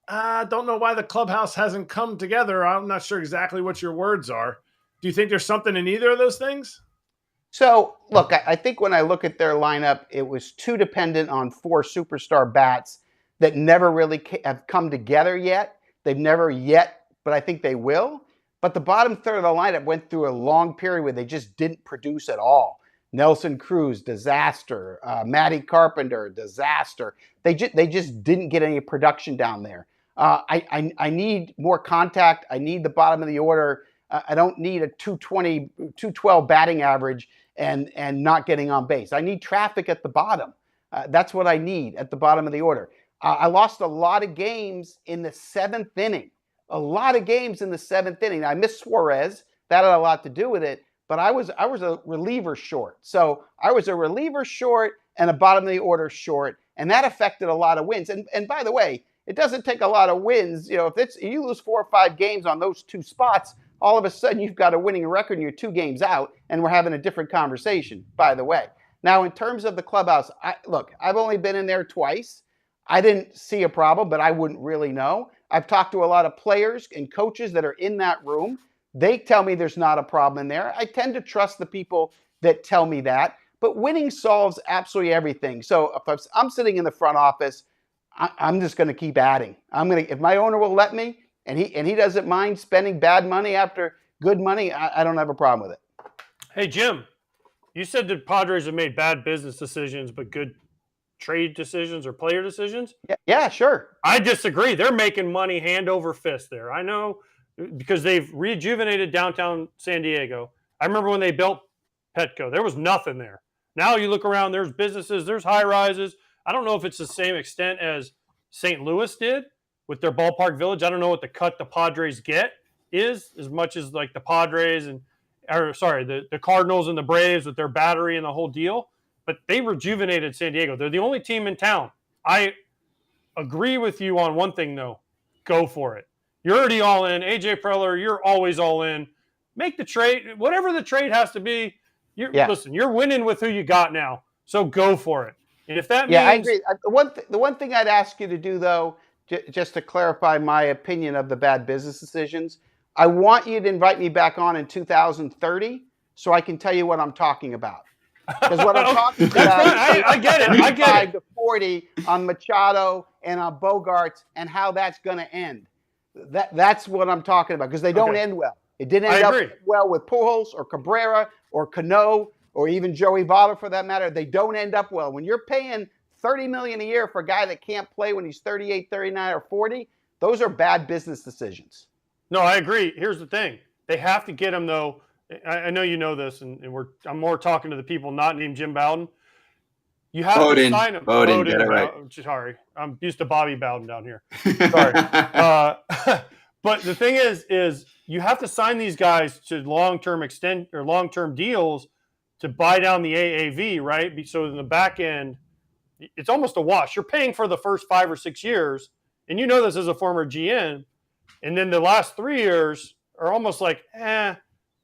Speaker 4: I don't know why the clubhouse hasn't come together. I'm not sure exactly what your words are. Do you think there's something in either of those things?
Speaker 11: So, look, I think when I look at their lineup, it was too dependent on 4 superstar bats that never really have come together yet. They've never yet, but I think they will. But the bottom third of the lineup went through a long period where they just didn't produce at all. Nelson Cruz, disaster. Matty Carpenter, disaster. They just didn't get any production down there. I need more contact. I need the bottom of the order. I don't need a 220, 212 batting average and not getting on base. I need traffic at the bottom. That's what I need at the bottom of the order. I lost a lot of games in the 7th inning. A lot of games in the 7th inning. I missed Suarez. That had a lot to do with it. But I was a reliever short. So I was a reliever short and a bottom of the order short. And that affected a lot of wins. And by the way, it doesn't take a lot of wins. If you lose 4 or 5 games on those 2 spots, all of a sudden you've got a winning record and you're 2 games out, and we're having a different conversation, by the way. Now, in terms of the clubhouse, I've only been in there twice. I didn't see a problem, but I wouldn't really know. I've talked to a lot of players and coaches that are in that room. They tell me there's not a problem in there. I tend to trust the people that tell me that. But winning solves absolutely everything. So if I'm sitting in the front office, I'm just going to keep adding. If my owner will let me, and he doesn't mind spending bad money after good money, I don't have a problem with it.
Speaker 3: Hey, Jim, you said the Padres have made bad business decisions, but good trade decisions or player decisions?
Speaker 11: Yeah, sure.
Speaker 3: I disagree. They're making money hand over fist there. I know because they've rejuvenated downtown San Diego. I remember when they built Petco, there was nothing there. Now you look around, there's businesses, there's high rises. I don't know if it's the same extent as St. Louis did with their ballpark village. I don't know what the cut the Padres get is as much as like the Padres the Cardinals and the Braves with their Battery and the whole deal. But they rejuvenated San Diego. They're the only team in town. I agree with you on one thing, though. Go for it. You're already all in. AJ Preller, you're always all in. Make the trade. Whatever the trade has to be, listen, you're winning with who you got now. So go for it. And if that means...
Speaker 11: I agree. The one thing I'd ask you to do, though, just to clarify my opinion of the bad business decisions, I want you to invite me back on in 2030 so I can tell you what I'm talking about. Because what I'm talking about is
Speaker 3: I get it. I get it.
Speaker 11: to 40 on Machado and on Bogarts and how that's going to end. That's what I'm talking about because they don't end well. It didn't end up well with Pujols or Cabrera or Cano or even Joey Votto for that matter. They don't end up well. When you're paying $30 million a year for a guy that can't play when he's 38, 39, or 40, those are bad business decisions.
Speaker 3: No, I agree. Here's the thing. They have to get him, though. I know you know this, and I'm more talking to the people not named Jim Bowden. You have to sign him.
Speaker 2: Bowden, get it right.
Speaker 3: Sorry, I'm used to Bobby Bowden down here. Sorry. But the thing is you have to sign these guys to long-term deals to buy down the AAV, right? So in the back end, it's almost a wash. You're paying for the first 5 or 6 years, and you know this as a former GM, and then the last 3 years are almost like,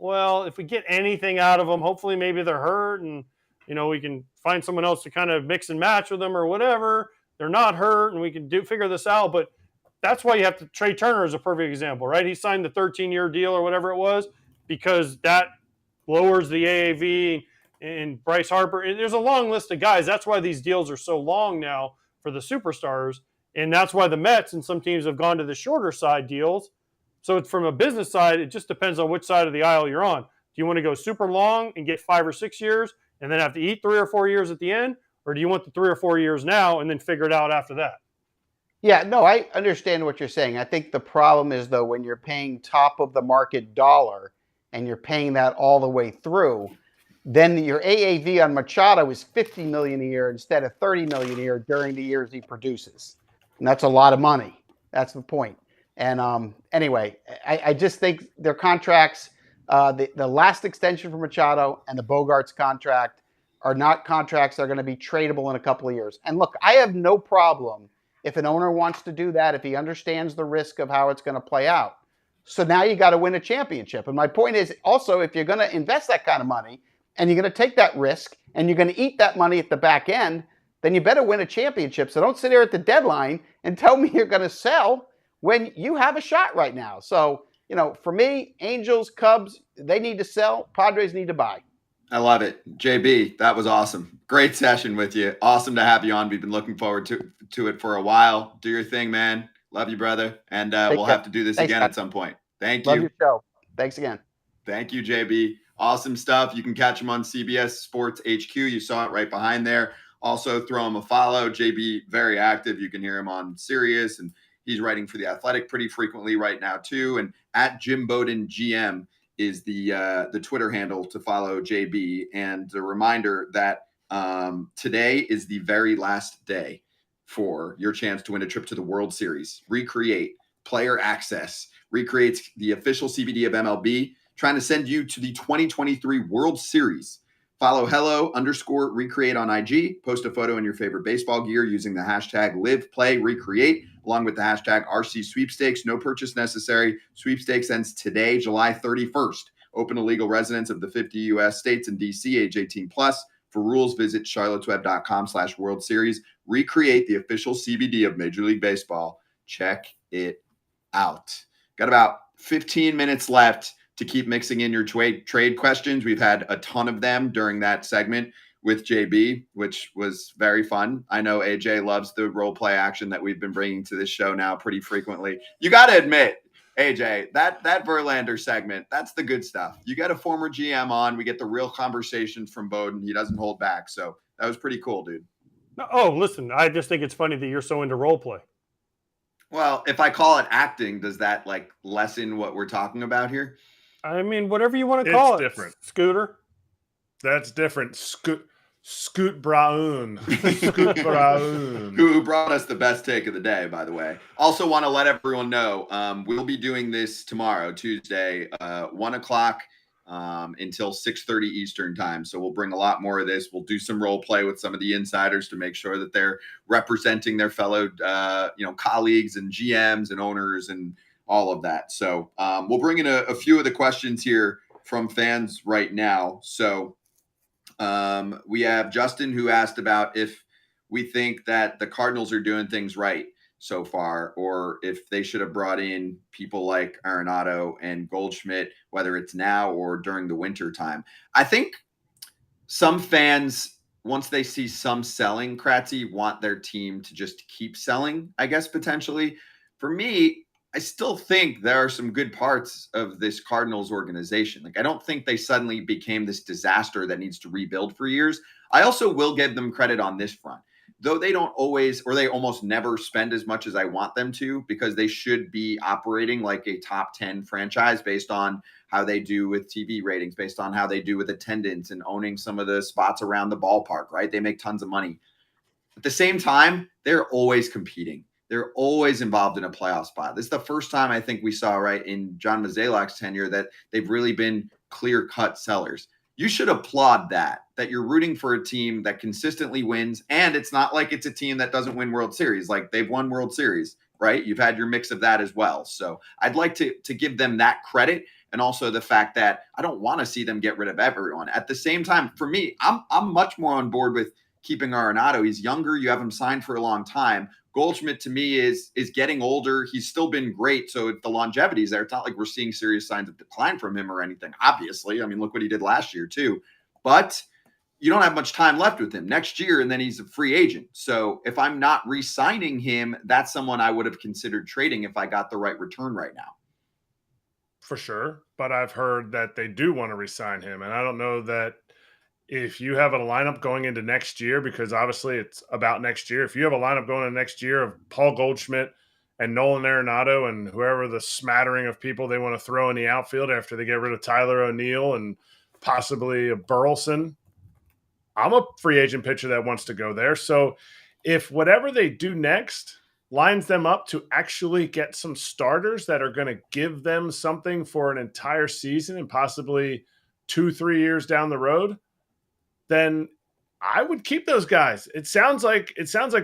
Speaker 3: well, if we get anything out of them, hopefully maybe they're hurt and, we can find someone else to kind of mix and match with them or whatever. They're not hurt and we can figure this out. But that's why you have to. Trey Turner is a perfect example, right? He signed the 13-year deal or whatever it was because that lowers the AAV and Bryce Harper. There's a long list of guys. That's why these deals are so long now for the superstars. And that's why the Mets and some teams have gone to the shorter side deals. So from a business side, it just depends on which side of the aisle you're on. Do you want to go super long and get 5 or 6 years and then have to eat 3 or 4 years at the end? Or do you want the 3 or 4 years now and then figure it out after that?
Speaker 11: Yeah, no, I understand what you're saying. I think the problem is, though, when you're paying top of the market dollar and you're paying that all the way through, then your AAV on Machado is $50 million a year instead of $30 million a year during the years he produces. And that's a lot of money. That's the point. And anyway, I just think their contracts, the last extension for Machado and the Bogarts contract are not contracts that are going to be tradable in a couple of years. And look, I have no problem if an owner wants to do that, if he understands the risk of how it's going to play out. So now you got to win a championship. And my point is also, if you're going to invest that kind of money and you're going to take that risk and you're going to eat that money at the back end, then you better win a championship. So don't sit here at the deadline and tell me you're going to sell when you have a shot right now. So For me, Angels, Cubs, they need to sell. Padres need to buy.
Speaker 2: I love it. JB, that was awesome. Great session with you. Awesome to have you on. We've been looking forward to it for a while. Do your thing, man. Love you, brother. And we'll have to do this again at some point. Thank you.
Speaker 11: Love your show. Thanks again.
Speaker 2: Thank you, JB. Awesome stuff. You can catch him on CBS Sports HQ. You saw it right behind there. Also, throw him a follow. JB, very active. You can hear him on Sirius, and he's writing for The Athletic pretty frequently right now, too. And at Jim Bowden GM is the Twitter handle to follow JB. And a reminder that today is the very last day for your chance to win a trip to the World Series. Recreate, player access, recreates the official CBD of MLB, trying to send you to the 2023 World Series. Follow hello_recreate on IG. Post a photo in your favorite baseball gear using the hashtag #LivePlayRecreate, along with the hashtag RC Sweepstakes. No purchase necessary. Sweepstakes ends today, July 31st. Open to legal residents of the 50 U.S. states and D.C., age 18 plus. For rules, visit charlottesweb.com/World Series. Recreate the official CBD of Major League Baseball. Check it out. Got about 15 minutes left to keep mixing in your trade questions. We've had a ton of them during that segment with JB, which was very fun. I know AJ loves the role play action that we've been bringing to this show now pretty frequently. You got to admit, AJ, that Verlander segment, that's the good stuff. You get a former GM on, we get the real conversations from Bowden. He doesn't hold back. So that was pretty cool, dude.
Speaker 3: Oh, listen, I just think it's funny that you're so into role play.
Speaker 2: Well, if I call it acting, does that like lessen what we're talking about here?
Speaker 3: I mean, whatever you want to call it.
Speaker 4: Different.
Speaker 3: Scooter.
Speaker 4: That's different. Scoot Brown. Scoot Brown.
Speaker 2: Who brought us the best take of the day, by the way. Also want to let everyone know, we'll be doing this tomorrow, Tuesday, 1 o'clock until 6:30 Eastern time. So we'll bring a lot more of this. We'll do some role play with some of the insiders to make sure that they're representing their fellow, colleagues and GMs and owners and all of that. So we'll bring in a few of the questions here from fans right now. So we have Justin, who asked about if we think that the Cardinals are doing things right so far, or if they should have brought in people like Arenado and Goldschmidt, whether it's now or during the winter time. I think some fans, once they see some selling, Kratzy, want their team to just keep selling, I guess, potentially. For me, I still think there are some good parts of this Cardinals organization. Like, I don't think they suddenly became this disaster that needs to rebuild for years. I also will give them credit on this front, though they don't always, or they almost never spend as much as I want them to, because they should be operating like a top 10 franchise based on how they do with TV ratings, based on how they do with attendance and owning some of the spots around the ballpark, right? They make tons of money. At the same time, they're always competing. They're always involved in a playoff spot. This is the first time I think we saw, right, in John Mozeliak's tenure that they've really been clear-cut sellers. You should applaud that you're rooting for a team that consistently wins, and it's not like it's a team that doesn't win World Series. Like, they've won World Series, right? You've had your mix of that as well. So I'd like to give them that credit, and also the fact that I don't want to see them get rid of everyone. At the same time, for me, I'm much more on board with keeping Arenado. He's younger. You have him signed for a long time. Goldschmidt, to me, is getting older. He's still been great. So the longevity is there. It's not like we're seeing serious signs of decline from him or anything, obviously. I mean, look what he did last year, too. But you don't have much time left with him next year, and then he's a free agent. So if I'm not re-signing him, that's someone I would have considered trading if I got the right return right now.
Speaker 4: For sure. But I've heard that they do want to re-sign him. And I don't know that if you have a lineup going into next year, because obviously it's about next year, if you have a lineup going into next year of Paul Goldschmidt and Nolan Arenado and whoever the smattering of people they want to throw in the outfield after they get rid of Tyler O'Neill and possibly a Burleson, I'm a free agent pitcher that wants to go there. So if whatever they do next lines them up to actually get some starters that are going to give them something for an entire season and possibly 2-3 years down the road, then I would keep those guys. It sounds like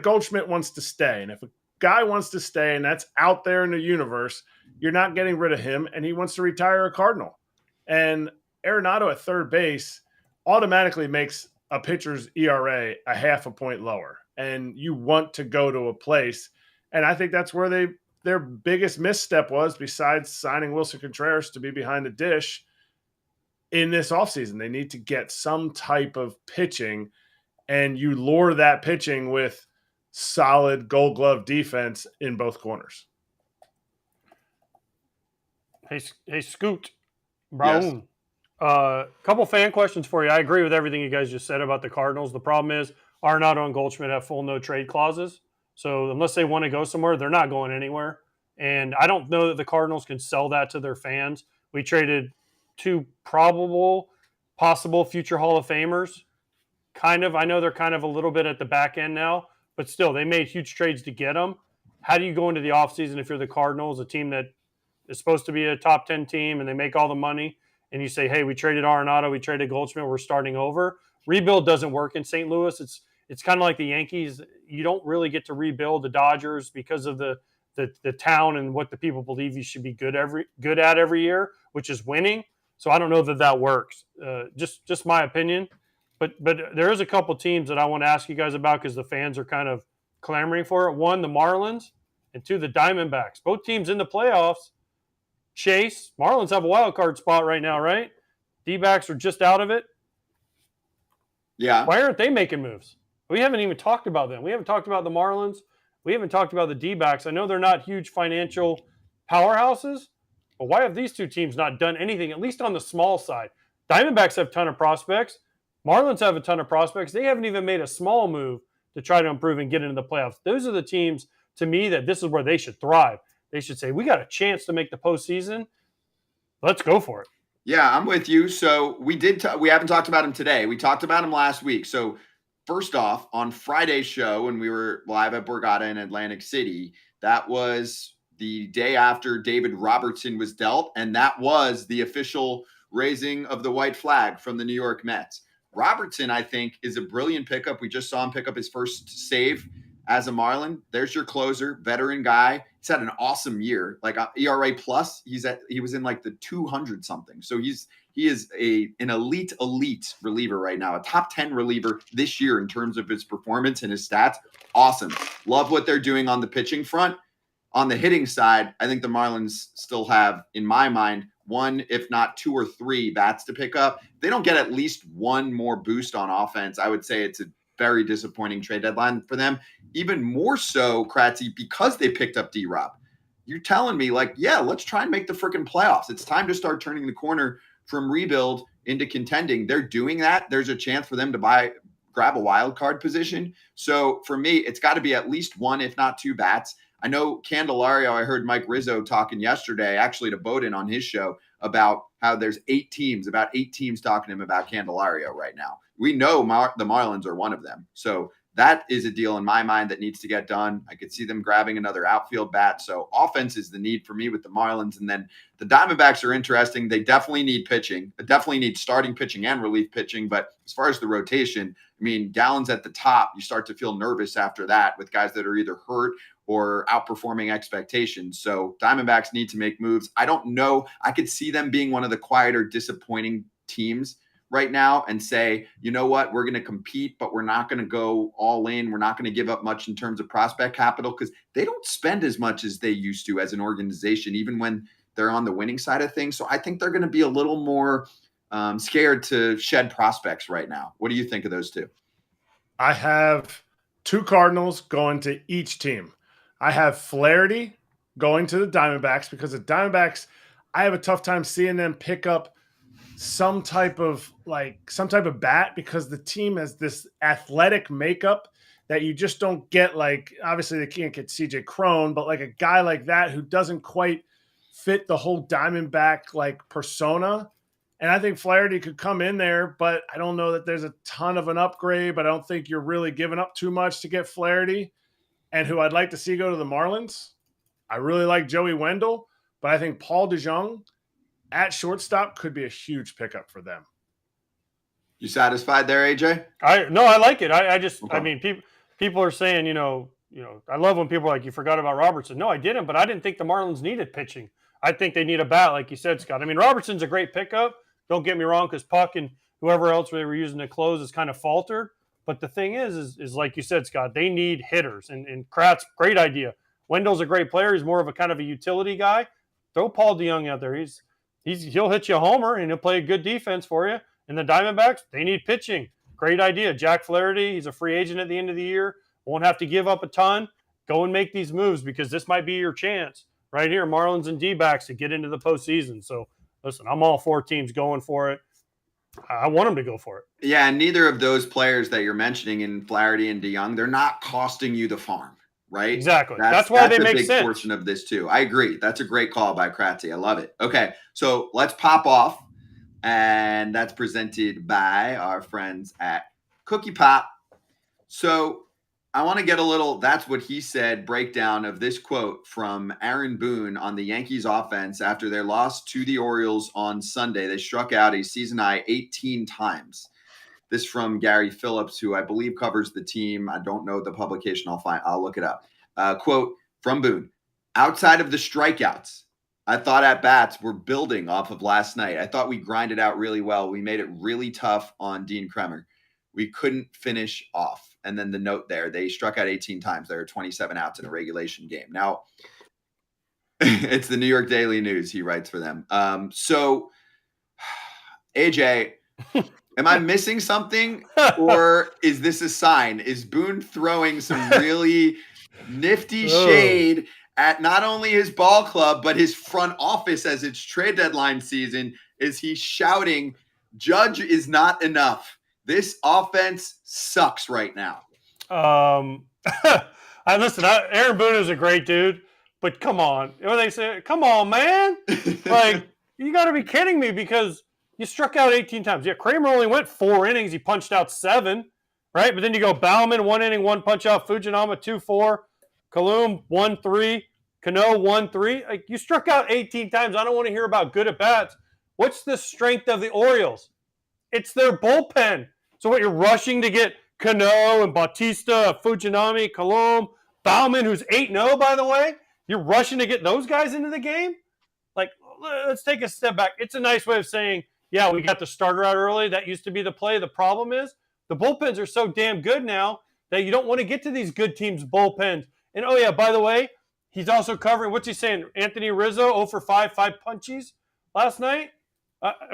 Speaker 4: Goldschmidt wants to stay. And if a guy wants to stay and that's out there in the universe, you're not getting rid of him, and he wants to retire a Cardinal. And Arenado at third base automatically makes a pitcher's ERA a half a point lower. And you want to go to a place, and I think that's where they their biggest misstep was, besides signing Wilson Contreras to be behind the dish in this offseason. They need to get some type of pitching, and you lure that pitching with solid Gold Glove defense in both corners.
Speaker 3: Hey, Scoot Brown. Couple fan questions for you. I agree with everything you guys just said about the Cardinals. The problem is Arenado and Goldschmidt have full no trade clauses. So unless they want to go somewhere, they're not going anywhere. And I don't know that the Cardinals can sell that to their fans. We traded 2 possible future Hall of Famers. Kind of. I know they're kind of a little bit at the back end now, but still, they made huge trades to get them. How do you go into the offseason if you're the Cardinals, a team that is supposed to be a top 10 team and they make all the money, and you say, hey, we traded Arenado, we traded Goldschmidt, we're starting over? Rebuild doesn't work in St. Louis. It's kind of like the Yankees. You don't really get to rebuild the Dodgers because of the town and what the people believe you should be good at every year, which is winning. So I don't know that works. Just my opinion. But there is a couple teams that I want to ask you guys about because the fans are kind of clamoring for it. 1, the Marlins, and 2, the Diamondbacks. Both teams in the playoffs. Chase, Marlins have a wild card spot right now, right? D-backs are just out of it.
Speaker 2: Yeah.
Speaker 3: Why aren't they making moves? We haven't even talked about them. We haven't talked about the Marlins. We haven't talked about the D-backs. I know they're not huge financial powerhouses, but why have these 2 teams not done anything, at least on the small side? Diamondbacks have a ton of prospects. Marlins have a ton of prospects. They haven't even made a small move to try to improve and get into the playoffs. Those are the teams, to me, that this is where they should thrive. They should say, we got a chance to make the postseason. Let's go for it.
Speaker 2: Yeah, I'm with you. So we haven't talked about him today. We talked about him last week. So first off, on Friday's show, when we were live at Borgata in Atlantic City, that was the day after David Robertson was dealt, and that was the official raising of the white flag from the New York Mets. Robertson, I think, is a brilliant pickup. We just saw him pick up his first save as a Marlin. There's your closer, veteran guy. He's had an awesome year, like ERA plus. He was in like the 200 something. So he is an elite reliever right now, a top 10 reliever this year in terms of his performance and his stats. Awesome. Love what they're doing on the pitching front. On the hitting side, I think the Marlins still have, in my mind, 1, if not 2 or 3 bats to pick up. If they don't get at least 1 more boost on offense, I would say it's a very disappointing trade deadline for them. Even more so, Kratzy, because they picked up D-Rob. You're telling me, like, yeah, let's try and make the freaking playoffs. It's time to start turning the corner from rebuild into contending. They're doing that. There's a chance for them to grab a wild card position. So for me, it's got to be at least 1, if not 2 bats. I know Candelario, I heard Mike Rizzo talking yesterday, actually to Bowden on his show, about how there's 8 teams talking to him about Candelario right now. We know the Marlins are one of them. So that is a deal in my mind that needs to get done. I could see them grabbing another outfield bat. So offense is the need for me with the Marlins. And then the Diamondbacks are interesting. They definitely need pitching. They definitely need starting pitching and relief pitching. But as far as the rotation, I mean, Gallen's at the top. You start to feel nervous after that with guys that are either hurt or outperforming expectations. So Diamondbacks need to make moves. I don't know. I could see them being one of the quieter, disappointing teams right now and say, you know what, we're going to compete, but we're not going to go all in. We're not going to give up much in terms of prospect capital because they don't spend as much as they used to as an organization, even when they're on the winning side of things. So I think they're going to be a little more scared to shed prospects right now. What do you think of those 2?
Speaker 4: I have 2 Cardinals going to each team. I have Flaherty going to the Diamondbacks because the Diamondbacks, I have a tough time seeing them pick up some type of bat because the team has this athletic makeup that you just don't get. Like, obviously they can't get CJ Cron, but like a guy like that who doesn't quite fit the whole Diamondback like persona. And I think Flaherty could come in there, but I don't know that there's a ton of an upgrade, but I don't think you're really giving up too much to get Flaherty. And who I'd like to see go to the Marlins, I really like Joey Wendell, but I think Paul DeJong at shortstop could be a huge pickup for them.
Speaker 2: You satisfied there, AJ?
Speaker 3: I like it.
Speaker 2: Okay.
Speaker 3: I mean, people are saying, you know, I love when people are like, you forgot about Robertson. No, I didn't, but I didn't think the Marlins needed pitching. I think they need a bat, like you said, Scott. I mean, Robertson's a great pickup. Don't get me wrong, because Puck and whoever else they were using to close has kind of faltered. But the thing is like you said, Scott, they need hitters. And Kratz, great idea. Wendell's a great player. He's more of a kind of a utility guy. Throw Paul DeJong out there. He'll hit you a homer and he'll play a good defense for you. And the Diamondbacks, they need pitching. Great idea. Jack Flaherty, he's a free agent at the end of the year. Won't have to give up a ton. Go and make these moves because this might be your chance right here, Marlins and D-backs, to get into the postseason. So, listen, I'm all 4 teams going for it. I want them to go for it.
Speaker 2: Yeah, and neither of those players that you're mentioning in Flaherty and DeJong, they're not costing you the farm, right?
Speaker 3: Exactly. That's why they make sense.
Speaker 2: That's a big portion of this too. I agree. That's a great call by Kratzy. I love it. Okay, so let's pop off, and that's presented by our friends at Cookie Pop. So I want to get a little "that's what he said" breakdown of this quote from Aaron Boone on the Yankees offense after their loss to the Orioles on Sunday. They struck out a season high 18 times. This from Gary Phillips, who I believe covers the team. I don't know the publication. I'll look it up. Quote from Boone: "Outside of the strikeouts, I thought at-bats were building off of last night. I thought we grinded out really well. We made it really tough on Dean Kremer. We couldn't finish off." And then the note there, they struck out 18 times. There are 27 outs in a regulation game. Now, it's the New York Daily News. He writes for them. So, AJ, am I missing something? Or is this a sign? Is Boone throwing some really nifty shade at not only his ball club, but his front office as it's trade deadline season? Is he shouting, Judge is not enough? This offense sucks right now.
Speaker 3: Aaron Boone is a great dude, but come on. What they say? Come on, man. Like, you got to be kidding me because you struck out 18 times. Yeah, Kramer only went 4 innings. He punched out 7, right? But then you go Bauman, 1 inning, 1 punch out. Fujinama, 2-4. Kaloum, 1-3. Cano, 1-3. Like, you struck out 18 times. I don't want to hear about good at-bats. What's the strength of the Orioles? It's their bullpen. So what, you're rushing to get Cano and Bautista, Fujinami, Kaloum, Bauman, who's 8-0, by the way? You're rushing to get those guys into the game? Like, let's take a step back. It's a nice way of saying, yeah, we got the starter out early. That used to be the play. The problem is the bullpens are so damn good now that you don't want to get to these good teams' bullpens. And, oh, yeah, by the way, he's also covering, what's he saying? Anthony Rizzo, 0 for 5, 5 punchies last night?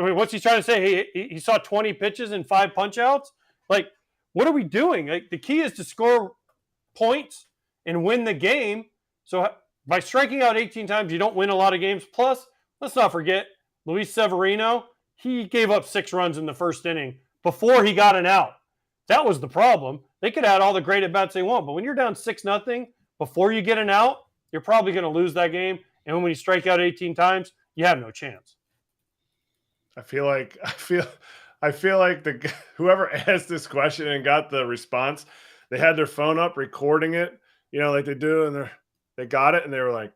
Speaker 3: What's he trying to say? He saw 20 pitches and 5 punch-outs? Like, what are we doing? Like, the key is to score points and win the game. So by striking out 18 times, you don't win a lot of games. Plus, let's not forget, Luis Severino, he gave up 6 runs in the first inning before he got an out. That was the problem. They could add all the great at-bats they want, but when you're down 6-0 before you get an out, you're probably going to lose that game. And when you strike out 18 times, you have no chance.
Speaker 4: I feel like whoever asked this question and got the response, they had their phone up recording it, like they do, and they got it, and they were like,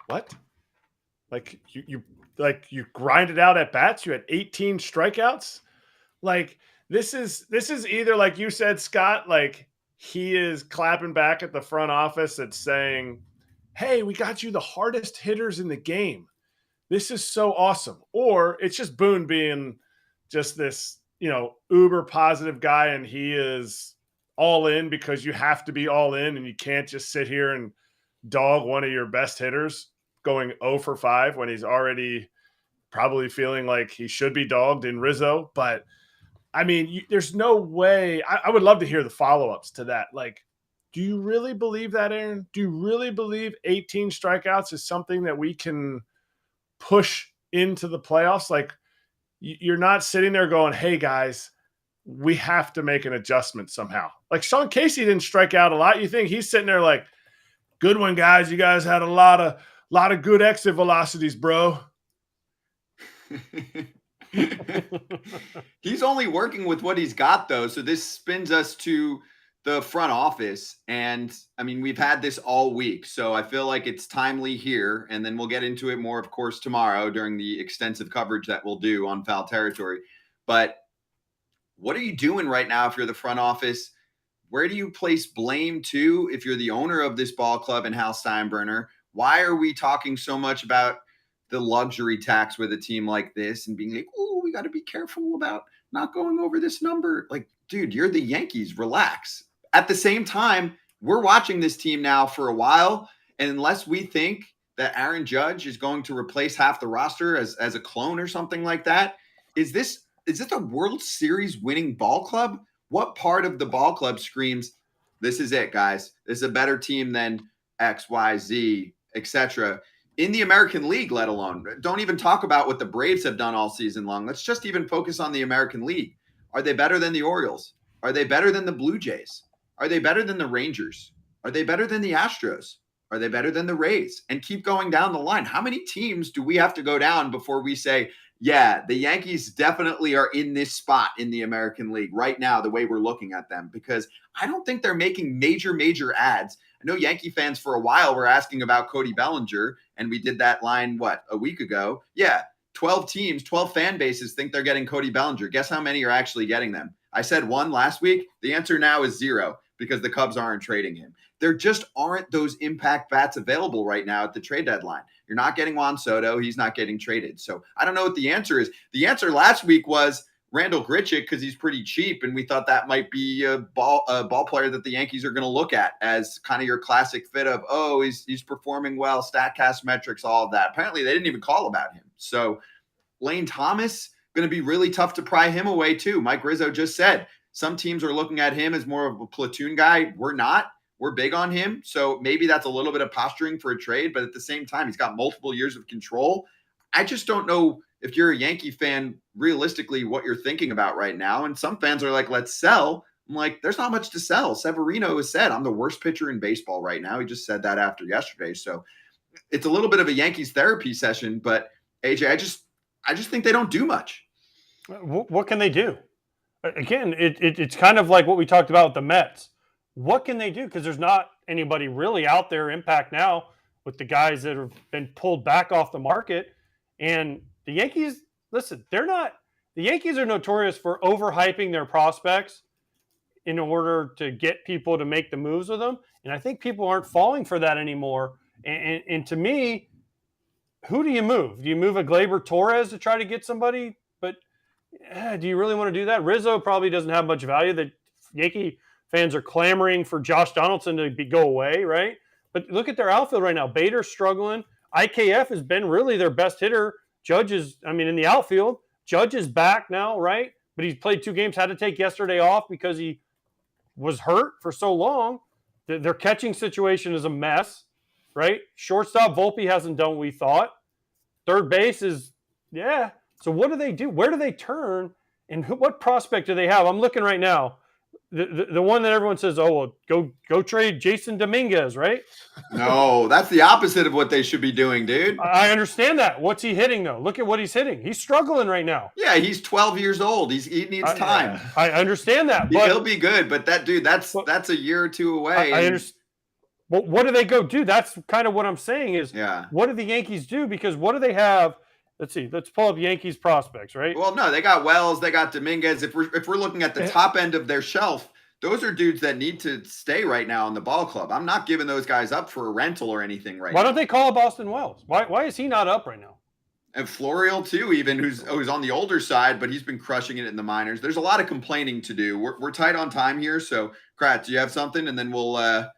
Speaker 4: "What? Like you grinded out at bats? You had 18 strikeouts? Like this is either like you said, Scott, like he is clapping back at the front office and saying, "Hey, we got you the hardest hitters in the game. This is so awesome." Or it's just Boone being just this, uber positive guy, and he is all in because you have to be all in, and you can't just sit here and dog one of your best hitters going 0 for 5 when he's already probably feeling like he should be dogged in Rizzo. But, I mean, there's no way. I would love to hear the follow-ups to that. Like, do you really believe that, Aaron? Do you really believe 18 strikeouts is something that we can – push into the playoffs? Like, you're not sitting there going, "Hey guys, we have to make an adjustment somehow." Like, Sean Casey didn't strike out a lot. You think he's sitting there like, "Good one, guys. You guys had a lot of good exit velocities, bro."
Speaker 2: He's only working with what he's got, though. So this spins us to the front office. And I mean, we've had this all week, so I feel like it's timely here. And then we'll get into it more, of course, tomorrow during the extensive coverage that we'll do on Foul Territory. But what are you doing right now if you're the front office? Where do you place blame to if you're the owner of this ball club and Hal Steinbrenner? Why are we talking so much about the luxury tax with a team like this and being like, "Oh, we got to be careful about not going over this number"? Like, dude, you're the Yankees. Relax. At the same time, we're watching this team now for a while, and unless we think that Aaron Judge is going to replace half the roster as a clone or something like that, is this a World Series winning ball club? What part of the ball club screams, this is it, guys? This is a better team than X, Y, Z, etc. in the American League, let alone. Don't even talk about what the Braves have done all season long. Let's just even focus on the American League. Are they better than the Orioles? Are they better than the Blue Jays? Are they better than the Rangers? Are they better than the Astros? Are they better than the Rays? And keep going down the line. How many teams do we have to go down before we say, yeah, the Yankees definitely are in this spot in the American League right now, the way we're looking at them? Because I don't think they're making major adds. I know Yankee fans for a while were asking about Cody Bellinger, and we did that line, a week ago? Yeah, 12 teams, 12 fan bases think they're getting Cody Bellinger. Guess how many are actually getting them? I said 1 last week. The answer now is 0 because the Cubs aren't trading him. There just aren't those impact bats available right now at the trade deadline. You're not getting Juan Soto. He's not getting traded. So I don't know what the answer is. The answer last week was Randall Grichuk because he's pretty cheap, and we thought that might be a ball player that the Yankees are going to look at as kind of your classic fit of, oh, he's performing well, StatCast metrics, all of that. Apparently, they didn't even call about him. So Lane Thomas, going to be really tough to pry him away too. Mike Rizzo just said some teams are looking at him as more of a platoon guy. We're not. We're big on him. So maybe that's a little bit of posturing for a trade, but at the same time, he's got multiple years of control. I just don't know if you're a Yankee fan, realistically, what you're thinking about right now. And some fans are like, let's sell. I'm like, there's not much to sell. Severino has said, I'm the worst pitcher in baseball right now. He just said that after yesterday. So it's a little bit of a Yankees therapy session, but AJ, I just think they don't do much.
Speaker 3: What can they do? Again, it's kind of like what we talked about with the Mets. What can they do? Because there's not anybody really out there impact now with the guys that have been pulled back off the market. And the Yankees, listen, the Yankees are notorious for overhyping their prospects in order to get people to make the moves with them. And I think people aren't falling for that anymore. And to me, who do you move? Do you move a Gleyber Torres to try to get somebody? But do you really want to do that? Rizzo probably doesn't have much value. The Yankee fans are clamoring for Josh Donaldson to go away, right? But look at their outfield right now. Bader's struggling. IKF has been really their best hitter. Judge is, in the outfield. Judge is back now, right? But he's played 2 games, had to take yesterday off because he was hurt for so long. Their catching situation is a mess, right? Shortstop, Volpe hasn't done what we thought. Third base is, yeah. So what do they do? Where do they turn? And what prospect do they have? I'm looking right now. The one that everyone says, oh, well, go trade Jason Dominguez, right?
Speaker 2: No, that's the opposite of what they should be doing, dude.
Speaker 3: I understand that. What's he hitting, though? Look at what he's hitting. He's struggling right now.
Speaker 2: Yeah, he's 12 years old. He needs time.
Speaker 3: I understand that. But
Speaker 2: he'll be good, but that dude, that's a year or 2 away.
Speaker 3: I understand. But what do they go do? That's kind of what I'm saying is,
Speaker 2: yeah.
Speaker 3: What do the Yankees do? Because what do they have? Let's see. Let's pull up Yankees prospects, right?
Speaker 2: Well, no, they got Wells, they got Dominguez. If we're looking at the top end of their shelf, those are dudes that need to stay right now in the ball club. I'm not giving those guys up for a rental or anything right now.
Speaker 3: Why don't they call up Austin Wells? Why is he not up right now?
Speaker 2: And Florial too, even who's on the older side, but he's been crushing it in the minors. There's a lot of complaining to do. We're tight on time here, so Kratz, do you have something? And then we'll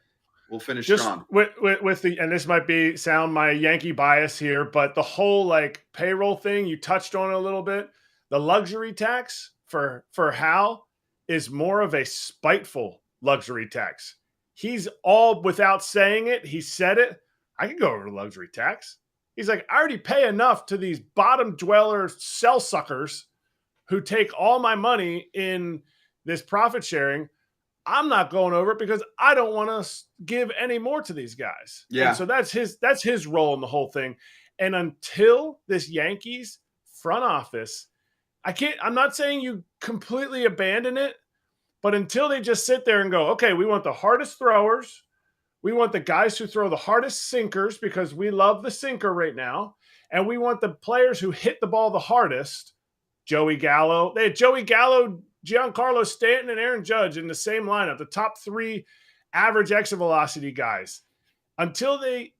Speaker 2: finish
Speaker 4: just
Speaker 2: strong.
Speaker 4: With the, and this might sound my Yankee bias here, but the whole payroll thing you touched on a little bit. The luxury tax for Hal is more of a spiteful luxury tax. He's all without saying it. He said it. I can go over the luxury tax. He's like, I already pay enough to these bottom dweller cell suckers who take all my money in this profit sharing. I'm not going over it because I don't want to give any more to these guys.
Speaker 2: Yeah.
Speaker 4: And so that's his role in the whole thing. And until this Yankees front office, I'm not saying you completely abandon it, but until they just sit there and go, okay, we want the hardest throwers. We want the guys who throw the hardest sinkers because we love the sinker right now. And we want the players who hit the ball the hardest. Joey Gallo. They had Joey Gallo, Giancarlo Stanton, and Aaron Judge in the same lineup, the top 3 average exit velocity guys. Until they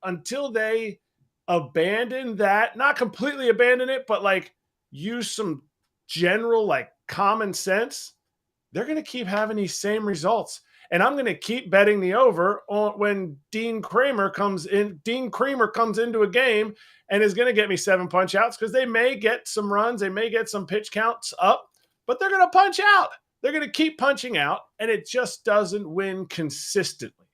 Speaker 4: abandon that, not completely abandon it, but use some general common sense, they're going to keep having these same results. And I'm going to keep betting the over on when Dean Kramer comes into a game and is going to get me 7 punch outs because they may get some runs. They may get some pitch counts up, but they're going to punch out. They're going to keep punching out, and it just doesn't win consistently.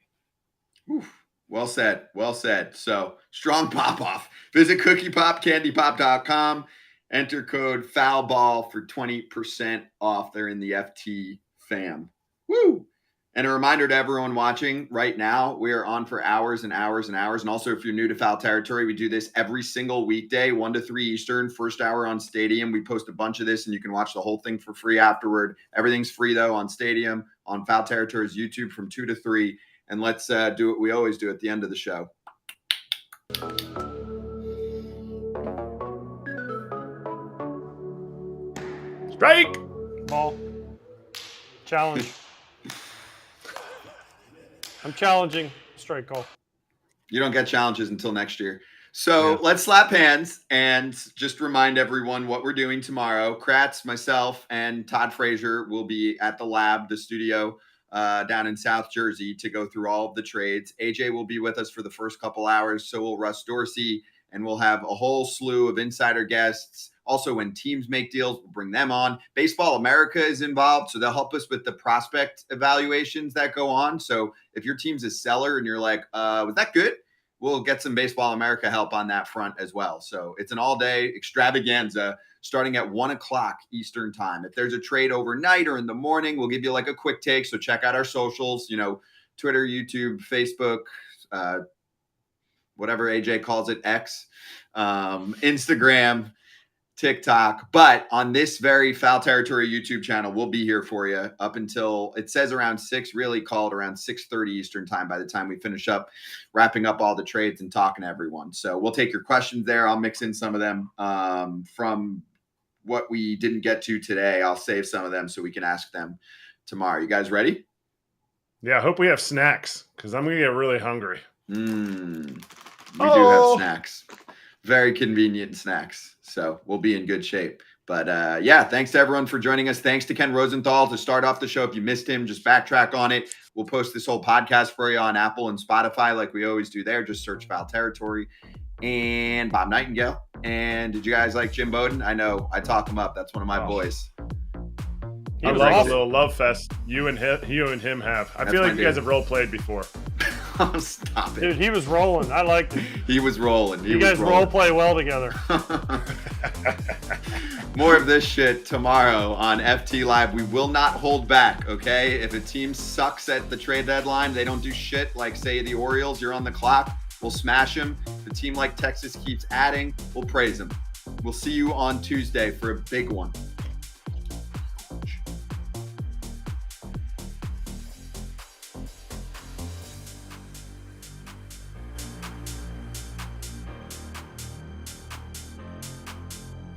Speaker 2: Oof. Well said. Well said. So strong pop off. Visit cookiepopcandypop.com. Enter code FOULBALL for 20% off. They're in the FT fam. Woo! And a reminder to everyone watching right now, we are on for hours and hours and hours. And also, if you're new to Foul Territory, we do this every single weekday, 1 to 3 Eastern, first hour on Stadium. We post a bunch of this, and you can watch the whole thing for free afterward. Everything's free, though, on Stadium, on Foul Territory's YouTube from 2 to 3. And let's do what we always do at the end of the show.
Speaker 4: Strike!
Speaker 3: Ball. Challenge. I'm challenging. Strike call.
Speaker 2: You don't get challenges until next year. So let's slap hands and just remind everyone what we're doing tomorrow. Kratz, myself, and Todd Frazier will be at the lab, the studio down in South Jersey to go through all of the trades. AJ will be with us for the first couple hours. So will Russ Dorsey, and we'll have a whole slew of insider guests. Also, when teams make deals, we'll bring them on. Baseball America is involved, so they'll help us with the prospect evaluations that go on. So if your team's a seller and you're like, was that good? We'll get some Baseball America help on that front as well. So it's an all-day extravaganza starting at 1 o'clock Eastern time. If there's a trade overnight or in the morning, we'll give you like a quick take. So check out our socials, Twitter, YouTube, Facebook, whatever AJ calls it, X, Instagram, TikTok. But on this very Foul Territory YouTube channel, we'll be here for you up until it says around 6, really called around 6:30 Eastern time by the time we finish up wrapping up all the trades and talking to everyone. So we'll take your questions there. I'll mix in some of them from what we didn't get to today. I'll save some of them so we can ask them tomorrow. You guys ready?
Speaker 4: Yeah, I hope we have snacks because I'm going to get really hungry.
Speaker 2: We do have snacks. Very convenient snacks. So we'll be in good shape. But thanks to everyone for joining us. Thanks to Ken Rosenthal to start off the show. If you missed him, just backtrack on it. We'll post this whole podcast for you on Apple and Spotify like we always do there. Just search Foul Territory and Bob Nightengale. And did you guys like Jim Bowden? I know I talk him up. That's one of my boys.
Speaker 4: I love a little love fest you and him have. I feel like you guys have role played before.
Speaker 2: Oh, stop it.
Speaker 3: Dude, he was rolling. I liked it.
Speaker 2: He was rolling.
Speaker 3: You guys role play well together.
Speaker 2: More of this shit tomorrow on FT Live. We will not hold back, okay? If a team sucks at the trade deadline, they don't do shit like, say, the Orioles, you're on the clock, we'll smash them. If a team like Texas keeps adding, we'll praise them. We'll see you on Tuesday for a big one.